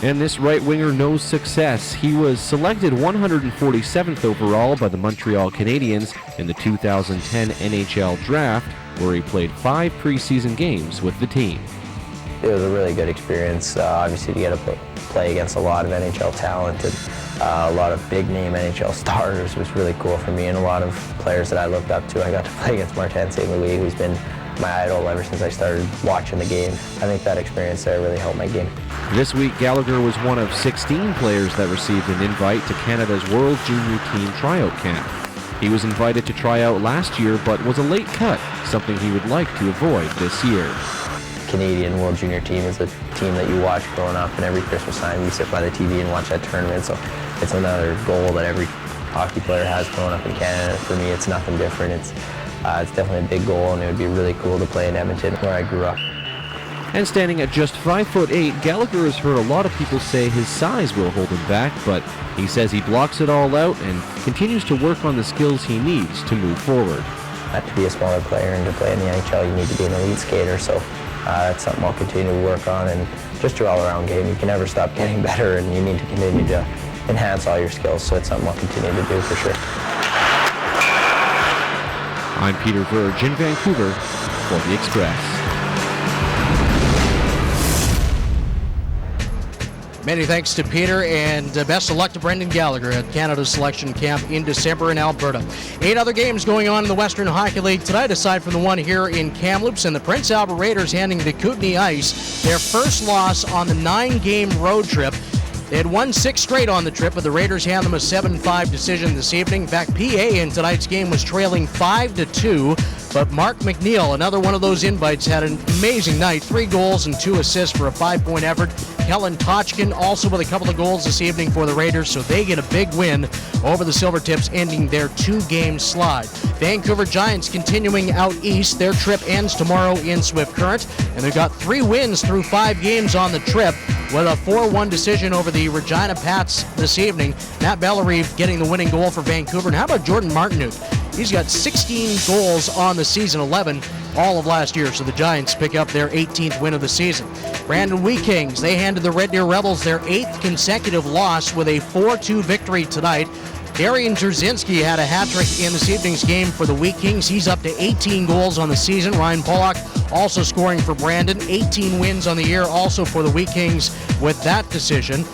And this right winger knows success. He was selected 147th overall by the Montreal Canadiens in the 2010 NHL draft, where he played 5 preseason games with the team. It was a really good experience, obviously, to get to play against a lot of NHL talent and a lot of big-name NHL stars was really cool for me, and a lot of players that I looked up to. I got to play against Martin St. Louis, who's been my idol ever since I started watching the game. I think that experience there really helped my game. This week, Gallagher was one of 16 players that received an invite to Canada's World Junior Team tryout camp. He was invited to try out last year, but was a late cut, something he would like to avoid this year. Canadian World Junior Team is a team that you watch growing up, and every Christmas time you sit by the TV and watch that tournament, so it's another goal that every hockey player has growing up in Canada. For me, it's nothing different. It's definitely a big goal, and it would be really cool to play in Edmonton, where I grew up. And standing at just 5'8", Gallagher has heard a lot of people say his size will hold him back, but he says he blocks it all out and continues to work on the skills he needs to move forward. To be a smaller player and to play in the NHL, you need to be an elite skater, so that's something I'll continue to work on, and just your all-around game. You can never stop getting better, and you need to continue to enhance all your skills, so it's something I'll continue to do for sure. I'm Peter Verge in Vancouver for The Express. Many thanks to Peter, and best of luck to Brendan Gallagher at Canada's selection camp in December in Alberta. 8 other games going on in the Western Hockey League tonight, aside from the one here in Kamloops, and the Prince Albert Raiders handing the Kootenay Ice their first loss on the 9-game road trip. They had won 6 straight on the trip, but the Raiders hand them a 7-5 decision this evening. In fact, PA in tonight's game was trailing 5-2, but Mark McNeil, another one of those invites, had an amazing night. 3 goals and 2 assists for a 5-point effort. Kellen Tochkin also with a couple of goals this evening for the Raiders, so they get a big win over the Silvertips, ending their 2-game slide. Vancouver Giants continuing out east. Their trip ends tomorrow in Swift Current, and they've got 3 wins through 5 games on the trip, with a 4-1 decision over the Regina Pats this evening. Matt Bellerive getting the winning goal for Vancouver. And how about Jordan Martineau? He's got 16 goals on the season, 11 all of last year. So the Giants pick up their 18th win of the season. Brandon Wheat Kings, they handed the Red Deer Rebels their 8th consecutive loss with a 4-2 victory tonight. Darian Terzinski had a hat trick in this evening's game for the Wheat Kings. He's up to 18 goals on the season. Ryan Pollock also scoring for Brandon. 18 wins on the year also for the Wheat Kings with that decision.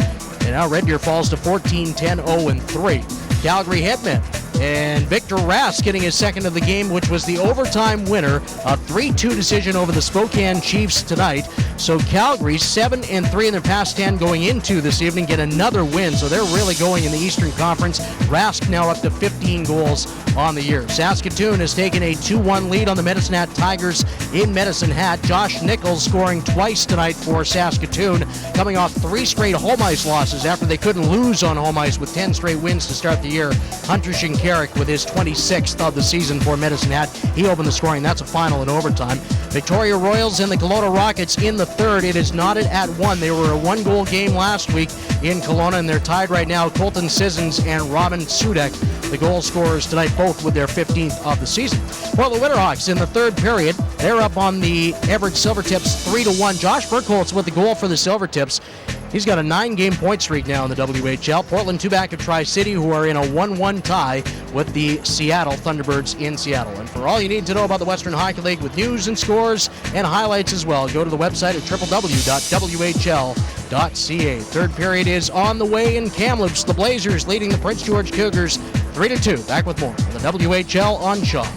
And now Red Deer falls to 14-10-0-3. Calgary Hitmen and Victor Rask getting his second of the game, which was the overtime winner, a 3-2 decision over the Spokane Chiefs tonight. So Calgary 7-3 in their past 10 going into this evening, get another win. So they're really going in the Eastern Conference. Rask now up to 15 goals on the year. Saskatoon has taken a 2-1 lead on the Medicine Hat Tigers in Medicine Hat. Josh Nichols scoring twice tonight for Saskatoon, coming off 3 straight home ice losses after they couldn't lose on home ice with 10 straight wins to start the year. Hunter Shinkarik with his 26th of the season for Medicine Hat. He opened the scoring. That's a final in overtime. Victoria Royals and the Kelowna Rockets in the third. It is knotted at 1. They were a 1-goal game last week in Kelowna, and they're tied right now. Colton Sissons and Robin Sudek, the goal scorers tonight, both with their 15th of the season. Portland Winterhawks in the third period. They're up on the Everett Silvertips 3-1. Josh Burkholz with the goal for the Silvertips. He's got a 9-game point streak now in the WHL. Portland 2 back of Tri-City, who are in a 1-1 tie with the Seattle Thunderbirds in Seattle. And for all you need to know about the Western Hockey League with news and scores and highlights as well, go to the website at www.whl.ca. Third period is on the way in Kamloops. The Blazers leading the Prince George Cougars 3-2. Back with more on the WHL on Shaw.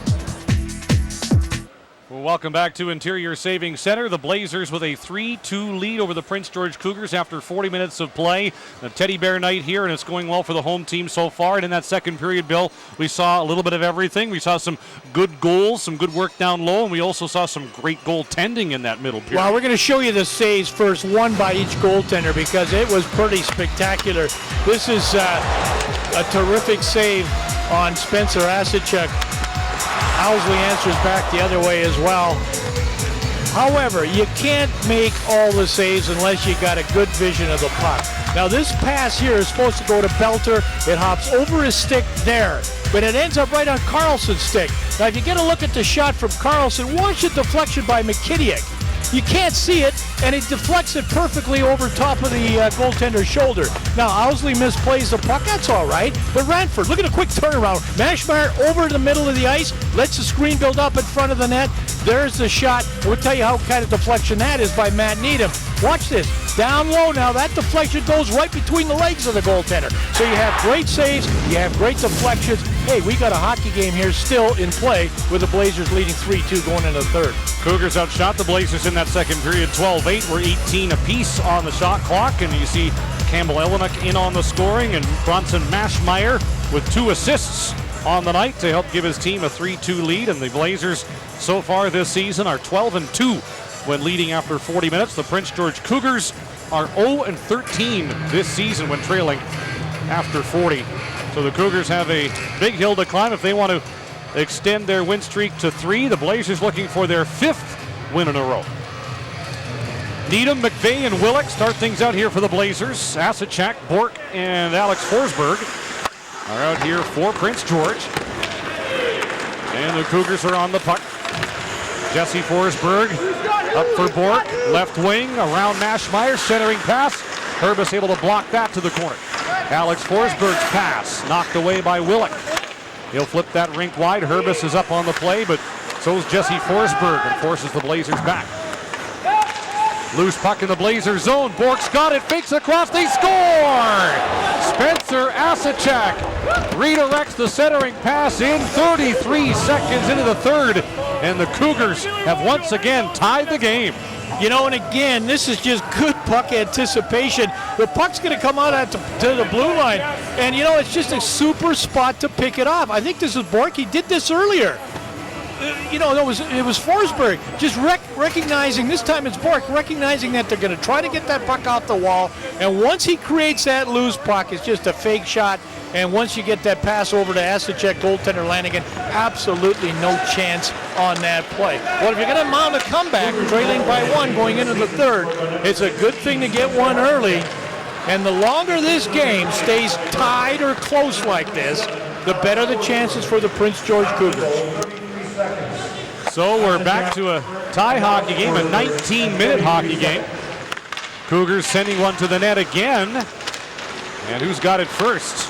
Welcome back to Interior Savings Center. The Blazers with a 3-2 lead over the Prince George Cougars after 40 minutes of play. A teddy bear night here, and it's going well for the home team so far. And in that second period, Bill, we saw a little bit of everything. We saw some good goals, some good work down low, and we also saw some great goaltending in that middle period. Well, we're going to show you the saves first, one by each goaltender, because it was pretty spectacular. This is a terrific save on Spencer Asachuk. Owsley answers back the other way as well. However, you can't make all the saves unless you got a good vision of the puck. Now this pass here is supposed to go to Belter. It hops over his stick there, but it ends up right on Carlson's stick. Now if you get a look at the shot from Carlson, watch the deflection by McKittiak. You can't see it, and it deflects it perfectly over top of the goaltender's shoulder. Now, Owsley misplays the puck. That's all right. But Ranford, look at a quick turnaround. Mashmeyer over the middle of the ice, lets the screen build up in front of the net. There's the shot. We'll tell you how kind of deflection that is by Matt Needham. Watch this. Down low now. That deflection goes right between the legs of the goaltender. So you have great saves. You have great deflections. Hey, we got a hockey game here still in play with the Blazers leading 3-2 going into the third. Cougars outshot the Blazers in that second period 12-8. We're 18 apiece on the shot clock, and you see Campbell Elenick in on the scoring, and Bronson Mashmeyer with 2 assists on the night to help give his team a 3-2 lead. And the Blazers so far this season are 12-2 when leading after 40 minutes. The Prince George Cougars are 0-13 this season when trailing after 40. So the Cougars have a big hill to climb if they want to extend their win streak to 3. The Blazers looking for their 5th win in a row. Needham, McVeigh, and Willick start things out here for the Blazers. Asachak, Bork, and Alex Forsberg are out here for Prince George. And the Cougars are on the puck. Jesse Forsberg up for Bork, left wing, around Mashmeyer, centering pass. Herbis able to block that to the corner. Alex Forsberg's pass knocked away by Willick. He'll flip that rink wide. Herbis is up on the play, but so is Jesse Forsberg and forces the Blazers back. Loose puck in the Blazers zone. Bork's got it, fakes across, they score! Spencer Asachak redirects the centering pass in 33 seconds into the third, and the Cougars have once again tied the game. You know, and again, this is just good puck anticipation. The puck's going to come out to the blue line, and you know, it's just a super spot to pick it off. I think this is Bork. He did this earlier. You know, it was Forsberg just recognizing, this time it's Bork, recognizing that they're going to try to get that puck off the wall, and once he creates that loose puck, it's just a fake shot, and once you get that pass over to Asachek, goaltender Lanigan, absolutely no chance on that play. Well, if you're going to mount a comeback, trailing by 1 going into the third, it's a good thing to get one early, and the longer this game stays tied or close like this, the better the chances for the Prince George Cougars. So we're back to a tie hockey game, a 19-minute hockey game. Cougars sending one to the net again. And who's got it first?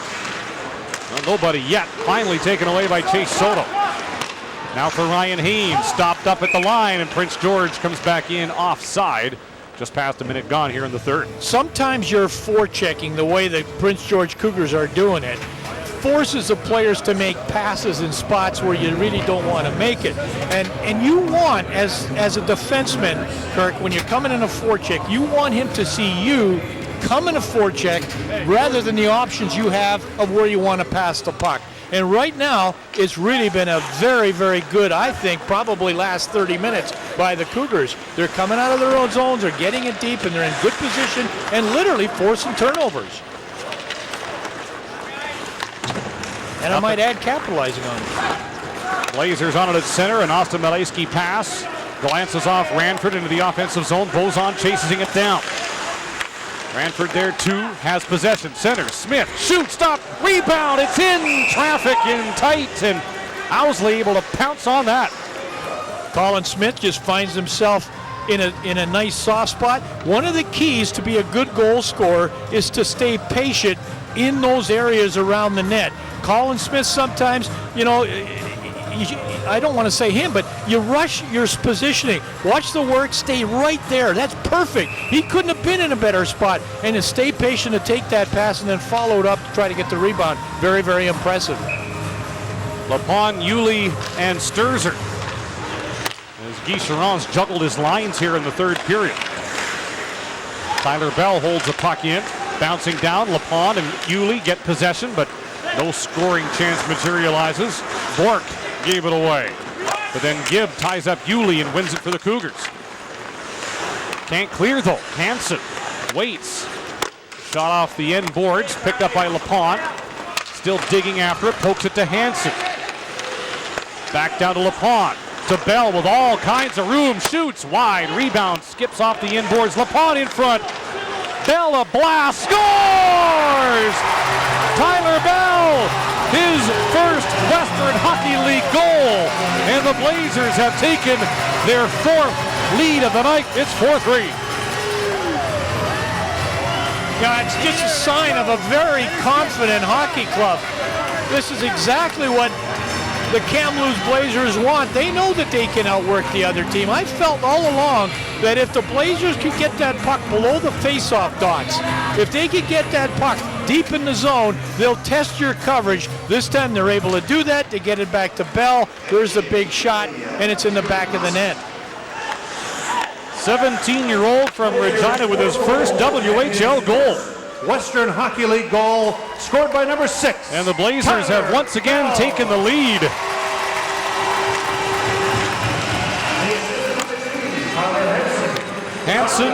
Well, nobody yet. Finally taken away by Chase Soto. Now for Ryan Haynes, stopped up at the line, and Prince George comes back in offside. Just past a minute gone here in the third. Sometimes you're forechecking the way the Prince George Cougars are doing it. Forces the players to make passes in spots where you really don't want to make it. And you want, as a defenseman, Kirk, when you're coming in a forecheck, you want him to see you come in a forecheck rather than the options you have of where you want to pass the puck. And right now, it's really been a very, very good, I think, probably last 30 minutes by the Cougars. They're coming out of their own zones, they're getting it deep, and they're in good position and literally forcing turnovers. And I might add, capitalizing on it. Blazers on it at center, an Austin Malayski pass. Glances off Ranford into the offensive zone. Bozon chasing it down. Ranford there too, has possession. Center, Smith, shoot, stop, rebound. It's in traffic, in tight, and Owsley able to pounce on that. Colin Smith just finds himself in a nice soft spot. One of the keys to be a good goal scorer is to stay patient in those areas around the net. Colin Smith sometimes, you know, I don't want to say him, but you rush your positioning. Watch the work, stay right there. That's perfect. He couldn't have been in a better spot. And to stay patient to take that pass and then followed up to try to get the rebound. Very, very impressive. LaPon, Yulee, and Sturzer. As Guy Charron's juggled his lines here in the third period. Tyler Bell holds the puck in. Bouncing down, LaPon and Yulee get possession, but no scoring chance materializes. Bork gave it away. But then Gibb ties up Yulee and wins it for the Cougars. Can't clear though. Hansen waits. Shot off the end boards, picked up by LaPon. Still digging after it, pokes it to Hansen. Back down to LaPon. To Bell with all kinds of room, shoots wide, rebound, skips off the inboards. LaPon in front. Bell a blast, scores! Tyler Bell, his first Western Hockey League goal, and the Blazers have taken their fourth lead of the night. It's 4-3. Yeah, it's just a sign of a very confident hockey club. This is exactly what the Kamloops Blazers want. They know that they can outwork the other team. I felt all along that if the Blazers could get that puck below the face-off dots, if they could get that puck deep in the zone, they'll test your coverage. This time they're able to do that. They get it back to Bell. There's the big shot, and it's in the back of the net. 17-year-old from Regina with his first WHL goal. Western Hockey League goal scored by number 6. And the Blazers have once again taken the lead. Hansen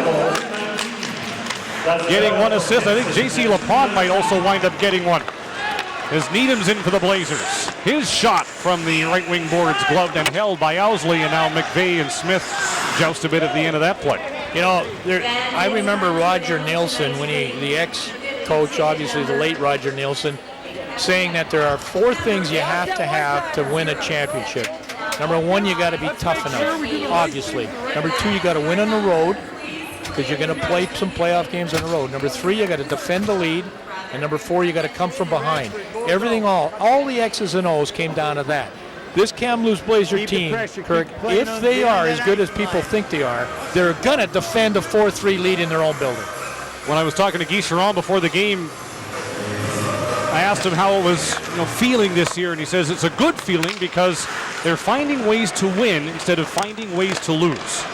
getting one assist. I think J.C. LaPon might also wind up getting one. As Needham's in for the Blazers. His shot from the right wing boards gloved and held by Owsley, and now McVeigh and Smith joust a bit at the end of that play. You know, I remember Roger Nielsen, when the ex-coach, obviously the late Roger Nielsen, saying that there are 4 things you have to win a championship. Number 1, you got to be tough enough, obviously. Number 2, you got to win on the road, because you're going to play some playoff games on the road. Number 3, you got to defend the lead. And number 4, you got to come from behind. Everything, all the X's and O's came down to that. This Kamloops Blazer team, Kirk, if they are as good as people think they are, they're going to defend a 4-3 lead in their own building. When I was talking to Guy Charron before the game, I asked him how it was feeling this year, and he says it's a good feeling because they're finding ways to win instead of finding ways to lose.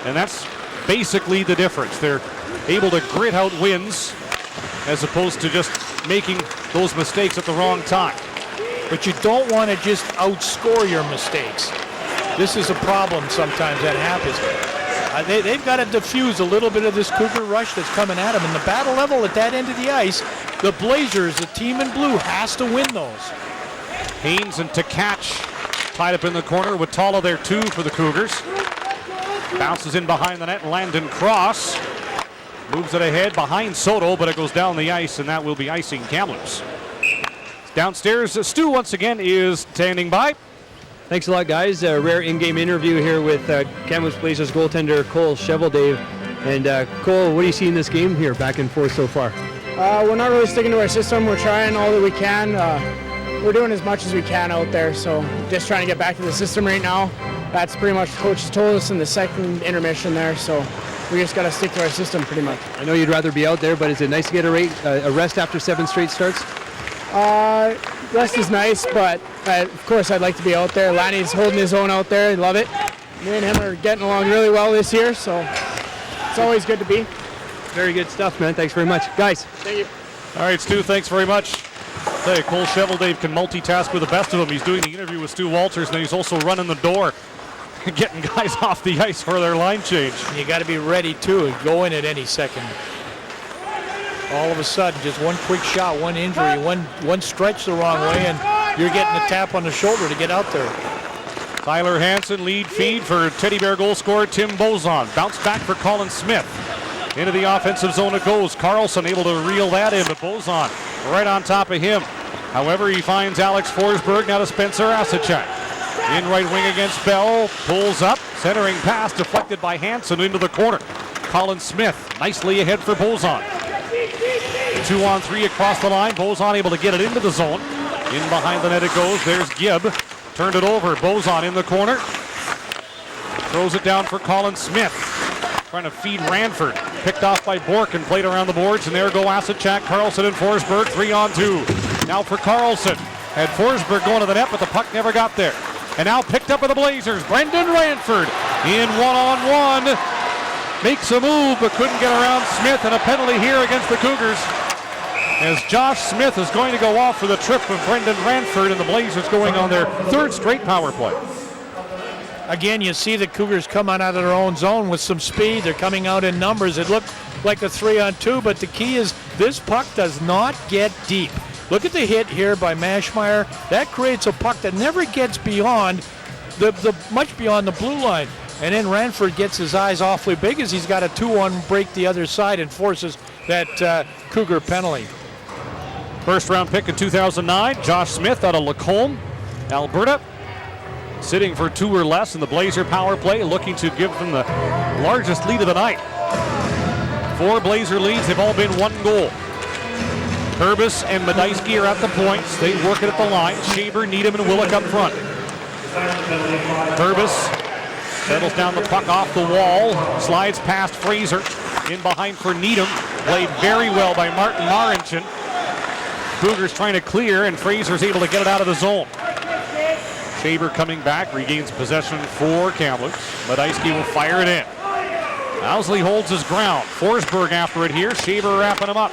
And that's basically the difference. They're able to grit out wins as opposed to just making those mistakes at the wrong time. But you don't want to just outscore your mistakes. This is a problem sometimes that happens. They've got to diffuse a little bit of this Cougar rush that's coming at them. And the battle level at that end of the ice, the Blazers, the team in blue, has to win those. Haynes and Tkach tied up in the corner with Tala there too for the Cougars. Bounces in behind the net, Landon Cross. Moves it ahead behind Soto, but it goes down the ice, and that will be icing Kamloops. Downstairs, Stu once again is standing by. Thanks a lot, guys. A rare in-game interview here with Kamloops Blazers goaltender Cole Cheveldave. And Cole, what do you see in this game here, back and forth so far? We're not really sticking to our system. We're trying all that we can. We're doing as much as we can out there, so just trying to get back to the system right now. That's pretty much what the coach told us in the second intermission there, so we just got to stick to our system pretty much. I know you'd rather be out there, but is it nice to get a rest after 7 straight starts? Rest is nice, but of course I'd like to be out there. Lanny's holding his own out there. I love it. Me and him are getting along really well this year, so it's always good to be. Very good stuff, man. Thanks very much. Guys. Thank you. All right, Stu, thanks very much. Hey, Cole Cheveldave can multitask with the best of them. He's doing the interview with Stu Walters, and then he's also running the door, getting guys off the ice for their line change. You got to be ready, too, go in at any second. All of a sudden, just one quick shot, one injury, one stretch the wrong way, and you're getting a tap on the shoulder to get out there. Tyler Hansen, lead feed for Teddy Bear goal scorer Tim Bozon. Bounce back for Colin Smith. Into the offensive zone it goes. Carlson able to reel that in, but Bozon right on top of him. However, he finds Alex Forsberg, now to Spencer Asachek. In right wing against Bell, pulls up, centering pass deflected by Hansen into the corner. Colin Smith nicely ahead for Bozon. 2-on-3 across the line. Bozon able to get it into the zone. In behind the net it goes. There's Gibb. Turned it over. Bozon in the corner. Throws it down for Colin Smith. Trying to feed Ranford. Picked off by Bork and played around the boards. And there go Asachak, Carlson, and Forsberg. 3-on-2. Now for Carlson. Had Forsberg going to the net, but the puck never got there. And now picked up by the Blazers. Brendan Ranford in one-on-one. Makes a move, but couldn't get around Smith. And a penalty here against the Cougars, as Josh Smith is going to go off for the trip of Brendan Ranford, and the Blazers going on their third straight power play. Again, you see the Cougars come out of their own zone with some speed. They're coming out in numbers. It looked like a 3-on-2, but the key is this puck does not get deep. Look at the hit here by Maschmeyer. That creates a puck that never gets beyond much beyond the blue line. And then Ranford gets his eyes awfully big as he's got a 2-1 break the other side and forces that Cougar penalty. First round pick in 2009, Josh Smith out of Lacombe, Alberta. Sitting for 2 or less in the Blazer power play, looking to give them the largest lead of the night. 4 Blazer leads have all been 1 goal. Herbis and Medeski are at the points. They work it at the line. Shaber, Needham, and Willick up front. Herbis settles down the puck off the wall, slides past Fraser. In behind for Needham. Played very well by Martin Marincin. Cougars trying to clear, and Fraser's able to get it out of the zone. Shaber coming back, regains possession for Kamloops. Medeski will fire it in. Owsley holds his ground. Forsberg after it here. Shaber wrapping him up.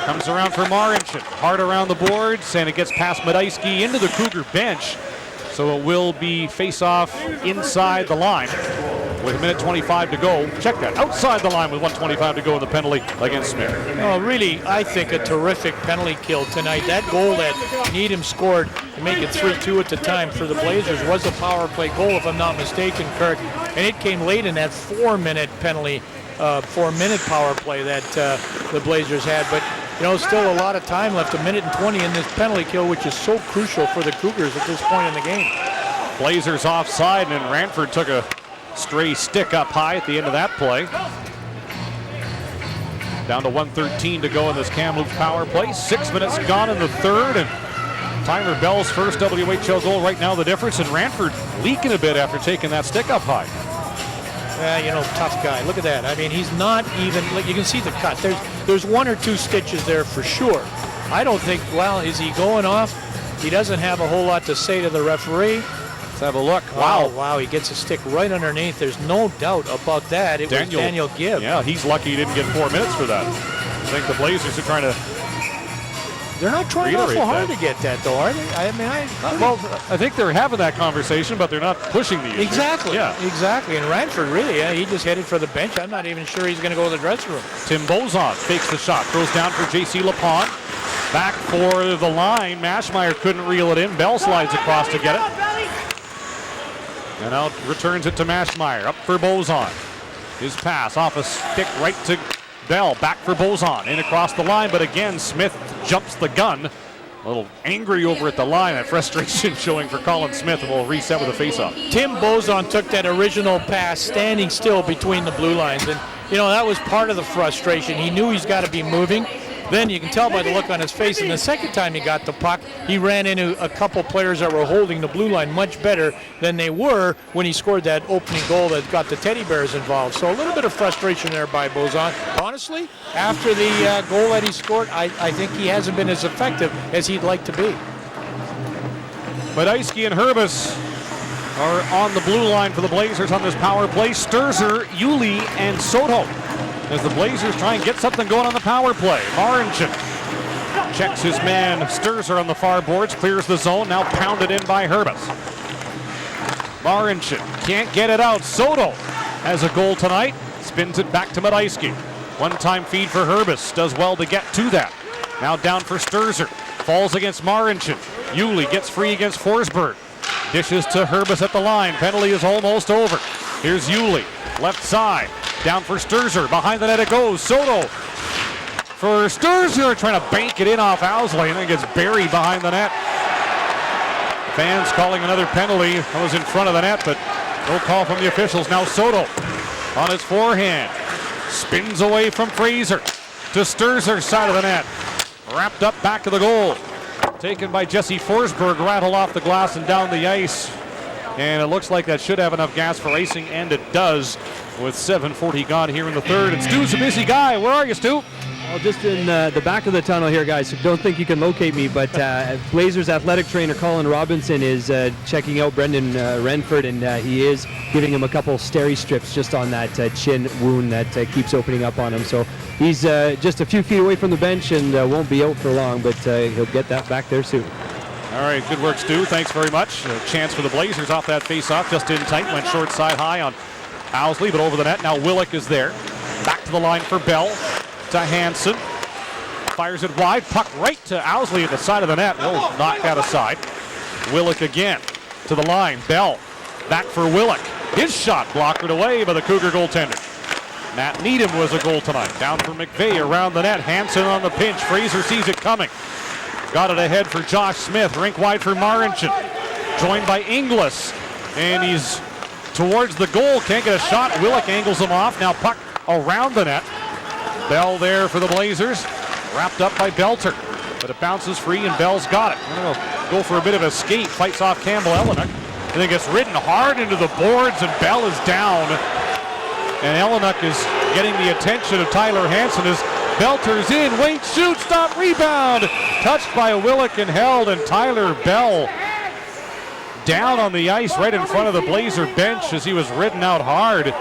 Comes around for Marincin. Hard around the boards, and it gets past Medeski into the Cougar bench. So it will be face-off inside the line with 1:25 to go. Check that. Outside the line with 1:25 to go in the penalty against Smith. Oh, really, I think a terrific penalty kill tonight. That goal that Needham scored to make it 3-2 at the time for the Blazers was a power play goal, if I'm not mistaken, Kirk. And it came late in that 4-minute penalty, 4-minute power play that the Blazers had. But, you know, still a lot of time left, 1:20 in this penalty kill, which is so crucial for the Cougars at this point in the game. Blazers offside, and Ranford took a stray stick up high at the end of that play. Down to 1:13 to go in this Kamloops power play. 6 minutes gone in the third, and Tyler Bell's first WHL goal right now the difference, and Ranford leaking a bit after taking that stick up high. You know, tough guy. Look at that. I mean, he's not even, you can see the cut. There's 1 or 2 stitches there for sure. I don't think, well, is he going off? He doesn't have a whole lot to say to the referee. Let's have a look. Wow, wow, he gets a stick right underneath. There's no doubt about that. It was Daniel Gibb. Yeah, he's lucky he didn't get 4 minutes for that. I think the Blazers are trying to. They're not trying awful hard to get that, though, are they? I think they're having that conversation, but they're not pushing the issue. Exactly. Yeah. Exactly. And Ranford, really, he just headed for the bench. I'm not even sure he's going to go to the dressing room. Tim Bozon fakes the shot, throws down for J.C. LaPont. Back for the line. Maschmeyer couldn't reel it in. Bell slides across to get it. And now returns it to Maschmeyer. Up for Bozon. His pass off a stick right to Bell. Back for Bozon. In across the line, but again, Smith jumps the gun. A little angry over at the line. That frustration showing for Colin Smith, and we'll reset with a face-off. Tim Bozon took that original pass standing still between the blue lines. And, you know, that was part of the frustration. He knew he's got to be moving. Then you can tell by the look on his face, and the second time he got the puck, he ran into a couple players that were holding the blue line much better than they were when he scored that opening goal that got the Teddy Bears involved. So a little bit of frustration there by Bozon. Honestly, after the goal that he scored, I think he hasn't been as effective as he'd like to be. Medeski and Herbis are on the blue line for the Blazers on this power play. Sturzer, Yuli, and Soto, as the Blazers try and get something going on the power play. Marincin checks his man Sturzer on the far boards, clears the zone, now pounded in by Herbis. Marincin can't get it out. Soto has a goal tonight, spins it back to Medeski. One-time feed for Herbis, does well to get to that. Now down for Sturzer, falls against Marincin. Yuli gets free against Forsberg. Dishes to Herbis at the line, penalty is almost over. Here's Yuli, left side. Down for Sturzer. Behind the net it goes. Soto for Sturzer, trying to bank it in off Owsley, and then gets buried behind the net. Fans calling another penalty. That was in front of the net, but no call from the officials. Now Soto on his forehand. Spins away from Fraser to Sturzer's side of the net. Wrapped up back to the goal. Taken by Jesse Forsberg, rattled off the glass and down the ice. And it looks like that should have enough gas for icing, and it does, with 7:40 gone here in the third. And Stu's a busy guy. Where are you, Stu? Well, just in the back of the tunnel here, guys. So don't think you can locate me, but Blazers athletic trainer Colin Robinson is checking out Brendan Renford, and he is giving him a couple steri strips just on that chin wound that keeps opening up on him. So he's just a few feet away from the bench and won't be out for long, but he'll get that back there soon. All right, good work, Stu. Thanks very much. A chance for the Blazers off that face-off, just in tight. Went short side high on Owsley, but over the net. Now Willick is there. Back to the line for Bell. To Hansen. Fires it wide. Puck right to Owsley at the side of the net. He'll knock that aside. Willick again to the line. Bell back for Willick. His shot blocked away by the Cougar goaltender. Matt Needham was a goal tonight. Down for McVeigh around the net. Hansen on the pinch. Fraser sees it coming. Got it ahead for Josh Smith. Rink wide for Marincin. Joined by Inglis. And he's towards the goal. Can't get a shot. Willick angles him off. Now puck around the net. Bell there for the Blazers. Wrapped up by Belter. But it bounces free and Bell's got it. Go for a bit of a skate. Fights off Campbell Elenick. And then gets ridden hard into the boards and Bell is down. And Elenick is getting the attention of Tyler Hansen as Belter's in. Wait, shoot, stop, rebound. Touched by Willick and held, and Tyler Bell down on the ice right in front of the Blazer bench as he was ridden out hard.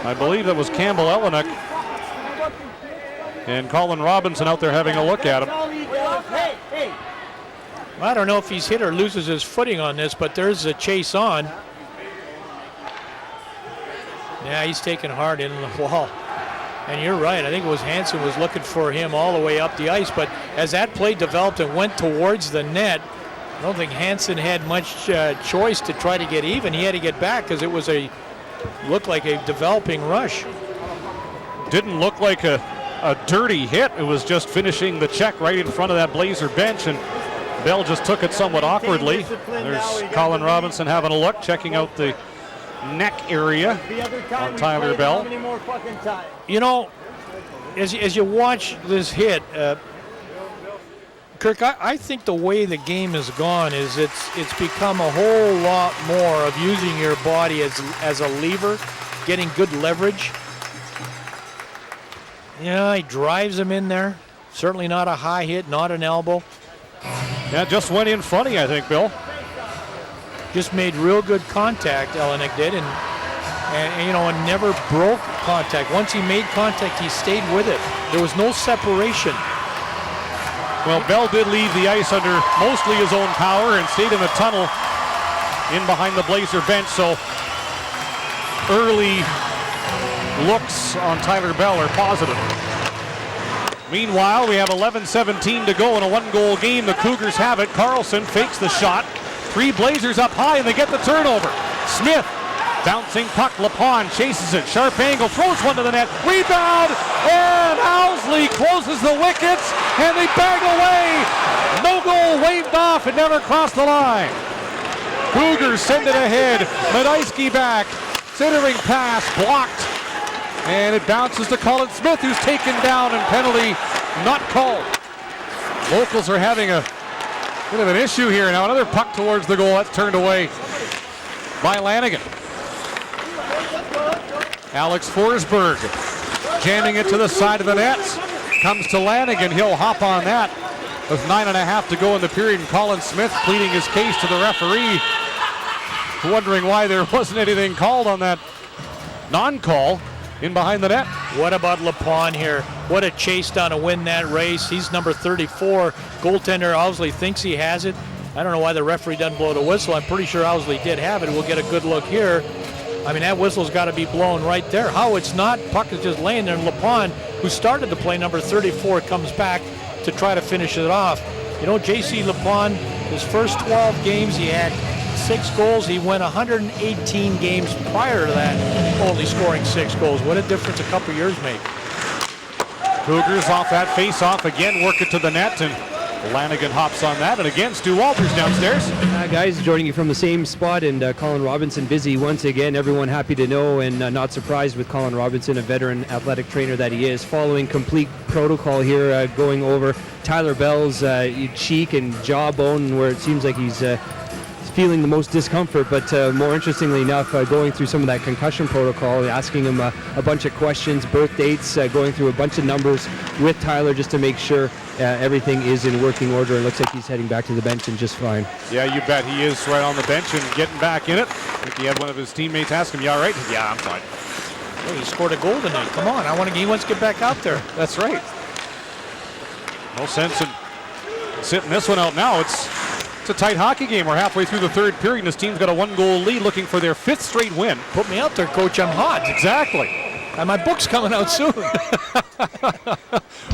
I believe that was Campbell Elenick. And Colin Robinson out there having a look at him. I don't know if he's hit or loses his footing on this, but there's a chase on. Yeah, he's taken hard in the wall. And you're right, I think it was Hansen was looking for him all the way up the ice, but as that play developed and went towards the net, I don't think Hansen had much choice to try to get even. He had to get back because it was looked like a developing rush. Didn't look like a dirty hit. It was just finishing the check right in front of that Blazer bench, and Bell just took it somewhat awkwardly. There's Colin Robinson having a look, checking out the neck area on Tyler Bell. You know, as you watch this hit, Kirk, I think the way the game has gone is it's become a whole lot more of using your body as a lever, getting good leverage. Yeah, he drives him in there. Certainly not a high hit, not an elbow. Yeah, just went in funny, I think, Bill. Just made real good contact, Elenick did, and you know, and never broke contact. Once he made contact, he stayed with it. There was no separation. Well, Bell did leave the ice under mostly his own power and stayed in the tunnel in behind the Blazer bench, so early looks on Tyler Bell are positive. Meanwhile, we have 11:17 to go in a one-goal game. The Cougars have it. Carlson fakes the shot. 3 Blazers up high, and they get the turnover. Smith, bouncing puck. Lepon chases it. Sharp angle, throws one to the net. Rebound, and Owsley closes the wickets, and they bag away. No goal, waved off. It never crossed the line. Cougars send it ahead. Medeski back. Centering pass, blocked. And it bounces to Colin Smith, who's taken down, and penalty not called. Locals are having a bit of an issue here. Now another puck towards the goal. That's turned away by Lanigan. Alex Forsberg jamming it to the side of the net. Comes to Lanigan. He'll hop on that with 9.5 to go in the period. And Colin Smith pleading his case to the referee, wondering why there wasn't anything called on that non-call in behind the net. What about Lepon here? What a chase down to win that race. He's number 34. Goaltender Owsley thinks he has it. I don't know why the referee doesn't blow the whistle. I'm pretty sure Owsley did have it. We'll get a good look here. I mean, that whistle's got to be blown right there. How it's not, puck is just laying there, and Lepon, who started the play, number 34, comes back to try to finish it off. You know, J.C. Lepon, his first 12 games, he had 6 goals. He went 118 games prior to that, only scoring 6 goals. What a difference a couple years make. Cougars off that face-off again, work it to the net, and Lanigan hops on that, and again, Stu Walters downstairs. Guys, joining you from the same spot, and Colin Robinson busy once again. Everyone happy to know, and not surprised with Colin Robinson, a veteran athletic trainer that he is, following complete protocol here, going over Tyler Bell's cheek and jawbone, where it seems like he's feeling the most discomfort, but more interestingly enough, going through some of that concussion protocol, asking him a bunch of questions, birth dates, going through a bunch of numbers with Tyler just to make sure everything is in working order. It looks like he's heading back to the bench and just fine. Yeah, you bet he is, right on the bench and getting back in it. I think he had one of his teammates ask him, "You all right?" He said, "Yeah, I'm fine." Hey, he scored a goal tonight. Come on, he wants to get back out there. That's right. No sense in sitting this one out now. It's a tight hockey game. We're halfway through the third period, and this team's got a 1-goal lead, looking for their 5th straight win. Put me out there, Coach. I'm hot. Exactly. And my book's coming out soon.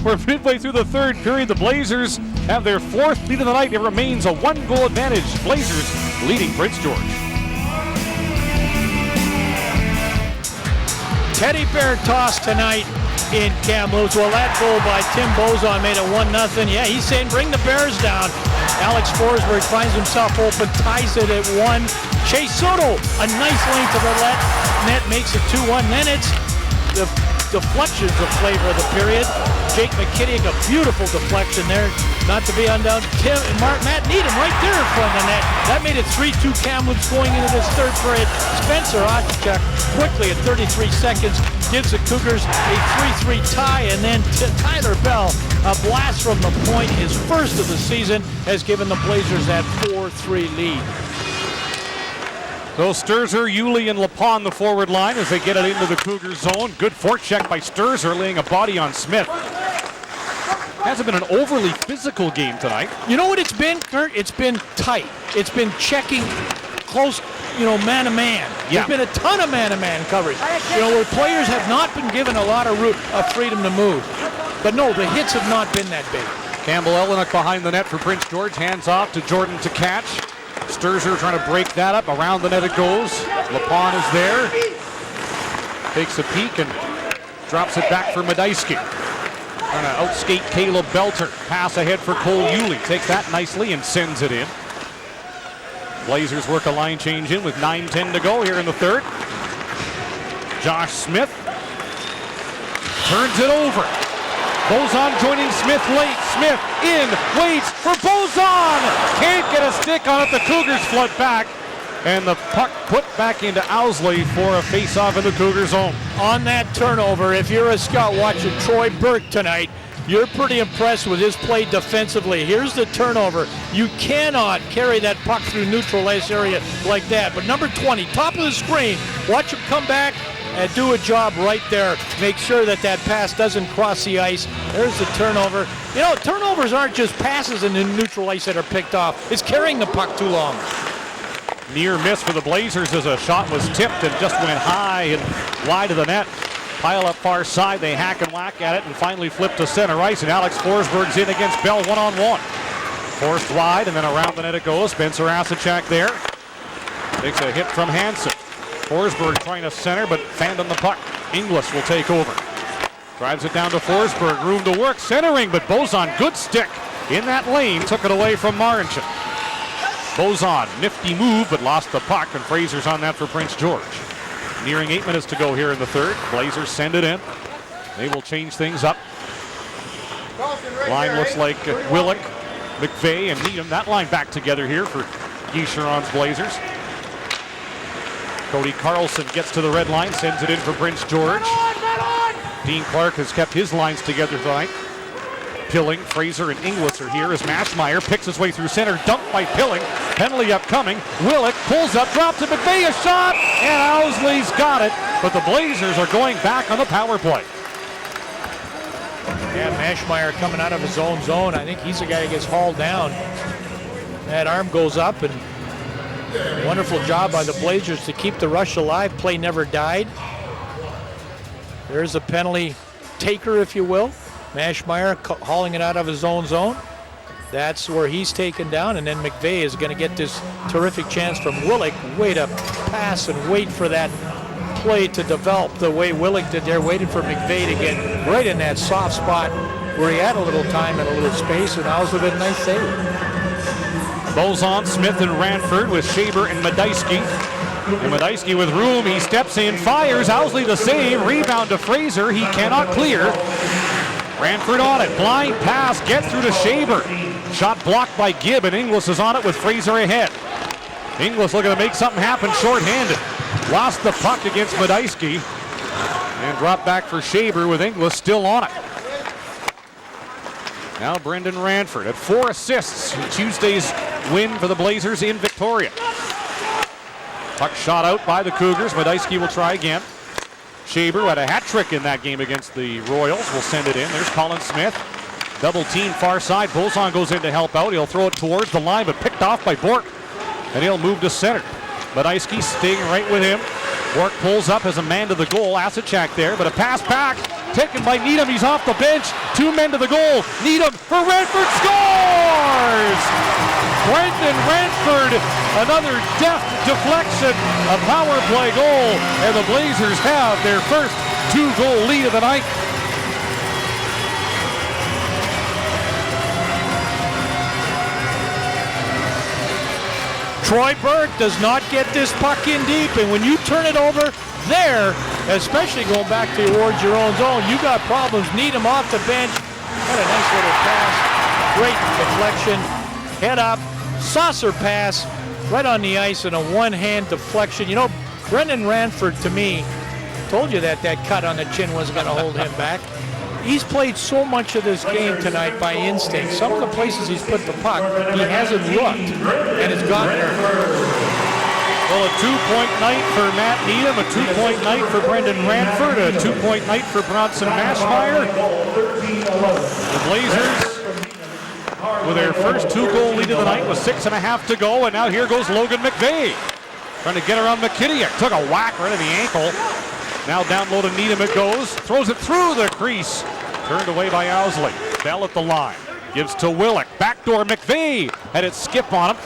We're midway through the third period. The Blazers have their 4th lead of the night. It remains a 1-goal advantage. Blazers leading Prince George. Teddy bear toss tonight in Kamloops. Well, that goal by Tim Bozon made it 1-0. Yeah, he's saying bring the Bears down. Alex Forsberg finds himself open, ties it at 1. Chase Soto, a nice lane to the net, makes it 2-1. Then it's the deflections of flavor of the period. Jake McKittick, a beautiful deflection there, not to be undone. Tim and Matt Needham right there in front of the net. That made it 3-2 Kamloops going into this third period. Spencer Oshchuk quickly at 33 seconds gives the Cougars a 3-3 tie, and then Tyler Bell, a blast from the point, his first of the season, has given the Blazers that 4-3 lead. So Sturzer, Yulee, and Lapon the forward line as they get it into the Cougar zone. Good forecheck by Sturzer, laying a body on Smith. Hasn't been an overly physical game tonight. You know what it's been, Kurt? It's been tight. It's been checking close, man-to-man. Yeah. There's been a ton of man-to-man coverage. Where players have not been given a lot of freedom to move. But no, the hits have not been that big. Campbell Elenick behind the net for Prince George. Hands off to Jordan to catch. Sturzer trying to break that up. Around the net it goes. Lapon is there. Takes a peek and drops it back for Medeski. Trying to outskate Caleb Belter. Pass ahead for Cole Yulee. Takes that nicely and sends it in. Blazers work a line change in with 9:10 to go here in the third. Josh Smith turns it over. Bozon joining Smith late. Smith in, waits for Bozon. Can't get a stick on it. The Cougars flood back. And the puck put back into Owsley for a face-off in the Cougar zone. On that turnover, if you're a scout watching Troy Burke tonight, you're pretty impressed with his play defensively. Here's the turnover. You cannot carry that puck through neutral ice area like that. But number 20, top of the screen, watch him come back and do a job right there. Make sure that pass doesn't cross the ice. There's the turnover. Turnovers aren't just passes in the neutral ice that are picked off. It's carrying the puck too long. Near miss for the Blazers as a shot was tipped and just went high and wide of the net. Pile up far side, they hack and whack at it and finally flip to center ice, and Alex Forsberg's in against Bell one-on-one. Forced wide and then around the net it goes. Spencer Asachak there. Takes a hit from Hansen. Forsberg trying to center, but fanned on the puck. Inglis will take over. Drives it down to Forsberg. Room to work. Centering, but Bozon, good stick in that lane. Took it away from Marincin. Bozon, nifty move, but lost the puck, and Fraser's on that for Prince George. Nearing 8 minutes to go here in the third. Blazers send it in. They will change things up. Line looks like Willick, McVeigh, and Needham. That line back together here for Guy Chiron's Blazers. Cody Carlson gets to the red line, sends it in for Prince George. Dean Clark has kept his lines together tonight. Pilling, Fraser, and Inglis are here as Mashmeyer picks his way through center. Dumped by Pilling. Penalty upcoming. Willick pulls up, drops to McVeigh, a shot, and Owsley's got it. But the Blazers are going back on the power play. Yeah, Mashmeyer coming out of his own zone. I think he's the guy that gets hauled down. That arm goes up, and wonderful job by the Blazers to keep the rush alive. Play never died. There's a penalty taker, if you will. Mashmeyer hauling it out of his own zone. That's where he's taken down, and then McVeigh is going to get this terrific chance from Willick. Way to pass and wait for that play to develop the way Willick did there. Waited for McVeigh to get right in that soft spot where he had a little time and a little space, and that was a bit nice save. Bozon, Smith, and Ranford with Shaber and Medeski. And Medeski with room, he steps in, fires, Owsley the save, rebound to Fraser, he cannot clear. Ranford on it, blind pass, gets through to Shaber. Shot blocked by Gibb, and Inglis is on it with Fraser ahead. Inglis looking to make something happen short-handed. Lost the puck against Medeski. And dropped back for Shaber with Inglis still on it. Now Brendan Ranford at 4 assists in Tuesday's win for the Blazers in Victoria. Puck shot out by the Cougars. Medeski will try again. Shaber, who had a hat trick in that game against the Royals, will send it in. There's Colin Smith. Double team far side. Bozon goes in to help out. He'll throw it towards the line, but picked off by Bork. And he'll move to center. Medeski staying right with him. Bork pulls up as a man to the goal. Asachak there, but a pass back. Taken by Needham. He's off the bench. 2 men to the goal. Needham for Ranford, scores! Brendan Ranford, another deft deflection, a power play goal, and the Blazers have their first 2-goal lead of the night. Troy Burke does not get this puck in deep, and when you turn it over there, especially going back towards your own zone, you got problems. Needham off the bench. What a nice little pass. Great deflection. Head up. Saucer pass right on the ice and a one-hand deflection. You know, Brendan Ranford, to me, told you that cut on the chin wasn't going to hold him back. He's played so much of this game tonight by instinct. Some of the places he's put the puck, he hasn't looked, and it's gotten there. Well, a 2-point night for Matt Needham, a 2-point night for Brendan Ranford, a 2-point night for Bronson Mashmeyer. The Blazers with their first 2-goal lead of the night with 6.5 to go, and now here goes Logan McVeigh. Trying to get around McKittick. Took a whack right in the ankle. Now down low to Needham it goes. Throws it through the crease. Turned away by Owsley. Bell at the line. Gives to Willick. Backdoor McVeigh. Had it skip on him.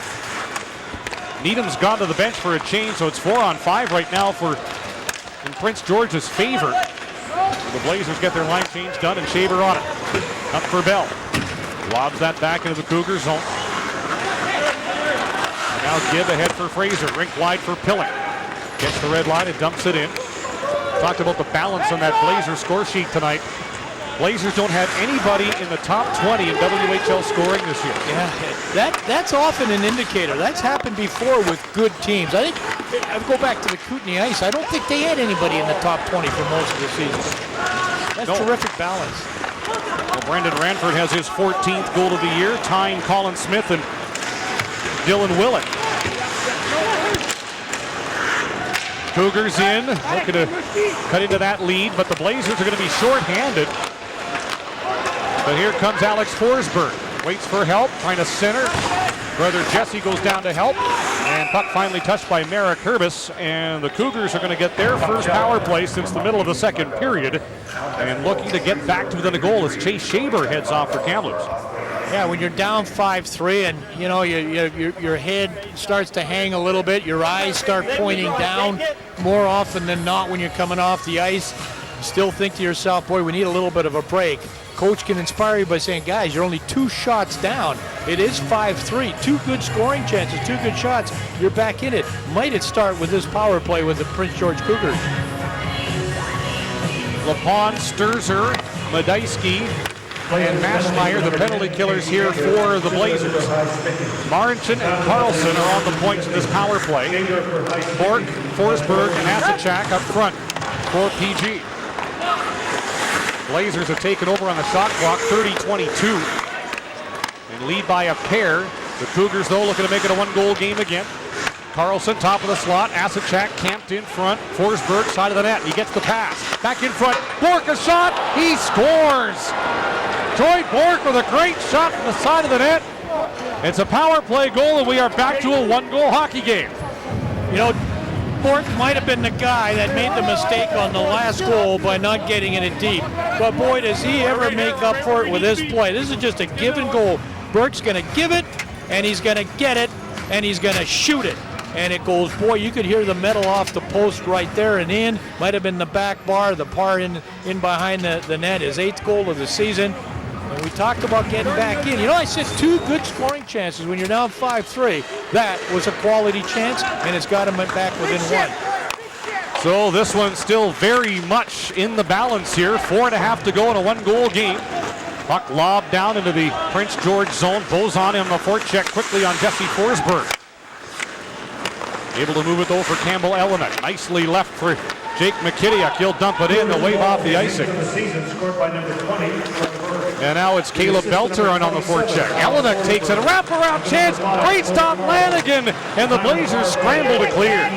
Needham's gone to the bench for a change, so it's 4-on-5 right now in Prince George's favor. The Blazers get their line change done, and Shaber on it. Up for Bell. Lobs that back into the Cougar zone. And now Gibb ahead for Fraser. Rink wide for Pilling. Gets the red line and dumps it in. Talked about the balance on that Blazer score sheet tonight. Blazers don't have anybody in the top 20 in WHL scoring this year. Yeah, that's often an indicator. That's happened before with good teams. I think, I'll go back to the Kootenay Ice. I don't think they had anybody in the top 20 for most of the season. That's terrific balance. Well, Brendan Ranford has his 14th goal of the year, tying Colin Smith and Dylan Willett. Cougars in, looking to cut into that lead, but the Blazers are going to be short-handed. But here comes Alex Forsberg. Waits for help, trying to center. Brother Jesse goes down to help. And puck finally touched by Merrick Herbis. And the Cougars are going to get their first power play since the middle of the second period. And looking to get back to within a goal as Chase Shaber heads off for Kamloops. Yeah, when you're down 5-3 and you know your head starts to hang a little bit, your eyes start pointing down more often than not when you're coming off the ice. You still think to yourself, boy, we need a little bit of a break. Coach can inspire you by saying, guys, you're only 2 shots down. It is 5-3, 2 good scoring chances, 2 good shots. You're back in it. Might it start with this power play with the Prince George Cougars? Lapon, Sturzer, Medeski, and Mashmeyer, the penalty killers here for the Blazers. Marnchin and Carlson are on the points in this power play. Bork, Forsberg, and Asachak up front for PG. Blazers have taken over on the shot clock, 30-22, and lead by a pair. The Cougars, though, looking to make it a 1-goal game again. Carlson, top of the slot. Asachak camped in front. Forsberg, side of the net. He gets the pass. Back in front. Bork, a shot. He scores. Troy Bork with a great shot from the side of the net. It's a power play goal, and we are back to a 1-goal hockey game. You know, Bork might have been the guy that made the mistake on the last goal by not getting it in deep. But boy, does he ever make up for it with this play. This is just a give and goal. Bork's going to give it, and he's going to get it, and he's going to shoot it. And it goes, boy, you could hear the metal off the post right there and in. Might have been the back bar, the par in behind the net. His 8th goal of the season. and we talked about getting back in. You know, I said 2 good scoring chances when you're down 5-3. That was a quality chance, and it's got them back within 1. So this one's still very much in the balance here. 4.5 to go in a 1-goal game. Puck lobbed down into the Prince George zone. Bozon in the forecheck quickly on Jesse Forsberg. Able to move it though for Campbell Elenick. Nicely left for Jake McKittiuk. He'll dump it in. They'll wave off the icing. And now it's Caleb Belter on the forecheck. Elenick takes it. A wraparound chance. Great stop, Lanigan. And the Blazers scramble to clear.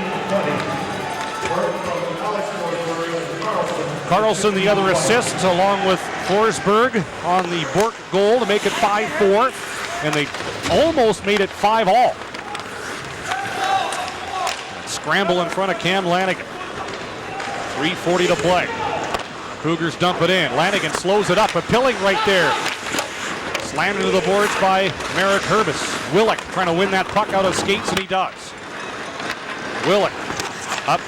Carlson the other assist along with Forsberg on the Bork goal to make it 5-4. And they almost made it 5-all. Scramble in front of Cam Lanigan. 3:40 to play. Cougars dump it in. Lanigan slows it up. A Pilling right there. Slammed into the boards by Merrick Herbis. Willick trying to win that puck out of skates, and he does. Willick up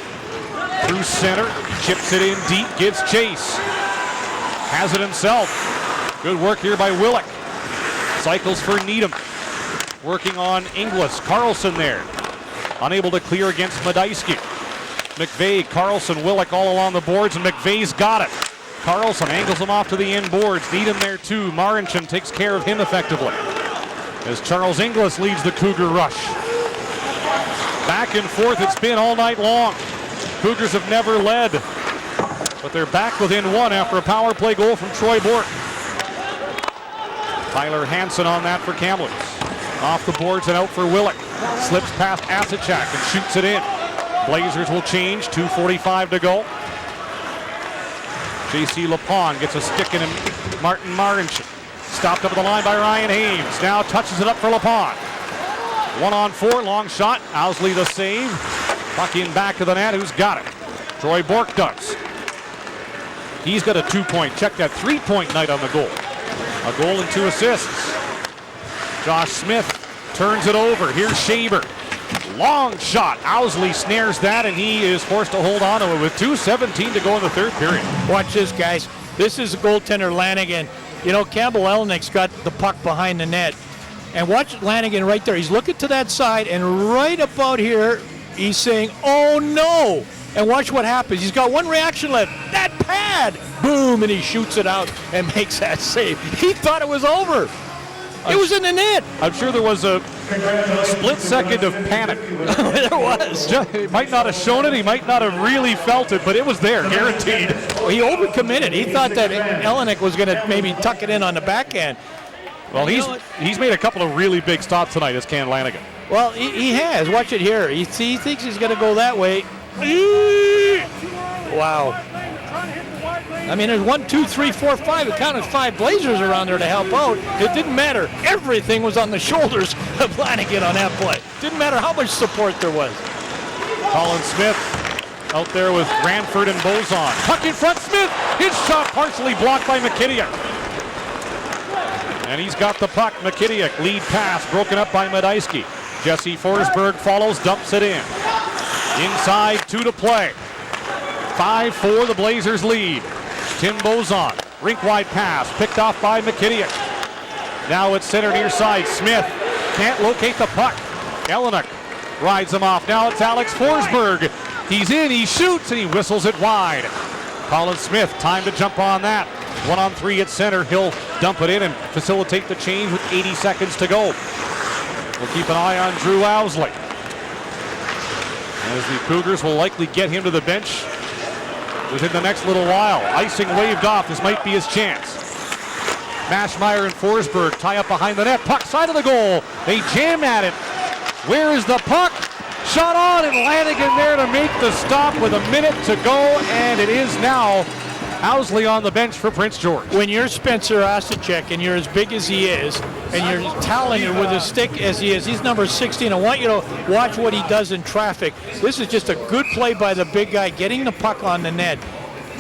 through center. Chips it in deep. Gives chase. Has it himself. Good work here by Willick. Cycles for Needham. Working on Inglis. Carlson there. Unable to clear against Medeski. McVeigh, Carlson, Willick all along the boards, and McVeigh's got it. Carlson angles him off to the end boards. Needham there too. Marinchin takes care of him effectively. As Charles Inglis leads the Cougar rush. Back and forth it's been all night long. Cougars have never led, but they're back within 1 after a power play goal from Troy Bork. Tyler Hansen on that for Kamloops. Off the boards and out for Willick. Slips past Asachak and shoots it in. Blazers will change. 2:45 to go. J.C. Lapon gets a stick in him. Martin Marinchin. Stopped up at the line by Ryan Haynes. Now touches it up for Lapon. 1-on-4, long shot. Owsley the save. Puck in back of the net. Who's got it? Troy Bork does. He's got a 2-point. Check that 3-point night on the goal. A goal and 2 assists. Josh Smith turns it over. Here's Shaber. Long shot. Owsley snares that, and he is forced to hold on to it with 2:17 to go in the 3rd period. Watch this, guys. This is goaltender Lanigan. You know, Campbell Elenick's got the puck behind the net. And watch Lanigan right there. He's looking to that side, and right about here, he's saying, oh no. And watch what happens. He's got one reaction left. That pad! Boom! And he shoots it out and makes that save. He thought it was over. It was in the net. I'm sure there was a split second of panic. There was. He might not have shown it. He might not have really felt it, but it was there, guaranteed. He overcommitted. He thought that Elenick was going to maybe tuck it in on the backhand. Well, he's made a couple of really big stops tonight as Cam Lanigan. Well, he has. Watch it here. He thinks he's going to go that way. Wow. I mean, there's 1, 2, 3, 4, 5. It counted 5 Blazers around there to help out. It didn't matter. Everything was on the shoulders of Lanigan on that play. Didn't matter how much support there was. Colin Smith out there with Ranford and Bozon. Puck in front, Smith. His shot partially blocked by McKittiuk. And he's got the puck. McKittiuk, lead pass, broken up by Medeski. Jesse Forsberg follows, dumps it in. Inside, 2 to play. 5-4, the Blazers lead. Tim Bozon, rink-wide pass, picked off by McKittiuk. Now it's center near side. Smith can't locate the puck. Elenick rides him off. Now it's Alex Forsberg. He's in, he shoots, and he whistles it wide. Colin Smith, time to jump on that. 1-on-3 at center. He'll dump it in and facilitate the change with 80 seconds to go. We'll keep an eye on Drew Owsley, as the Cougars will likely get him to the bench within the next little while. Icing waved off. This might be his chance. Mashmeyer and Forsberg tie up behind the net. Puck side of the goal. They jam at it. Where is the puck? Shot on, and Lanigan there to make the stop with a minute to go, and it is now Owsley on the bench for Prince George. When you're Spencer Asachek and you're as big as he is, and you're talented with a stick as he is, he's number 16. I want you to watch what he does in traffic. This is just a good play by the big guy, getting the puck on the net.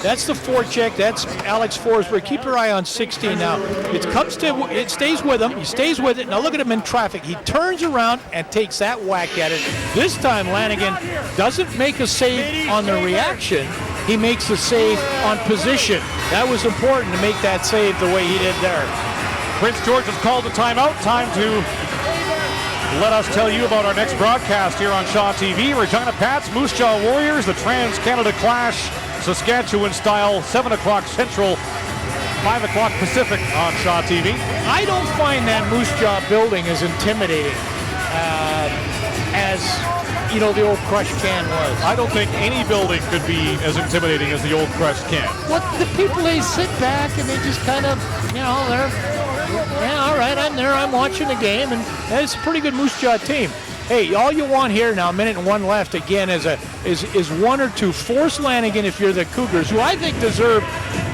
That's the forecheck. That's Alex Forsberg. Keep your eye on 16 now. It stays with him. He stays with it. Now look at him in traffic. He turns around and takes that whack at it. This time Lanigan doesn't make a save on the reaction. He makes the save on position. That was important to make that save the way he did there. Prince George has called the timeout. Time to let us tell you about our next broadcast here on Shaw TV. Regina Pats, Moose Jaw Warriors, the Trans-Canada Clash, Saskatchewan style, 7 o'clock Central, 5 o'clock Pacific on Shaw TV. I don't find that Moose Jaw building as intimidating as, you know, the old Crush Can was. I don't think any building could be as intimidating as the old Crush Can. Well, the people, they sit back and they just kind of, you know, they're, yeah, all right, I'm there, I'm watching the game, and it's a pretty good Moose Jaw team. Hey, all you want here now, 1:01 left again, is one or two. Force Lanigan if you're the Cougars, who I think deserve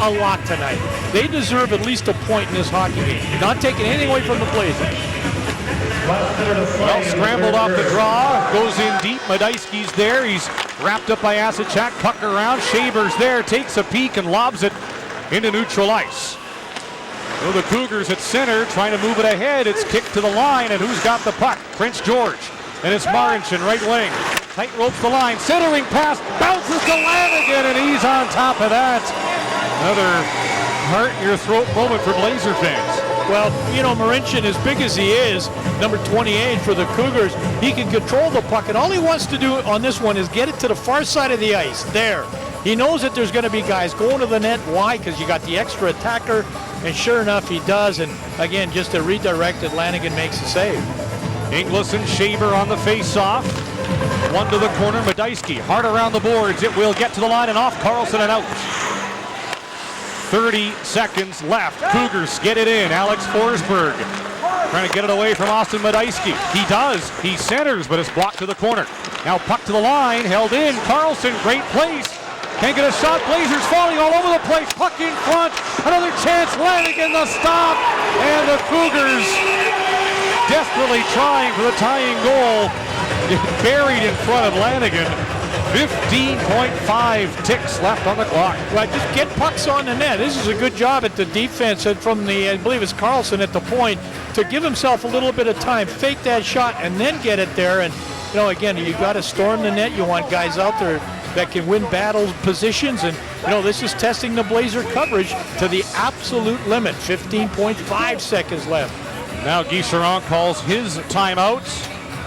a lot tonight. They deserve at least a point in this hockey game. You're not taking anything away from the Blazers. Well, scrambled off the draw, goes in deep. Madejski's there. He's wrapped up by Asachak, puck around. Shaber's there, takes a peek and lobs it into neutral ice. So the Cougars at center trying to move it ahead. It's kicked to the line, and who's got the puck? Prince George. And it's Marincin, right wing. Tight ropes the line, centering pass, bounces to Lanigan, and he's on top of that. Another heart-in-your-throat moment for Blazer fans. Well, you know, Marincin, as big as he is, number 28 for the Cougars, he can control the puck, and all he wants to do on this one is get it to the far side of the ice. There. He knows that there's going to be guys going to the net. Why? Because you got the extra attacker, and sure enough, he does. And again, just a redirected, Lanigan makes the save. Inglis and Shaber on the face-off. One to the corner, Madejski hard around the boards. It will get to the line and off Carlson and out. 30 seconds left. Cougars get it in. Alex Forsberg trying to get it away from Austin Madejski. He does. He centers, but it's blocked to the corner. Now puck to the line, held in. Carlson, great place. Can't get a shot. Blazers falling all over the place. Puck in front. Another chance. Lanigan the stop. And the Cougars desperately trying for the tying goal. Buried in front of Lanigan. 15.5 ticks left on the clock. Well, just get pucks on the net. This is a good job at the defense and from the, I believe it's Carlson at the point, to give himself a little bit of time, fake that shot, and then get it there. And, you know, again, you got to storm the net. You want guys out there that can win battle positions. And, you know, this is testing the Blazer coverage to the absolute limit. 15.5 seconds left. Now Guy Charron calls his timeout,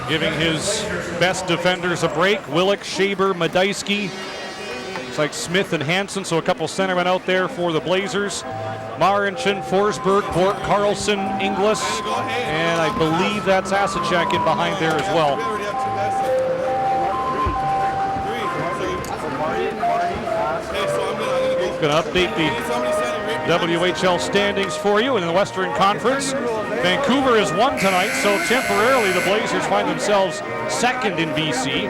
giving his best defenders a break. Willick, Shaber, Madejski. Looks like Smith and Hansen, so a couple centermen out there for the Blazers. Marincin, Forsberg, Bork, Carlson, Inglis, and I believe that's Asachak in behind there as well. Going to update the WHL standings for you in the Western Conference. Vancouver has won tonight, so temporarily the Blazers find themselves second in BC.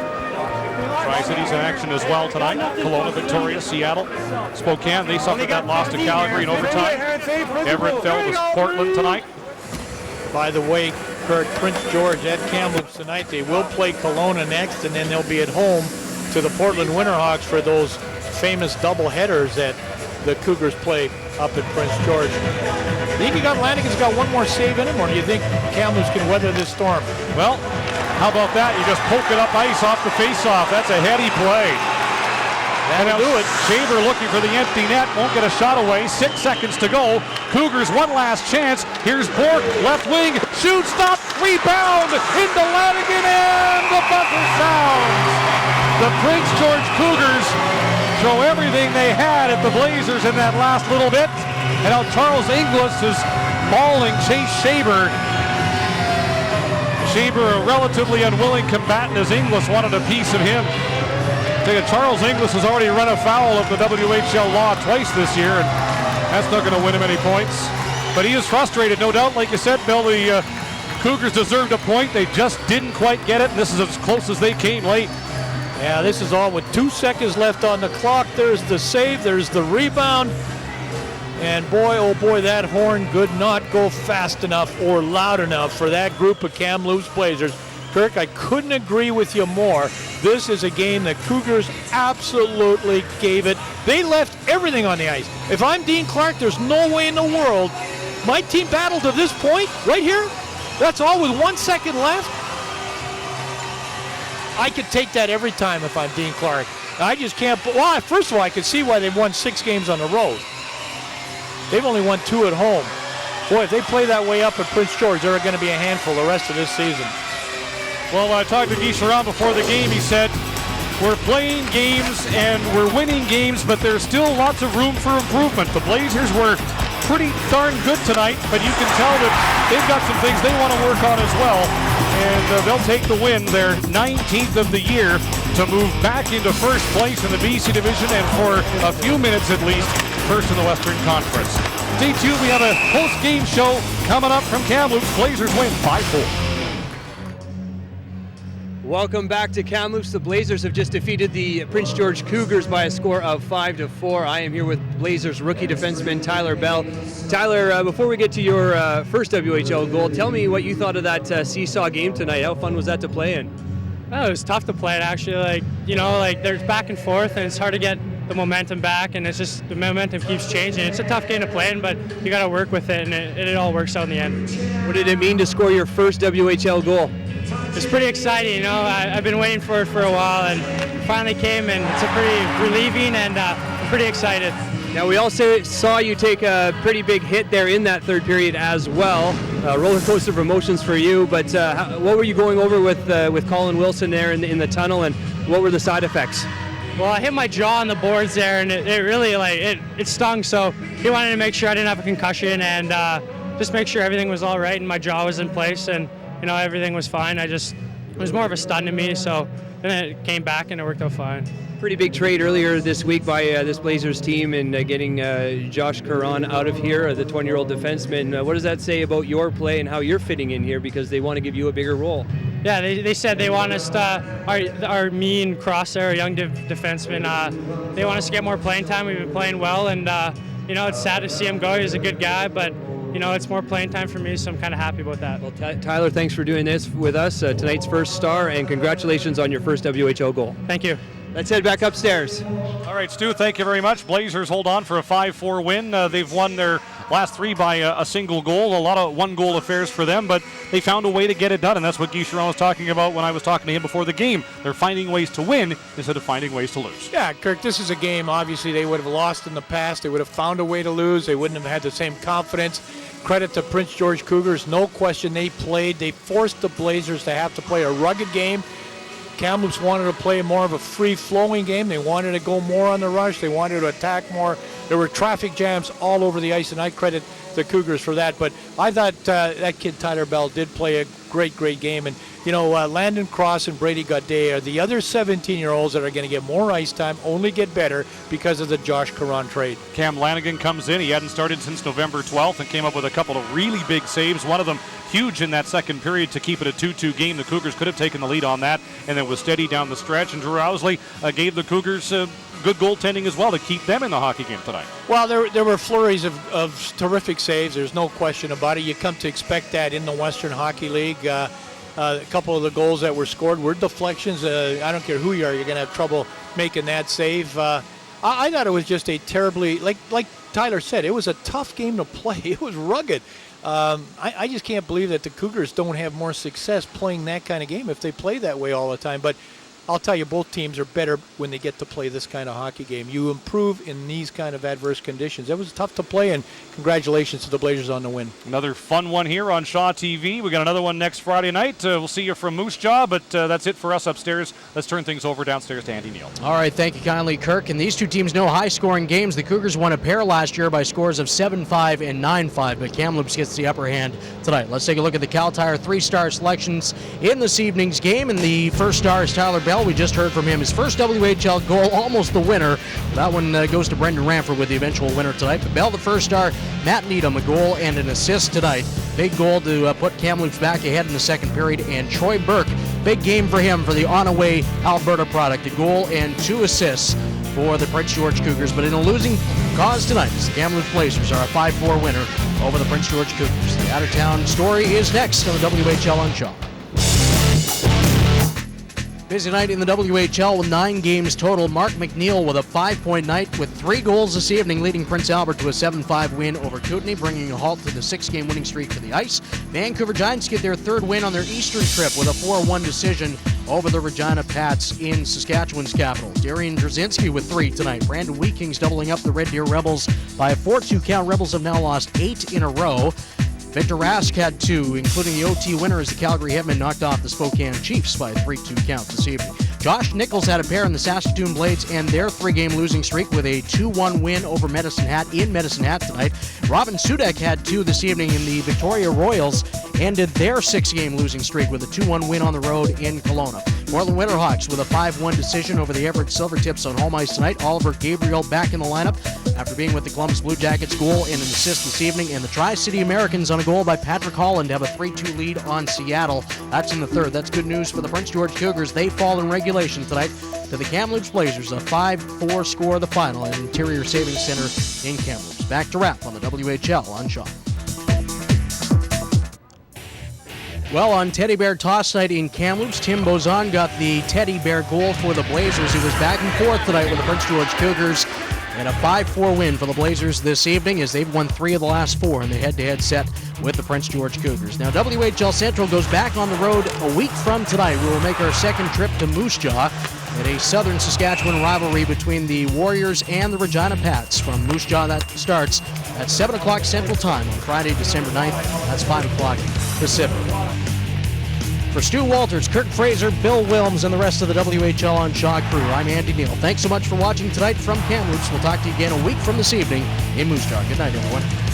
Tri-Cities in action as well tonight. Kelowna, Victoria, Seattle, Spokane. They suffered that loss to Calgary in overtime. Everett fell to Portland tonight. By the way, Kurt, Prince George at Kamloops tonight. They will play Kelowna next, and then they'll be at home to the Portland Winterhawks for those famous double headers that the Cougars play up at Prince George. Do you think Lanigan's got one more save in him, or do you think Kamloops can weather this storm? Well, how about that? You just poke it up ice off the face-off. That's a heady play. That'll do it. Shaber looking for the empty net. Won't get a shot away. 6 seconds to go. Cougars one last chance. Here's Bork, left wing. Shoot, stop, rebound into Lanigan, and the buzzer sounds. The Prince George Cougars throw everything they had at the Blazers in that last little bit. And now Charles Inglis is mauling Chase Shaber. Shaber, a relatively unwilling combatant, as Inglis wanted a piece of him. Charles Inglis has already run afoul of the WHL law twice this year, and that's not going to win him any points. But he is frustrated, no doubt. Like you said, Bill, the Cougars deserved a point. They just didn't quite get it, and this is as close as they came late. Yeah, this is all with 2 seconds left on the clock. There's the save, there's the rebound. And boy, oh boy, that horn could not go fast enough or loud enough for that group of Kamloops Blazers. Kirk, I couldn't agree with you more. This is a game that Cougars absolutely gave it. They left everything on the ice. If I'm Dean Clark, there's no way in the world my team battled to this point, right here. That's all with 1 second left. I could take that every time if I'm Dean Clark. I just can't. Well, first of all, I can see why they've won 6 games on the road. They've only won 2 at home. boy, if they play that way up at Prince George, they're going to be a handful the rest of this season. Well, I talked to Guy Charron before the game. He said, we're playing games and we're winning games, but there's still lots of room for improvement. The Blazers were pretty darn good tonight, but you can tell that they've got some things they want to work on as well. And they'll take the win, their 19th of the year, to move back into first place in the BC Division and for a few minutes at least, first in the Western Conference. Stay tuned, we have a post-game show coming up from Kamloops. Blazers win 5-4. Welcome back to Kamloops. The Blazers have just defeated the Prince George Cougars by a score of 5-4. I am here with Blazers rookie defenseman Tyler Bell. Tyler, before we get to your first WHL goal, tell me what you thought of that seesaw game tonight. How fun was that to play in? Oh, it was tough to play it, actually. There's back and forth, and it's hard to get the momentum back, and it's just the momentum keeps changing. It's a tough game to play in, but you got to work with it, and it all works out in the end. What did it mean to score your first WHL goal? It's pretty exciting, I've been waiting for it for a while, and it finally came, and it's pretty relieving, and I'm pretty excited. Now, we also saw you take a pretty big hit there in that third period as well. Roller coaster of emotions for you, but what were you going over with Colin Wilson there in the tunnel, and what were the side effects? Well, I hit my jaw on the boards there, and it really, it stung, so he wanted to make sure I didn't have a concussion, and just make sure everything was all right, and my jaw was in place, and everything was fine. It was more of a stun to me, so then it came back and it worked out fine. Pretty big trade earlier this week by this Blazers team in getting Josh Caron out of here, the 20-year-old defenseman. What does that say about your play and how you're fitting in here, because they want to give you a bigger role? Yeah, they said they want us to, our me and Cross, our young defenseman, they want us to get more playing time. We've been playing well, and it's sad to see him go. He's a good guy, but it's more playing time for me, so I'm kind of happy about that. Well, Tyler, thanks for doing this with us, tonight's first star, and congratulations on your first WHL goal. Thank you. Let's head back upstairs. All right, Stu, thank you very much. Blazers hold on for a 5-4 win. They've won their last three by a single goal. A lot of one-goal affairs for them, but they found a way to get it done, and that's what Guy Charron was talking about when I was talking to him before the game. They're finding ways to win instead of finding ways to lose. Yeah, Kirk, this is a game, obviously, they would have lost in the past. They would have found a way to lose. They wouldn't have had the same confidence. Credit to Prince George Cougars. No question they played. They forced the Blazers to have to play a rugged game. Kamloops wanted to play more of a free-flowing game. They wanted to go more on the rush. They wanted to attack more. There were traffic jams all over the ice, and I credit the Cougars for that. But I thought that kid Tyler Bell did play a great game. And, Landon Cross and Brady Gaudet are the other 17-year-olds that are going to get more ice time, only get better because of the Josh Caron trade. Cam Lanigan comes in. He hadn't started since November 12th and came up with a couple of really big saves. One of them huge in that second period to keep it a 2-2 game. The Cougars could have taken the lead on that, and it was steady down the stretch. And Drew Owsley gave the Cougars good goaltending as well to keep them in the hockey game tonight. Well, there were flurries of terrific saves. There's no question about it. You come to expect that in the Western Hockey League. A couple of the goals that were scored were deflections. I don't care who you are, you're going to have trouble making that save. I thought it was just a terribly, like Tyler said, it was a tough game to play. It was rugged. I just can't believe that the Cougars don't have more success playing that kind of game if they play that way all the time. But I'll tell you, both teams are better when they get to play this kind of hockey game. You improve in these kind of adverse conditions. It was tough to play, and congratulations to the Blazers on the win. Another fun one here on Shaw TV. We got another one next Friday night. We'll see you from Moose Jaw, but that's it for us upstairs. Let's turn things over downstairs to Andy Neal. All right, thank you kindly, Kirk. And these two teams know high-scoring games. The Cougars won a pair last year by scores of 7-5 and 9-5, but Kamloops gets the upper hand tonight. Let's take a look at the Cal Tire three-star selections in this evening's game. And the first star is Tyler Bell. We just heard from him. His first WHL goal, almost the winner. That one goes to Brendan Ranford with the eventual winner tonight. But Bell, the first star. Matt Needham, a goal and an assist tonight. Big goal to put Kamloops back ahead in the second period. And Troy Burke, big game for him for the On-Away Alberta product. A goal and 2 assists for the Prince George Cougars. But in a losing cause tonight, the Kamloops Blazers are a 5-4 winner over the Prince George Cougars. The out-of-town story is next on the WHL on Shaw. Busy night in the WHL with 9 games total. Mark McNeil with a 5-point night with 3 goals this evening, leading Prince Albert to a 7-5 win over Kootenay, bringing a halt to the 6-game winning streak for the Ice. Vancouver Giants get their 3rd win on their Eastern trip with a 4-1 decision over the Regina Pats in Saskatchewan's capital. Darian Drzezinski with 3 tonight. Brandon Weekings doubling up the Red Deer Rebels by a 4-2 count. Rebels have now lost 8 in a row. Victor Rask had 2, including the OT winner as the Calgary Hitmen knocked off the Spokane Chiefs by a 3-2 count this evening. Josh Nichols had a pair in the Saskatoon Blades and their 3-game losing streak with a 2-1 win over Medicine Hat in Medicine Hat tonight. Robin Sudek had 2 this evening, in the Victoria Royals ended their 6-game losing streak with a 2-1 win on the road in Kelowna. Portland Winterhawks with a 5-1 decision over the Everett Silvertips on home ice tonight. Oliver Gabriel back in the lineup after being with the Columbus Blue Jackets. Goal and an assist this evening. And the Tri-City Americans on a goal by Patrick Holland have a 3-2 lead on Seattle. That's in the third. That's good news for the Prince George Cougars. They fall in regulation tonight to the Kamloops Blazers. A 5-4 score the final at Interior Savings Center in Kamloops. Back to wrap on the WHL on Shaw. Well, on Teddy Bear toss night in Kamloops, Tim Bozon got the Teddy Bear goal for the Blazers. He was back and forth tonight with the Prince George Cougars. And a 5-4 win for the Blazers this evening as they've won 3 of the last 4 in the head-to-head set with the Prince George Cougars. Now, WHL Central goes back on the road a week from tonight. We will make our second trip to Moose Jaw in a southern Saskatchewan rivalry between the Warriors and the Regina Pats. From Moose Jaw, that starts at 7 o'clock Central Time on Friday, December 9th. That's 5 o'clock Pacific. For Stu Walters, Kirk Fraser, Bill Wilms, and the rest of the WHL on Shaw crew, I'm Andy Neal. Thanks so much for watching tonight from Kamloops. We'll talk to you again a week from this evening in Moose Jaw. Good night, everyone.